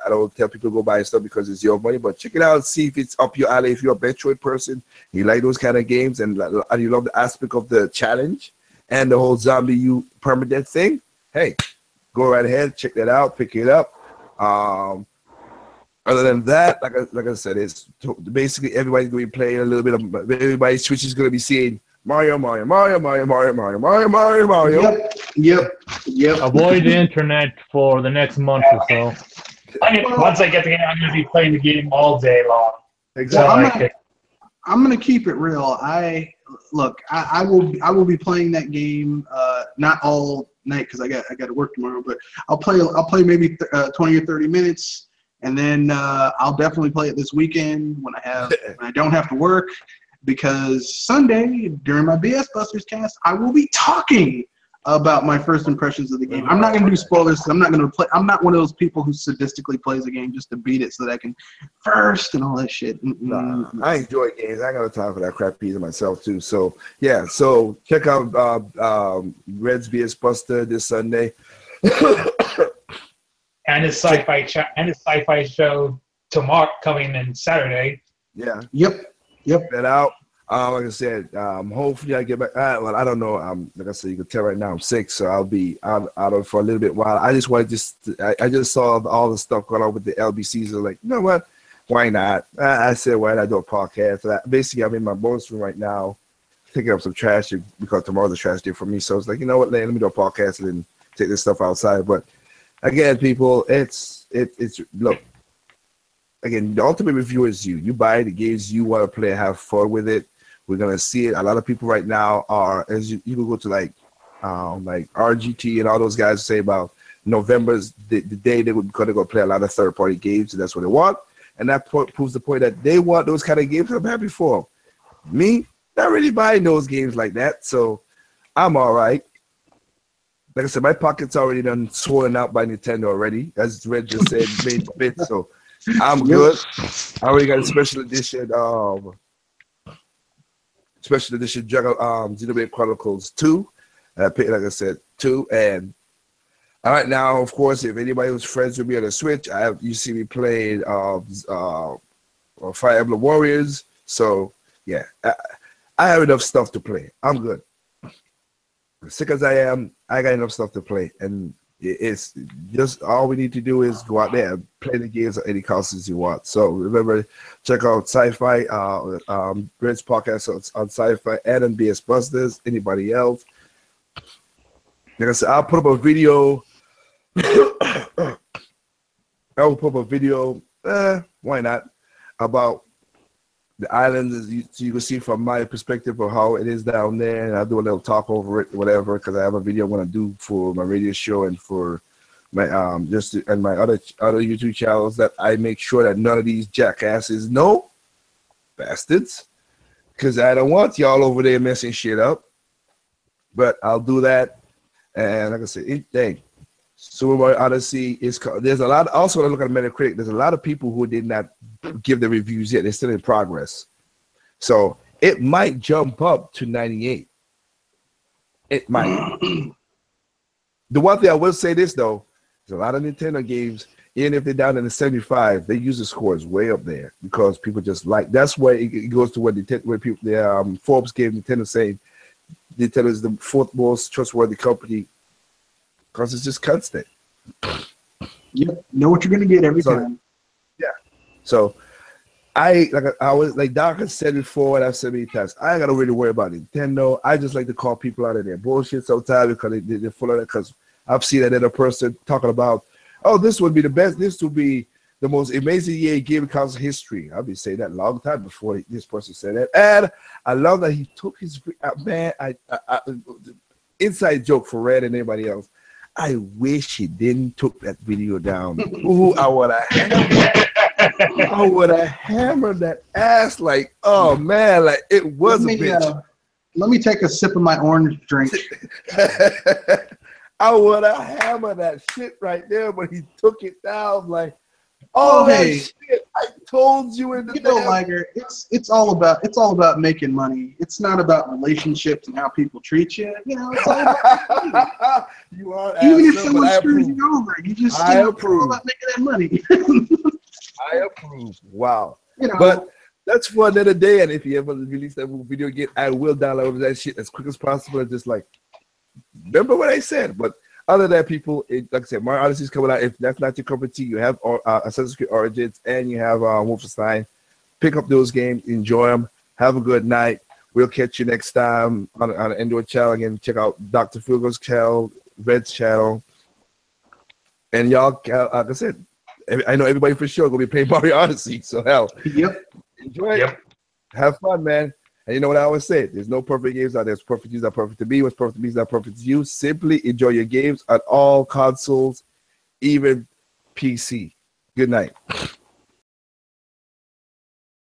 don't tell people to go buy stuff because it's your money, but check it out. See if it's up your alley. If you're a Metroid person, you like those kind of games, and you love the aspect of the challenge and the whole zombie permadeath thing. Hey, go right ahead, check that out, pick it up. Other than that, like I said, it's basically everybody's going to be playing a little bit of. Everybody's Switch is going to be seeing Mario. Yep.
Avoid the internet for the next month or so.
Once I get the game, I'm going to be playing the game all day long.
Exactly.
I'm going to keep it real. I will be playing that game not all night because I got to work tomorrow, but I'll play maybe 20 or 30 minutes, and then I'll definitely play it this weekend when I don't have to work. Because Sunday, during my BS Busters cast, I will be talking about my first impressions of the game. I'm not going to do spoilers. I'm not going to play. I'm not one of those people who sadistically plays a game just to beat it so that I can first and all that shit.
I enjoy games. I got time for that crap piece of myself too. So yeah. So check out Red's BS Buster this Sunday.
And his sci-fi show tomorrow coming in Saturday.
Yeah.
Yep.
That out. Like I said, hopefully I get back. Well, I don't know. Like I said, you can tell right now I'm sick, so I'll be out of for a little bit while. I just saw all the stuff going on with the LBC. So like, you know what? Why not? I said, why not do a podcast? Basically, I'm in my bonus room right now, picking up some trash because tomorrow's a trash day for me. So it's like, you know what? Let me do a podcast and then take this stuff outside. But again, people, it's look. Again, the ultimate review is you. You buy the games you want to play and have fun with it. We're gonna see it. A lot of people right now are, as you can go to like RGT and all those guys say about November's the day they were gonna go play a lot of third-party games, and that's what they want. And that proves the point that they want those kind of games. I'm happy for them. Me, not really buying those games like that, so I'm all right. Like I said, my pocket's already done swollen out by Nintendo already, as Red just said, made a bit. So I'm good. I already got a special edition Xenoblade Chronicles 2. And I picked, like I said, 2. And all right now, of course, if anybody was friends with me on the Switch, you see me playing Fire Emblem Warriors. So yeah, I have enough stuff to play. I'm good. As sick as I am, I got enough stuff to play, and it's just all we need to do is go out there and play the games at any costs you want. So remember, check out Sci-Fi, Red's podcast on Sci-Fi and on BS Busters. Anybody else? Like I said, I'll put up a video. Why not? About the islands, so you can see from my perspective of how it is down there, and I'll do a little talk over it, whatever, because I have a video I'm gonna do for my radio show and for my and my other YouTube channels that I make sure that none of these jackasses know, bastards, because I don't want y'all over there messing shit up. But I'll do that, and like I said, Super Mario Odyssey is. There's a lot. Also, when I look at Metacritic, there's a lot of people who did not give the reviews yet. They're still in progress. So it might jump up to 98. It might. The one thing I will say this though, there's a lot of Nintendo games, even if they're down in the 75, they use the scores way up there because people just like. That's where it goes to where people, Forbes gave Nintendo saying Nintendo is the 4th most trustworthy company because it's just constant.
Yep, know what you're gonna get every time.
Yeah. So I was like Doc has said before, and I've said many times, I ain't gotta really worry about Nintendo. I just like to call people out of their bullshit sometimes because they're full of that. Because I've seen that other person talking about, oh, this would be the best, this would be the most amazing EA game in console history. I've been saying that a long time before this person said that. And I love that he took his man. Inside joke for Red and anybody else. I wish he didn't took that video down. Ooh, I would have hammered that ass like, oh man, like it was a bitch.
Let me take a sip of my orange drink.
I would have hammered that shit right there, but he took it down like,
hey,
shit, I told you in the
Liger, it's all about making money. It's not about relationships and how people treat you. You know, it's all about
you are
even if someone screws you over, you just it's all about making that money.
I approve. Wow.
You know,
but that's for another day. And if you ever release that video again, I will download that shit as quick as possible and just like remember what I said. But other than that, people, like I said, Mario Odyssey is coming out. If that's not your cup of tea, you have Assassin's Creed Origins and you have Wolfenstein. Pick up those games, enjoy them, have a good night. We'll catch you next time on the Endor channel. Again, check out Dr. Fugo's channel, Red's channel. And y'all, like I said, I know everybody for sure going to be playing Mario Odyssey. So, hell, enjoy it. Have fun, man. And you know what I always say? There's no perfect games out there. What's perfect to you is not perfect to me. What's perfect to me is not perfect to you. Simply enjoy your games on all consoles, even PC. Good night.